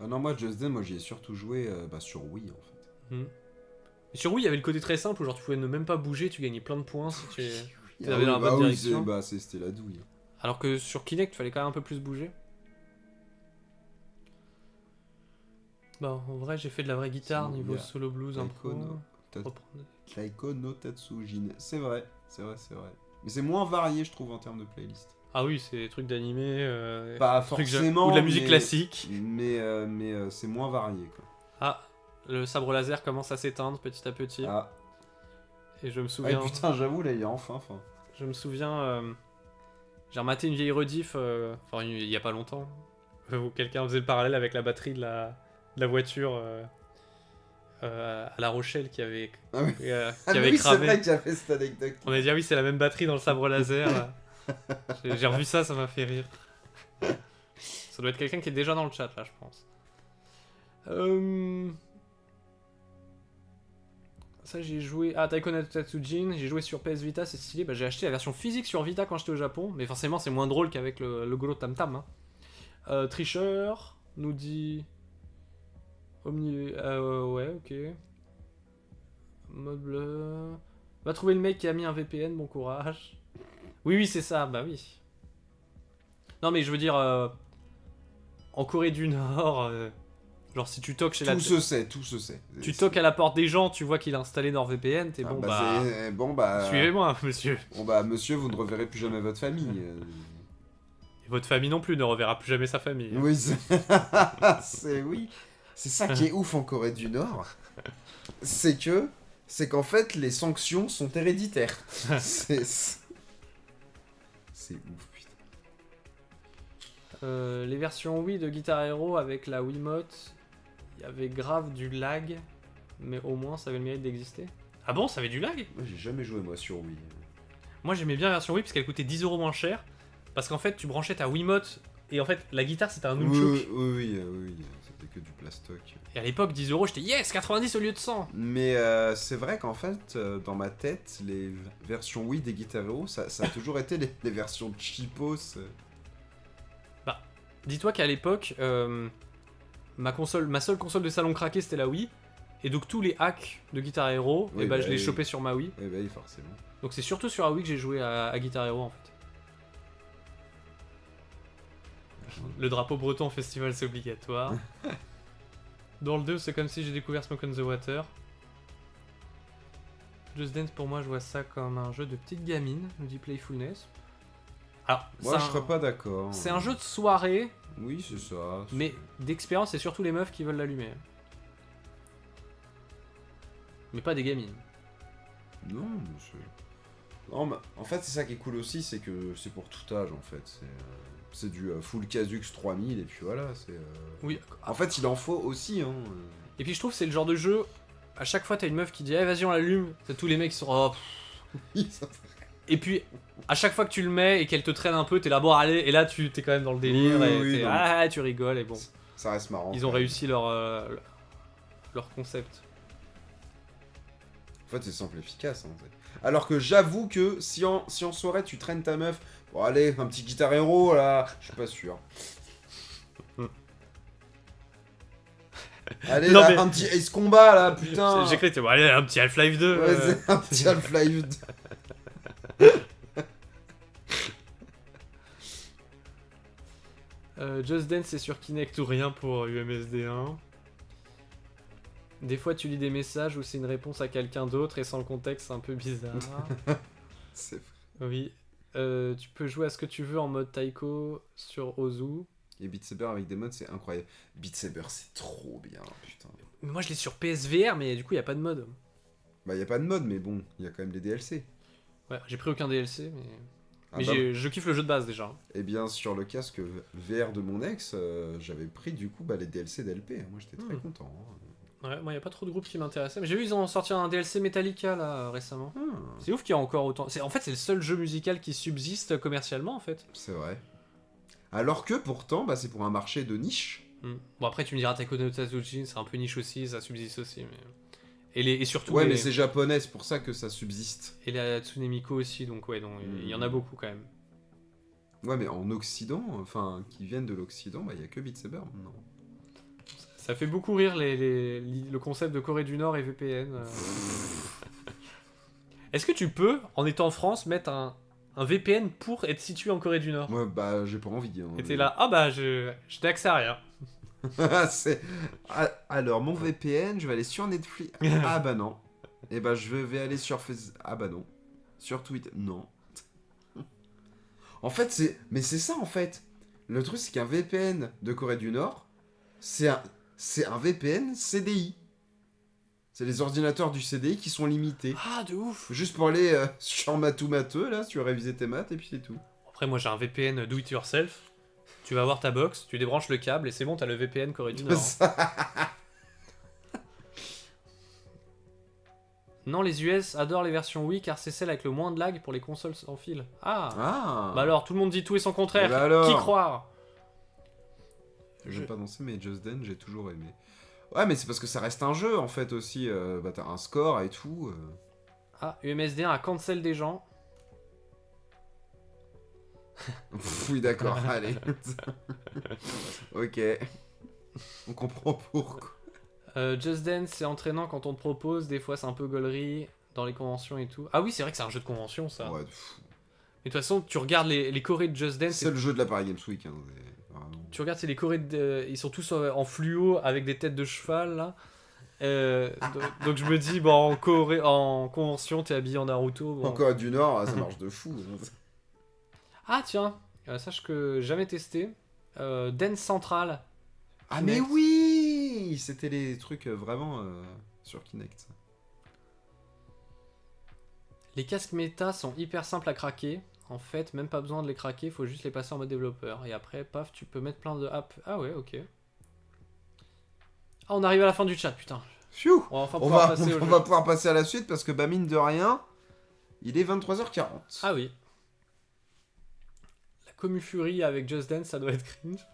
Ah non, moi Just Dance, moi j'y ai surtout joué sur Wii en fait. Et sur Wii, il y avait le côté très simple où genre tu pouvais ne même pas bouger, tu gagnais plein de points si tu Ah avais dans la oui, bonne oui, direction. c'était la douille. Alors que sur Kinect, il fallait quand même un peu plus bouger. Bon, en vrai, j'ai fait de la vraie guitare Sinon, niveau il y a solo blues, Taiko impro. no Tat- Reprendre. Kaiko no Tatsujin. C'est vrai. Mais c'est moins varié, je trouve, en termes de playlist. Ah oui, c'est des trucs d'animé. Pas trucs forcément. ou de la musique mais- classique. Mais c'est moins varié, quoi. Ah, le sabre laser commence à s'éteindre petit à petit. Ah, Et je me ouais, souviens. putain, j'avoue, là, il y a enfin. Je me souviens. J'ai rematé une vieille rediff, enfin il y a pas longtemps, où quelqu'un faisait le parallèle avec la batterie de la voiture à La Rochelle qui avait, Ah oui. qui Ah, mais avait oui, c'est cramé. vrai qu'il a fait cette anecdote. On a dit ah oui c'est la même batterie dans le sabre laser. J'ai revu ça, ça m'a fait rire. Ça doit être quelqu'un qui est déjà dans le chat là je pense. Ça j'ai joué... Ah, Taiko no Tatsujin, j'ai joué sur PS Vita, c'est stylé. Bah, j'ai acheté la version physique sur Vita quand j'étais au Japon, mais forcément c'est moins drôle qu'avec le golo tam tam. Hein. Tricheur, nous dit... Omni... ouais, ok. Mode bleu... Va trouver le mec qui a mis un VPN, bon courage. Oui, c'est ça, bah oui. Non mais je veux dire... en Corée du Nord... genre si tu toques chez Tout se sait, tout se sait. Tu toques à la porte des gens, tu vois qu'il a installé NordVPN, t'es bon bah... Suivez-moi, monsieur. Bon bah, monsieur, vous ne reverrez plus jamais votre famille. Et votre famille non plus ne reverra plus jamais sa famille. Oui, oui. C'est ça qui est ouf en Corée du Nord. C'est qu'en fait, les sanctions sont héréditaires. C'est ouf, putain. Les versions Wii de Guitar Hero avec la Wiimote, il y avait grave du lag, mais au moins ça avait le mérite d'exister. Ah bon, ça avait du lag? Moi, j'ai jamais joué, moi, sur Wii. Moi, j'aimais bien la version Wii parce qu'elle coûtait 10€ moins cher. Parce qu'en fait, tu branchais ta Wiimote, et en fait, la guitare c'était un nunchuk. Oui, c'était que du plastoc. Et à l'époque, 10€, j'étais yes, 90 au lieu de 100. Mais c'est vrai qu'en fait, dans ma tête, les versions Wii des Guitar Hero, ça a toujours été les versions cheapos. Dis-toi qu'à l'époque, ma seule console de salon craquée c'était la Wii. Et donc tous les hacks de Guitar Hero, Oui, je les chopais sur ma Wii. Eh ben, forcément. Donc c'est surtout sur la Wii que j'ai joué à Guitar Hero en fait. Le drapeau breton au festival c'est obligatoire. Dans le 2 c'est comme si j'ai découvert Smoke on the Water. Just Dance pour moi je vois ça comme un jeu de petite gamine, nous dit Playfulness. Alors, Moi, je serais pas d'accord. C'est un jeu de soirée, Oui, c'est ça. mais d'expérience, c'est surtout les meufs qui veulent l'allumer. Mais pas des gamines. Non, non, mais en fait, c'est ça qui est cool aussi, c'est que c'est pour tout âge, en fait. C'est du full Casux 3000, et puis voilà. Oui. En fait, il en faut aussi, hein. Et puis je trouve que c'est le genre de jeu, à chaque fois t'as une meuf qui dit, eh vas-y on l'allume, t'as tous les mecs qui sont, oh, et puis à chaque fois que tu le mets et qu'elle te traîne un peu, t'es là, bon allez, et là tu t'es quand même dans le délire, et tu rigoles, et bon. Ça reste marrant. Ils ont réussi leur concept. En fait, c'est simple et efficace. Hein. Alors que j'avoue que si en soirée tu traînes ta meuf, bon allez, un petit Guitar Hero là, je suis pas sûr. Allez, Non, là, mais... un petit Ace Combat là, putain. J'ai cru que bon, allez, un petit Half-Life 2. Ouais, c'est un petit Half-Life 2. Just Dance c'est sur Kinect ou rien pour UMSD1. Des fois tu lis des messages où c'est une réponse à quelqu'un d'autre et sans le contexte c'est un peu bizarre. C'est vrai. Oui. Tu peux jouer à ce que tu veux en mode Taiko sur Ozu. Et Beat Saber avec des modes, c'est incroyable. Beat Saber, c'est trop bien, putain. Mais moi je l'ai sur PSVR, mais du coup il y a pas de mode. Bah, y a pas de mode, mais bon, il y a quand même des DLC. Ouais, j'ai pris aucun DLC, mais. Ah Mais bah, je kiffe le jeu de base déjà. Et bien, sur le casque VR de mon ex, j'avais pris du coup les DLC d'LP. Moi, j'étais très content. Hein. Ouais, moi y a pas trop de groupes qui m'intéressaient. Mais j'ai vu ils ont sorti un DLC Metallica là récemment. Ah, C'est ouf qu'il y a encore autant. En fait, c'est le seul jeu musical qui subsiste commercialement en fait. c'est vrai. Alors que pourtant, bah, c'est pour un marché de niche. Bon, après, tu me diras Taiko no Tatsujin, c'est un peu niche aussi, ça subsiste aussi. Mais... Et surtout. Ouais, mais c'est japonais, c'est pour ça que ça subsiste. Et la Hatsune Miku aussi, donc ouais, donc il y en a beaucoup quand même. Ouais, mais en Occident, enfin, qui viennent de l'Occident, bah, il y a que Beat Saber maintenant. Ça fait beaucoup rire le concept de Corée du Nord et VPN. Est-ce que tu peux, en étant en France, mettre un VPN pour être situé en Corée du Nord? Ouais, bah, j'ai pas envie. Hein, Et t'es là, ah bah, je n'ai accès à rien. Alors, mon VPN, je vais aller sur Netflix. Ah bah non. Et bah, je vais aller sur Facebook. Ah bah non. Sur Twitter. Non. En fait, mais c'est ça, en fait. Le truc, c'est qu'un VPN de Corée du Nord, c'est un VPN CDI. C'est les ordinateurs du CDI qui sont limités. Ah, de ouf. Juste pour aller sur matheux, là, si tu veux réviser tes maths, et puis c'est tout. Après, moi, j'ai un VPN do it yourself. Tu vas voir ta box, tu débranches le câble, et c'est bon, t'as le VPN Corée du Nord. Non, les US adorent les versions Wii car c'est celle avec le moins de lag pour les consoles sans fil. Ah. Bah alors, tout le monde dit tout et son contraire. Bah alors. Qui croire? J'ai pas dansé, mais Just Dance, j'ai toujours aimé. Ouais, mais c'est parce que ça reste un jeu en fait aussi. Bah, t'as un score et tout. Ah, UMSD1 a cancel des gens. Oui, d'accord, allez. Ok. On comprend pourquoi. Just Dance, c'est entraînant quand on te propose. Des fois, c'est un peu gaulerie dans les conventions et tout. Ah oui, c'est vrai que c'est un jeu de convention, ça. Ouais, Mais de toute façon, tu regardes les chorés de Just Dance. c'est le jeu de la Paris Games Week. Hein, vraiment. Tu regardes, c'est les chorés ils sont tous en fluo avec des têtes de cheval là. Donc je me dis, bon, en convention, t'es habillé en Naruto. Bon. En Corée du Nord, ça marche de fou. Ah tiens, sache que j'ai jamais testé. Dance Central. Ah Kinect. mais oui, c'était les trucs vraiment sur Kinect. Les casques méta sont hyper simples à craquer. En fait, même pas besoin de les craquer, faut juste les passer en mode développeur. Et après, paf, tu peux mettre plein de apps. Ah ouais, ok. Ah, on arrive à la fin du chat, putain. Pfiou. On va enfin On pouvoir va, passer au on jeu. va pouvoir passer à la suite parce que bah mine de rien, il est 23h40. Ah oui. La Commu Fury avec Just Dance, ça doit être cringe.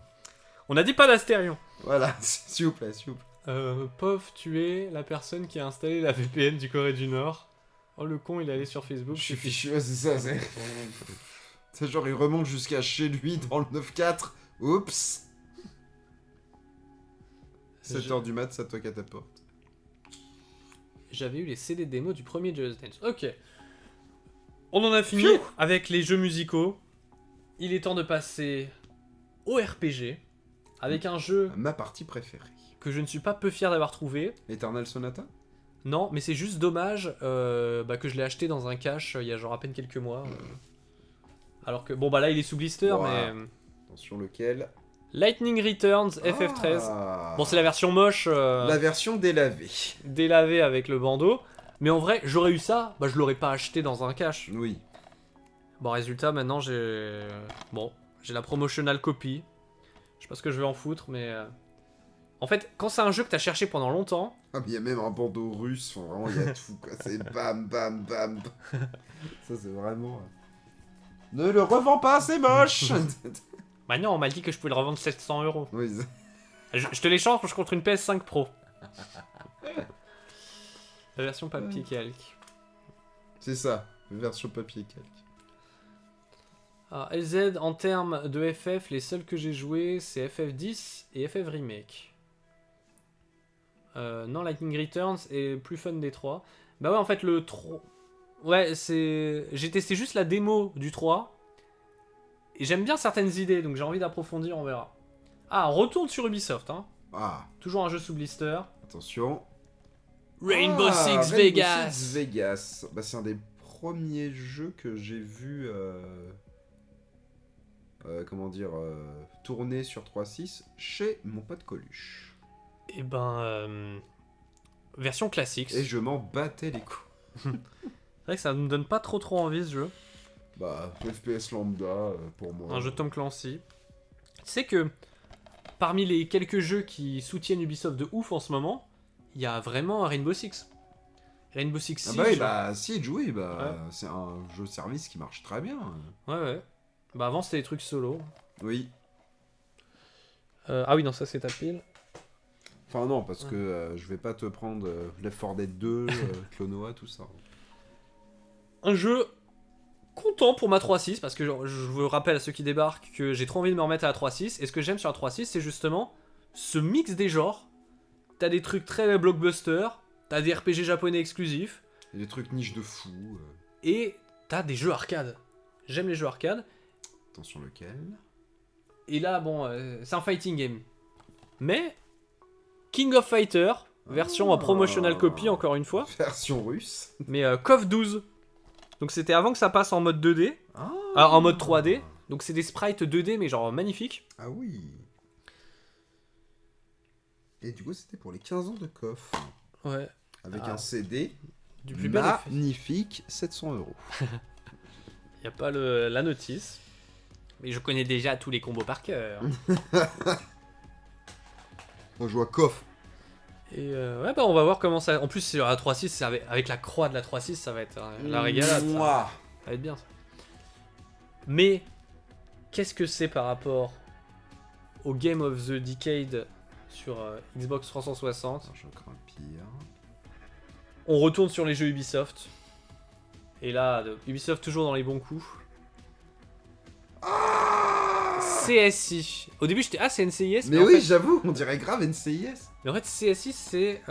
On a dit pas d'Astérion. Voilà, s'il vous plaît, s'il vous plaît. Pauvre, tu es la personne qui a installé la VPN du Corée du Nord. Oh le con, il est allé sur Facebook. Je suis fichu, ouais, c'est ça, c'est... C'est genre il remonte jusqu'à chez lui dans le 9-4. Oups. 7h du mat, ça toque à ta porte. J'avais eu les CD démos du premier Just Dance. Ok. On en a fini Pfiou. avec les jeux musicaux. Il est temps de passer au RPG. Avec un jeu Ma partie préférée. que je ne suis pas peu fier d'avoir trouvé. Eternal Sonata. Non, mais c'est juste dommage que je l'ai acheté dans un cache il y a genre à peine quelques mois. Alors que, bon bah là il est sous blister, Ouah. mais... Attention lequel. Lightning Returns FF13. Ah. Bon, c'est la version moche, La version délavée. délavée avec le bandeau. Mais en vrai, j'aurais eu ça, bah je l'aurais pas acheté dans un cache. Oui. Bon, résultat, maintenant j'ai... Bon, j'ai la promotional copy. Je sais pas ce que je vais en foutre, mais... En fait, quand c'est un jeu que t'as cherché pendant longtemps... Ah, mais il y a même un bandeau russe, enfin, vraiment, il y a tout, quoi. C'est bam, bam, bam. Ça, c'est vraiment... Ne le revends pas, c'est moche. Bah non, on m'a dit que je pouvais le revendre 700 €. Oui, Je te l'échange contre une PS5 Pro. La version papier calque. c'est ça, version papier calque. Ah, LZ, en termes de FF, les seuls que j'ai joués, c'est FF10 et FF Remake. Non, Lightning Returns est plus fun des 3. Bah ouais, en fait, le 3... Ouais, c'est... J'ai testé juste la démo du 3. Et j'aime bien certaines idées, donc j'ai envie d'approfondir, on verra. Ah, on retourne sur Ubisoft, hein. Ah, Toujours un jeu sous blister. attention. Rainbow Ah, Six Rainbow Vegas. Six Vegas. Bah, c'est un des premiers jeux que j'ai vu... comment dire... tourner sur 3.6 chez mon pote Coluche. Et ben... version classique. Et je m'en battais les couilles. C'est vrai que ça me donne pas trop envie ce jeu. Bah, FPS lambda pour moi. Un jeu Tom Clancy. Tu sais que parmi les quelques jeux qui soutiennent Ubisoft de ouf en ce moment, il y a vraiment un Rainbow Six. Rainbow Six Ah Siege. bah oui, bah Siege, oui, bah Ouais. c'est un jeu service qui marche très bien. Ouais. Bah avant c'était des trucs solo. Oui. Ah oui, non, ça c'est ta pile. Enfin non, parce que je vais pas te prendre Left 4 Dead 2, Clonoa, tout ça. Un jeu content pour ma 3.6 parce que je vous rappelle à ceux qui débarquent que j'ai trop envie de me remettre à la 3.6 et ce que j'aime sur la 3.6 c'est justement ce mix des genres. T'as des trucs très blockbuster, t'as des RPG japonais exclusifs Il y a des trucs niche de fou. et t'as des jeux arcade. J'aime les jeux arcade Attention lequel. et là bon c'est un fighting game. Mais King of Fighter version en promotional copy encore une fois Version russe. mais KOF 12. Donc c'était avant que ça passe en mode 2D. En mode 3D. Donc c'est des sprites 2D mais genre magnifiques. Ah oui. Et du coup, c'était pour les 15 ans de KOF. Ouais. Avec Ah. un CD Du plus bel effet. magnifique, 700 €. Y a pas la notice. Mais je connais déjà tous les combos par cœur. On joue à KOF. Et ouais bah on va voir comment ça... En plus sur la 3.6, c'est avec la croix de la 3.6, ça va être la régalade. Ça. Mouah. Ça va être bien ça. Mais qu'est-ce que c'est par rapport au Game of the Decade sur Xbox 360. Alors, je crains le pire. On retourne sur les jeux Ubisoft. Et là, Ubisoft toujours dans les bons coups. CSI. Au début, j'étais c'est NCIS. Mais en oui, fait... j'avoue, on dirait grave NCIS. Mais en fait, CSI, c'est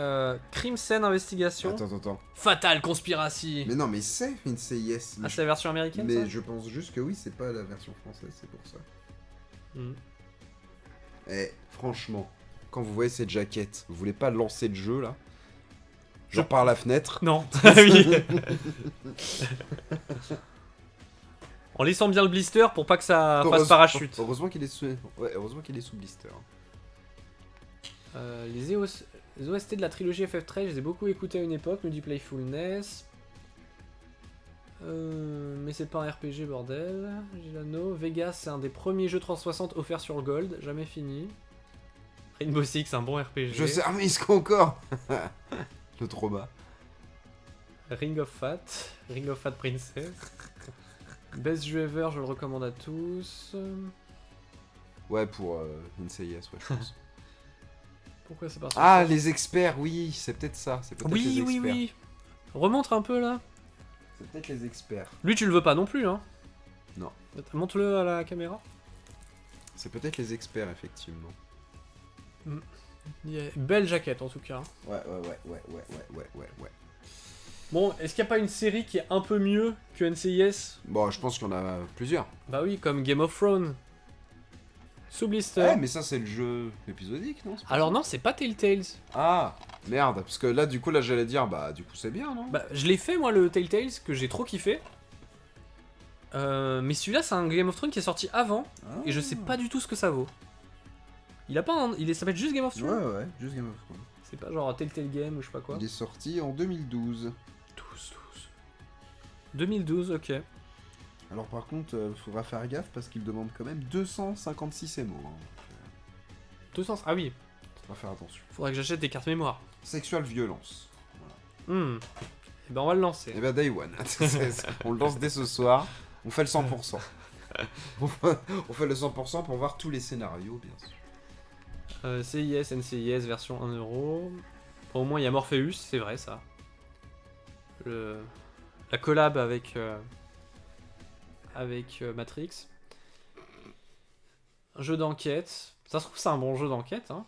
Crimson Investigation. Attends. Fatal Conspiracy. Mais non, mais c'est NCIS. Ah, c'est la version américaine, Mais ça je pense juste que oui, c'est pas la version française, c'est pour ça. Hmm. Eh, franchement, quand vous voyez cette jaquette, vous voulez pas lancer le jeu là? Genre par la fenêtre? Non. Oui. En laissant bien le blister pour pas que ça fasse parachute. Heureusement qu'il est sous... Ouais, heureusement qu'il est sous blister. Les OST de la trilogie FF13, je les ai beaucoup écoutés à une époque, nous dit Playfulness. Mais c'est pas un RPG, bordel. Gilano. Vegas, c'est un des premiers jeux 360 offerts sur Gold, jamais fini. Rainbow Six, un bon RPG. Je sais, ah mais est-ce qu'encore le trauma. Ring of Fat Princess. Best jeu ever, je le recommande à tous. Ouais, pour NCIS, ouais, je pense. Pourquoi c'est pas ça? Ah, les experts, oui, c'est peut-être ça. C'est peut-être les experts. Oui. Remonte un peu là. C'est peut-être les experts. Lui, tu le veux pas non plus, hein? Non. Montre-le à la caméra. C'est peut-être les experts, effectivement. Belle jaquette en tout cas. Ouais. Bon, est-ce qu'il n'y a pas une série qui est un peu mieux que NCIS? Bon, je pense qu'il y en a plusieurs. Bah oui, comme Game of Thrones. Sous blister. Ouais, mais ça, c'est le jeu épisodique, non? Alors non, c'est pas Telltales. Ah, merde, parce que là, du coup, j'allais dire, bah, du coup, c'est bien, non? Bah, je l'ai fait, moi, le Telltales, que j'ai trop kiffé. Mais celui-là, c'est un Game of Thrones qui est sorti avant, et je sais pas du tout ce que ça vaut. Il a pas un... Il s'appelle juste Game of Thrones? Ouais, juste Game of Thrones. C'est pas genre Telltale Game ou je sais pas quoi? Il est sorti en 2012. 2012, ok. Alors par contre, faudra faire gaffe parce qu'il demande quand même 256 MO. Hein. 200... Ah oui, Faudra faire attention. faudrait que j'achète des cartes mémoire. Sexual violence. Et ben on va le lancer. Et ben Day One. On le lance dès ce soir. On fait le 100%. on fait le 100% pour voir tous les scénarios, bien sûr. CIS, NCIS, version 1€. Bon, au moins il y a Morpheus, c'est vrai ça. La collab avec Matrix. Un jeu d'enquête. Ça se trouve c'est un bon jeu d'enquête, hein.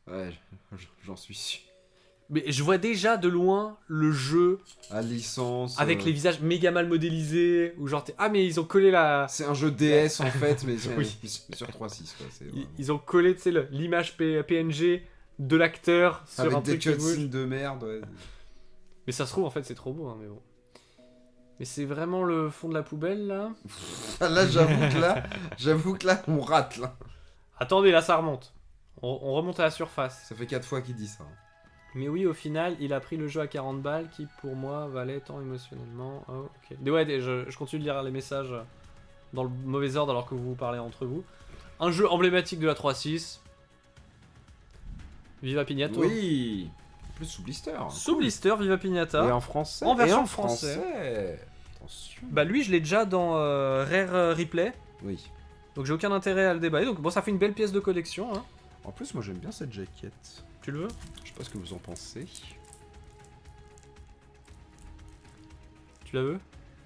Ouais, j'en suis sûr. Mais je vois déjà de loin le jeu À licence. avec les visages méga mal modélisés, ou genre ah mais ils ont collé la... C'est un jeu DS en fait, mais Oui. sur 3.6 quoi. Ils ont collé, tu sais, l'image PNG de l'acteur sur avec un des truc qui bouge. cutscenes de merde. Ouais. Mais ça se trouve en fait c'est trop beau, hein, mais bon. Mais c'est vraiment le fond de la poubelle là. Là, j'avoue que là, on rate là. Attendez, là ça remonte. On remonte à la surface. Ça fait 4 fois qu'il dit ça. Mais oui, au final, il a pris le jeu à 40 balles qui pour moi valait tant émotionnellement. Oh, ok. Mais ouais, je continue de lire les messages dans le mauvais ordre alors que vous parlez entre vous. Un jeu emblématique de la 3.6. Viva Pignata. Oui. En plus sous blister. Sous blister, Viva Pignata. Et en français. En version français. Attention. Bah lui, je l'ai déjà dans Rare Replay. Oui. Donc j'ai aucun intérêt à le déballer. Donc bon, ça fait une belle pièce de collection. Hein. En plus, moi j'aime bien cette jaquette. Tu le veux? Je sais pas ce que vous en pensez. Tu la veux?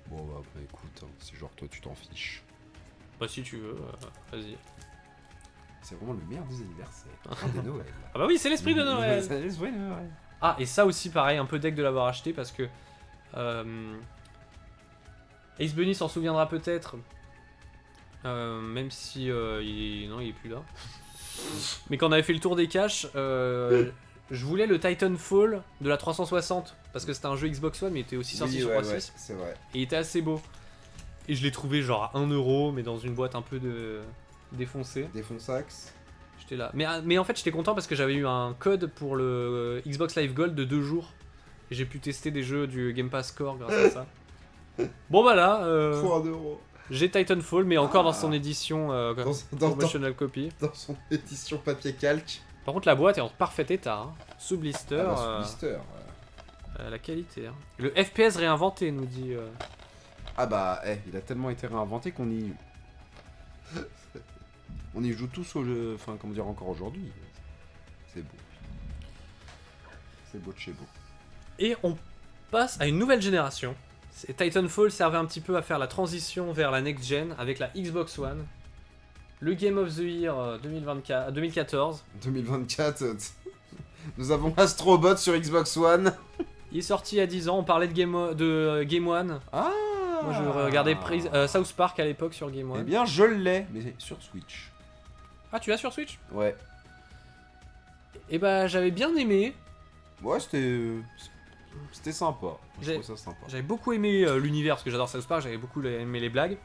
Bon bah écoute, hein, c'est genre toi tu t'en fiches. Bah si tu veux, vas-y. C'est vraiment le meilleur des anniversaires. Un des Noël. Ah bah oui, c'est l'esprit de Noël. C'est l'esprit de Noël. Ah, et ça aussi pareil, un peu deck de l'avoir acheté parce que... Ace Bunny s'en souviendra peut-être. Même si non, il est plus là. Mais quand on avait fait le tour des caches, je voulais le Titanfall de la 360 parce que c'était un jeu Xbox One mais il était aussi sorti sur 3.6 ouais, c'est vrai. et il était assez beau. Et je l'ai trouvé genre à 1€ mais dans une boîte un peu défoncée. Défonsax. J'étais là. Mais en fait j'étais content parce que j'avais eu un code pour le Xbox Live Gold de 2 jours. Et j'ai pu tester des jeux du Game Pass Core grâce à ça. Bon bah là, Pour 1€. j'ai Titanfall mais encore dans son édition promotional copy. Dans son édition papier calque. Par contre la boîte est en parfait état, hein. Sous blister. Sous blister. La qualité. Hein. Le FPS réinventé nous dit. Ah bah, il a tellement été réinventé qu'on y... On y joue tous au jeu, enfin comment dire encore aujourd'hui. C'est beau. C'est beau de chez beau. Et on passe à une nouvelle génération. Titanfall servait un petit peu à faire la transition vers la next-gen avec la Xbox One. Le Game of the Year 2014. 2024, nous avons Astrobot sur Xbox One. Il est sorti il y a 10 ans, on parlait de Game One. Ah. Moi je regardais South Park à l'époque sur Game One. Eh bien, je l'ai, mais sur Switch. Ah, tu l'as sur Switch? Ouais. Et bah j'avais bien aimé. Ouais, c'était sympa. Je trouve ça sympa. J'avais beaucoup aimé l'univers, parce que j'adore South Park, j'avais beaucoup aimé les blagues.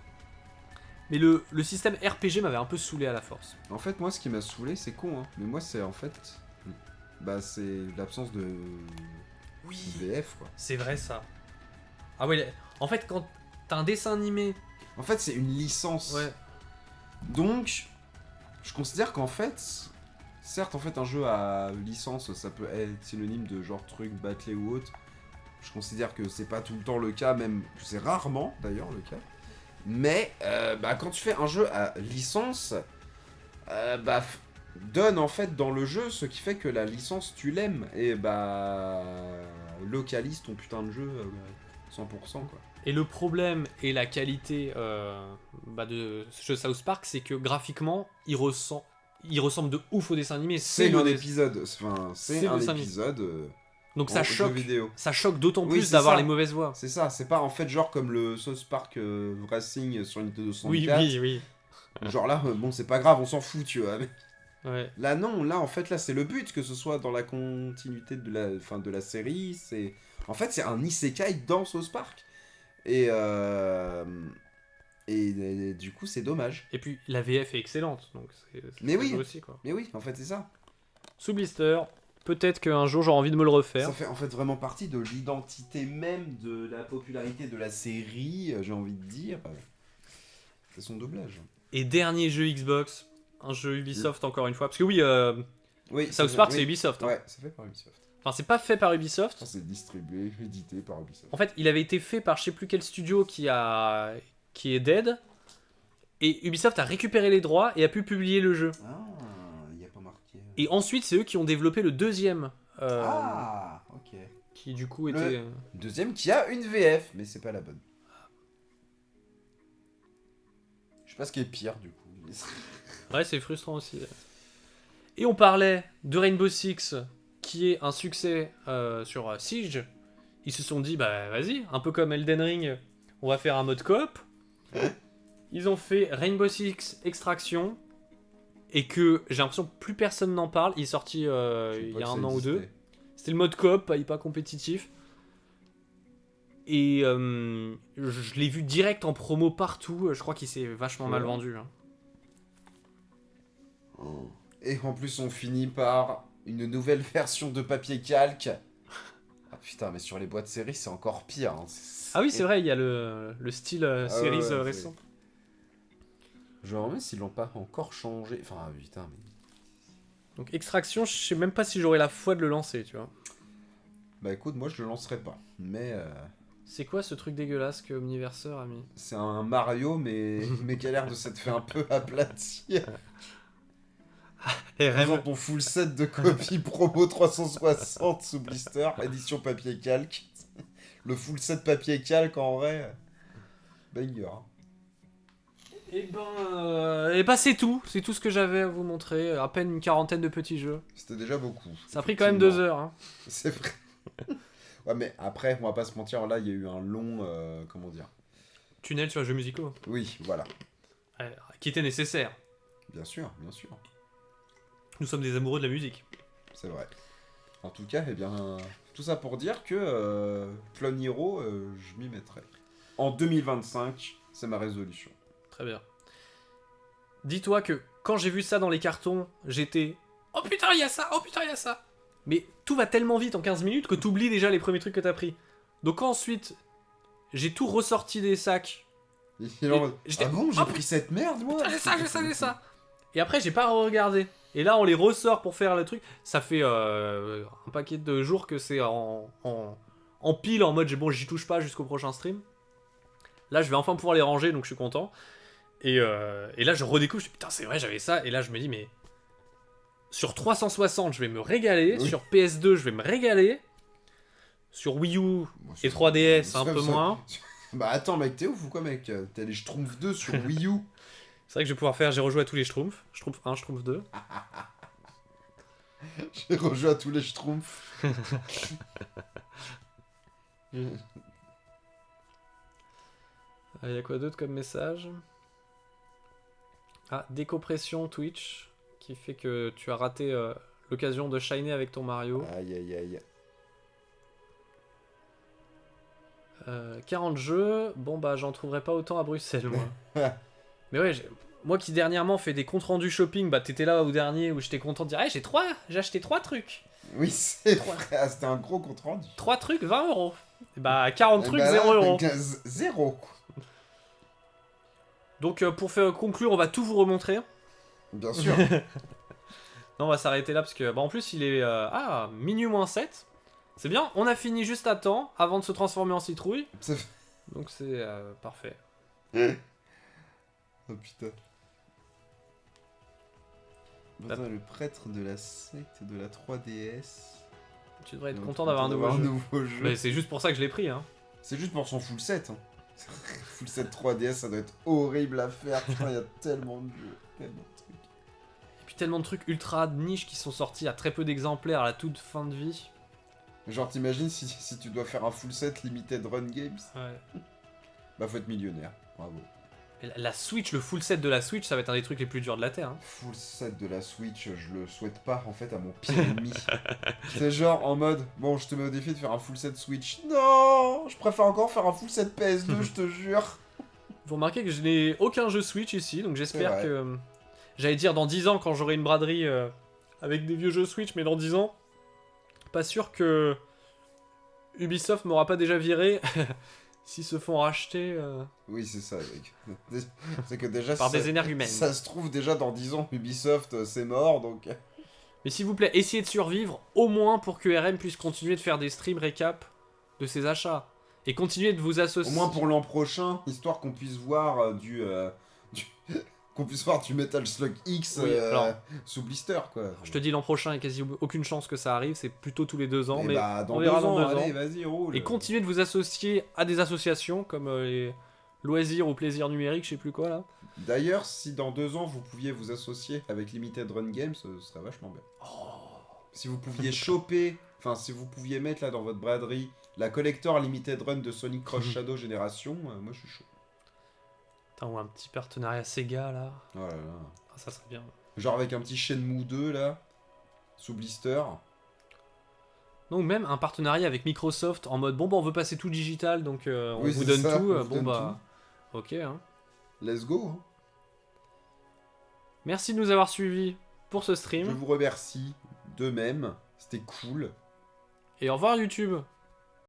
Mais le système RPG m'avait un peu saoulé à la force. En fait, moi, ce qui m'a saoulé, c'est con, hein. Mais moi, c'est en fait... Bah, c'est l'absence de... Oui. VF, quoi. C'est vrai ça. Ah ouais, en fait quand t'as un dessin animé... En fait, c'est une licence. Ouais. Donc, je considère qu'en fait... Certes, en fait, un jeu à licence, ça peut être synonyme de genre truc battlé ou autre. Je considère que c'est pas tout le temps le cas, même c'est rarement d'ailleurs le cas. Mais bah, quand tu fais un jeu à licence, bah, donne en fait dans le jeu ce qui fait que la licence tu l'aimes et bah localise ton putain de jeu 100% quoi. Et le problème et la qualité de ce jeu South Park, c'est que graphiquement, il ressemble de ouf au dessin animé. C'est un épisode, enfin c'est un épisode. Donc ça choque. Vidéo. Ça choque d'autant Oui, plus d'avoir ça. les mauvaises voix. C'est ça, c'est pas en fait genre comme le South Park Racing sur Nintendo 64. Oui. Genre là, bon c'est pas grave, on s'en fout, tu vois. Mais... Ouais. Là non, là en fait là c'est le but que ce soit dans la continuité de la série. C'est en fait c'est un isekai dans South Park et du coup c'est dommage. Et puis la VF est excellente, donc mais oui, aussi, quoi. Mais oui, en fait c'est ça. Sous blister. Peut-être qu'un jour j'aurai envie de me le refaire. Ça fait en fait vraiment partie de l'identité même de la popularité de la série, j'ai envie de dire. C'est son doublage. Et dernier jeu Xbox, un jeu Ubisoft encore une fois. Parce que oui, South Park c'est Ubisoft. Hein. Ouais, c'est fait par Ubisoft. Enfin, c'est pas fait par Ubisoft. Enfin, c'est distribué, édité par Ubisoft. En fait, il avait été fait par je sais plus quel studio qui est dead. Et Ubisoft a récupéré les droits et a pu publier le jeu. Ah, il n'y a pas marqué. Et ensuite, c'est eux qui ont développé le deuxième. Ok. Qui du coup était... Deuxième qui a une VF, mais c'est pas la bonne. Je sais pas ce qui est pire du coup. Ouais, c'est frustrant aussi. Et on parlait de Rainbow Six, qui est un succès sur Siege. Ils se sont dit, bah vas-y, un peu comme Elden Ring, on va faire un mode coop. Ils ont fait Rainbow Six Extraction, et que j'ai l'impression que plus personne n'en parle. Il est sorti il y a un an ou deux. C'était le mode coop, pas compétitif. Et je l'ai vu direct en promo partout. Je crois qu'il s'est vachement mal vendu. Hein. Et en plus, on finit par une nouvelle version de papier calque. Ah putain, mais sur les boîtes séries, c'est encore pire. Hein. Ah oui, c'est vrai, il y a le style series récent. Je me demande s'ils l'ont pas encore changé. Enfin, putain, mais... Donc, Extraction, je sais même pas si j'aurais la foi de le lancer, tu vois. Bah écoute, moi je le lancerai pas. Mais... C'est quoi ce truc dégueulasse que Omniverseur a mis? C'est un Mario, mais qui a l'air de s'être fait un peu aplatir. Et vraiment ton full set de copies promo 360 sous blister, édition papier calque. Le full set papier calque en vrai. Banger. Et ben c'est tout ce que j'avais à vous montrer. À peine une quarantaine de petits jeux. C'était déjà beaucoup. Ça a pris quand même 2 heures. Hein. C'est vrai. Ouais, mais après, on va pas se mentir, là il y a eu un long. Comment dire, tunnel sur les jeux musicaux. Oui, voilà. Qui était nécessaire. Bien sûr, bien sûr. Nous sommes des amoureux de la musique. C'est vrai. En tout cas, eh bien, tout ça pour dire que Clone Hero, je m'y mettrai. En 2025, c'est ma résolution. Très bien. Dis-toi que quand j'ai vu ça dans les cartons, j'étais « Oh putain, il y a ça! Oh putain, il y a ça !» Mais tout va tellement vite en 15 minutes que t'oublies déjà les premiers trucs que t'as pris. Donc ensuite, j'ai tout ressorti des sacs. Ah bon, j'ai pris cette merde, moi? Putain, j'ai ça. Et après, j'ai pas regardé. Et là, on les ressort pour faire le truc. Ça fait un paquet de jours que c'est en pile, en mode j'y touche pas jusqu'au prochain stream. Là, je vais enfin pouvoir les ranger, donc je suis content. Et là, je redécouvre, je dis putain, c'est vrai, j'avais ça. Et là, je me dis, mais Sur 360, je vais me régaler. Oui. Sur PS2, je vais me régaler. Sur Wii U Bon, et 3DS, un ça- peu ça- moins. Bah attends, mec, t'es ouf ou quoi, mec? T'as les Schtroumpfs 2 sur Wii U. C'est vrai que je vais pouvoir faire. J'ai rejoué à tous les Schtroumpfs. Schtroumpf 1, Schtroumpf 2. J'ai rejoué à tous les Schtroumpfs. Il y a quoi d'autre comme message? Ah, décompression Twitch. Qui fait que tu as raté l'occasion de shiner avec ton Mario. Aïe aïe aïe. 40 jeux, bon bah j'en trouverai pas autant à Bruxelles moi. Mais ouais, moi qui dernièrement fais des comptes rendus shopping, bah t'étais là au dernier où j'étais content de dire hey, j'ai acheté 3 trucs. Oui, c'est vrai, c'était un gros compte rendu. 3 trucs, 20 euros. Et bah 40 trucs, bah 0 euros. Zéro. Donc pour faire conclure, on va tout vous remontrer. Bien sûr. Non, on va s'arrêter là parce que bah, en plus il est minuit moins 7. C'est bien, on a fini juste à temps avant de se transformer en citrouille. Donc c'est parfait. Oh putain. Putain, le prêtre de la secte de la 3DS. Tu devrais être content d'avoir un nouveau jeu. Mais c'est juste pour ça que je l'ai pris. Hein. C'est juste pour son full set. Hein. Full set 3DS, ça doit être horrible à faire. Putain, il y a tellement de jeux, tellement de trucs. Et puis tellement de trucs ultra niche qui sont sortis à très peu d'exemplaires à la toute fin de vie. Genre, t'imagines si tu dois faire un full set limited run games? Ouais. Bah, faut être millionnaire. Bravo. Et la Switch, le full set de la Switch, ça va être un des trucs les plus durs de la Terre. Hein. Full set de la Switch, je le souhaite pas en fait à mon pire ennemi. C'est genre en mode, bon, je te mets au défi de faire un full set Switch. Non, je préfère encore faire un full set PS2, je te jure. Vous remarquez que je n'ai aucun jeu Switch ici, donc j'espère vrai. que... J'allais dire dans 10 ans, quand j'aurai une braderie avec des vieux jeux Switch, mais dans 10 ans, pas sûr que Ubisoft m'aura pas déjà viré s'ils se font racheter Oui, c'est ça, mec. C'est que déjà, par ça, des énergumènes. ça se trouve déjà dans 10 ans, Ubisoft, c'est mort, donc... Mais s'il vous plaît, essayez de survivre, au moins pour que RM puisse continuer de faire des streams récap de ses achats. Et continuer de vous associer... Au moins pour l'an prochain, histoire qu'on puisse voir qu'on puisse voir du Metal Slug X Oui, alors, sous blister, quoi. je te dis l'an prochain, il n'y a quasi aucune chance que ça arrive, c'est plutôt tous les 2 ans, Eh mais bah, dans on verra 2 ans, dans 2 ans. allez, vas-y, roule. Et continuez de vous associer à des associations comme les loisirs ou plaisirs numériques, je sais plus quoi là. D'ailleurs, si dans 2 ans vous pouviez vous associer avec Limited Run Games, ce serait vachement bien. Si vous pouviez choper, enfin si vous pouviez mettre là dans votre braderie la collector Limited Run de Sonic Cross Shadow Génération, moi je suis chaud. Putain, ou un petit partenariat Sega là. Oh là là. Ah, ça serait bien. Genre avec un petit Shenmue 2 là, sous blister. Donc même un partenariat avec Microsoft en mode bon bah on veut passer tout digital donc on Oui, vous c'est donne ça, tout. on vous Bon donne bah ok. Hein. Let's go. Hein. Merci de nous avoir suivis pour ce stream. Je vous remercie de même, c'était cool. Et au revoir YouTube.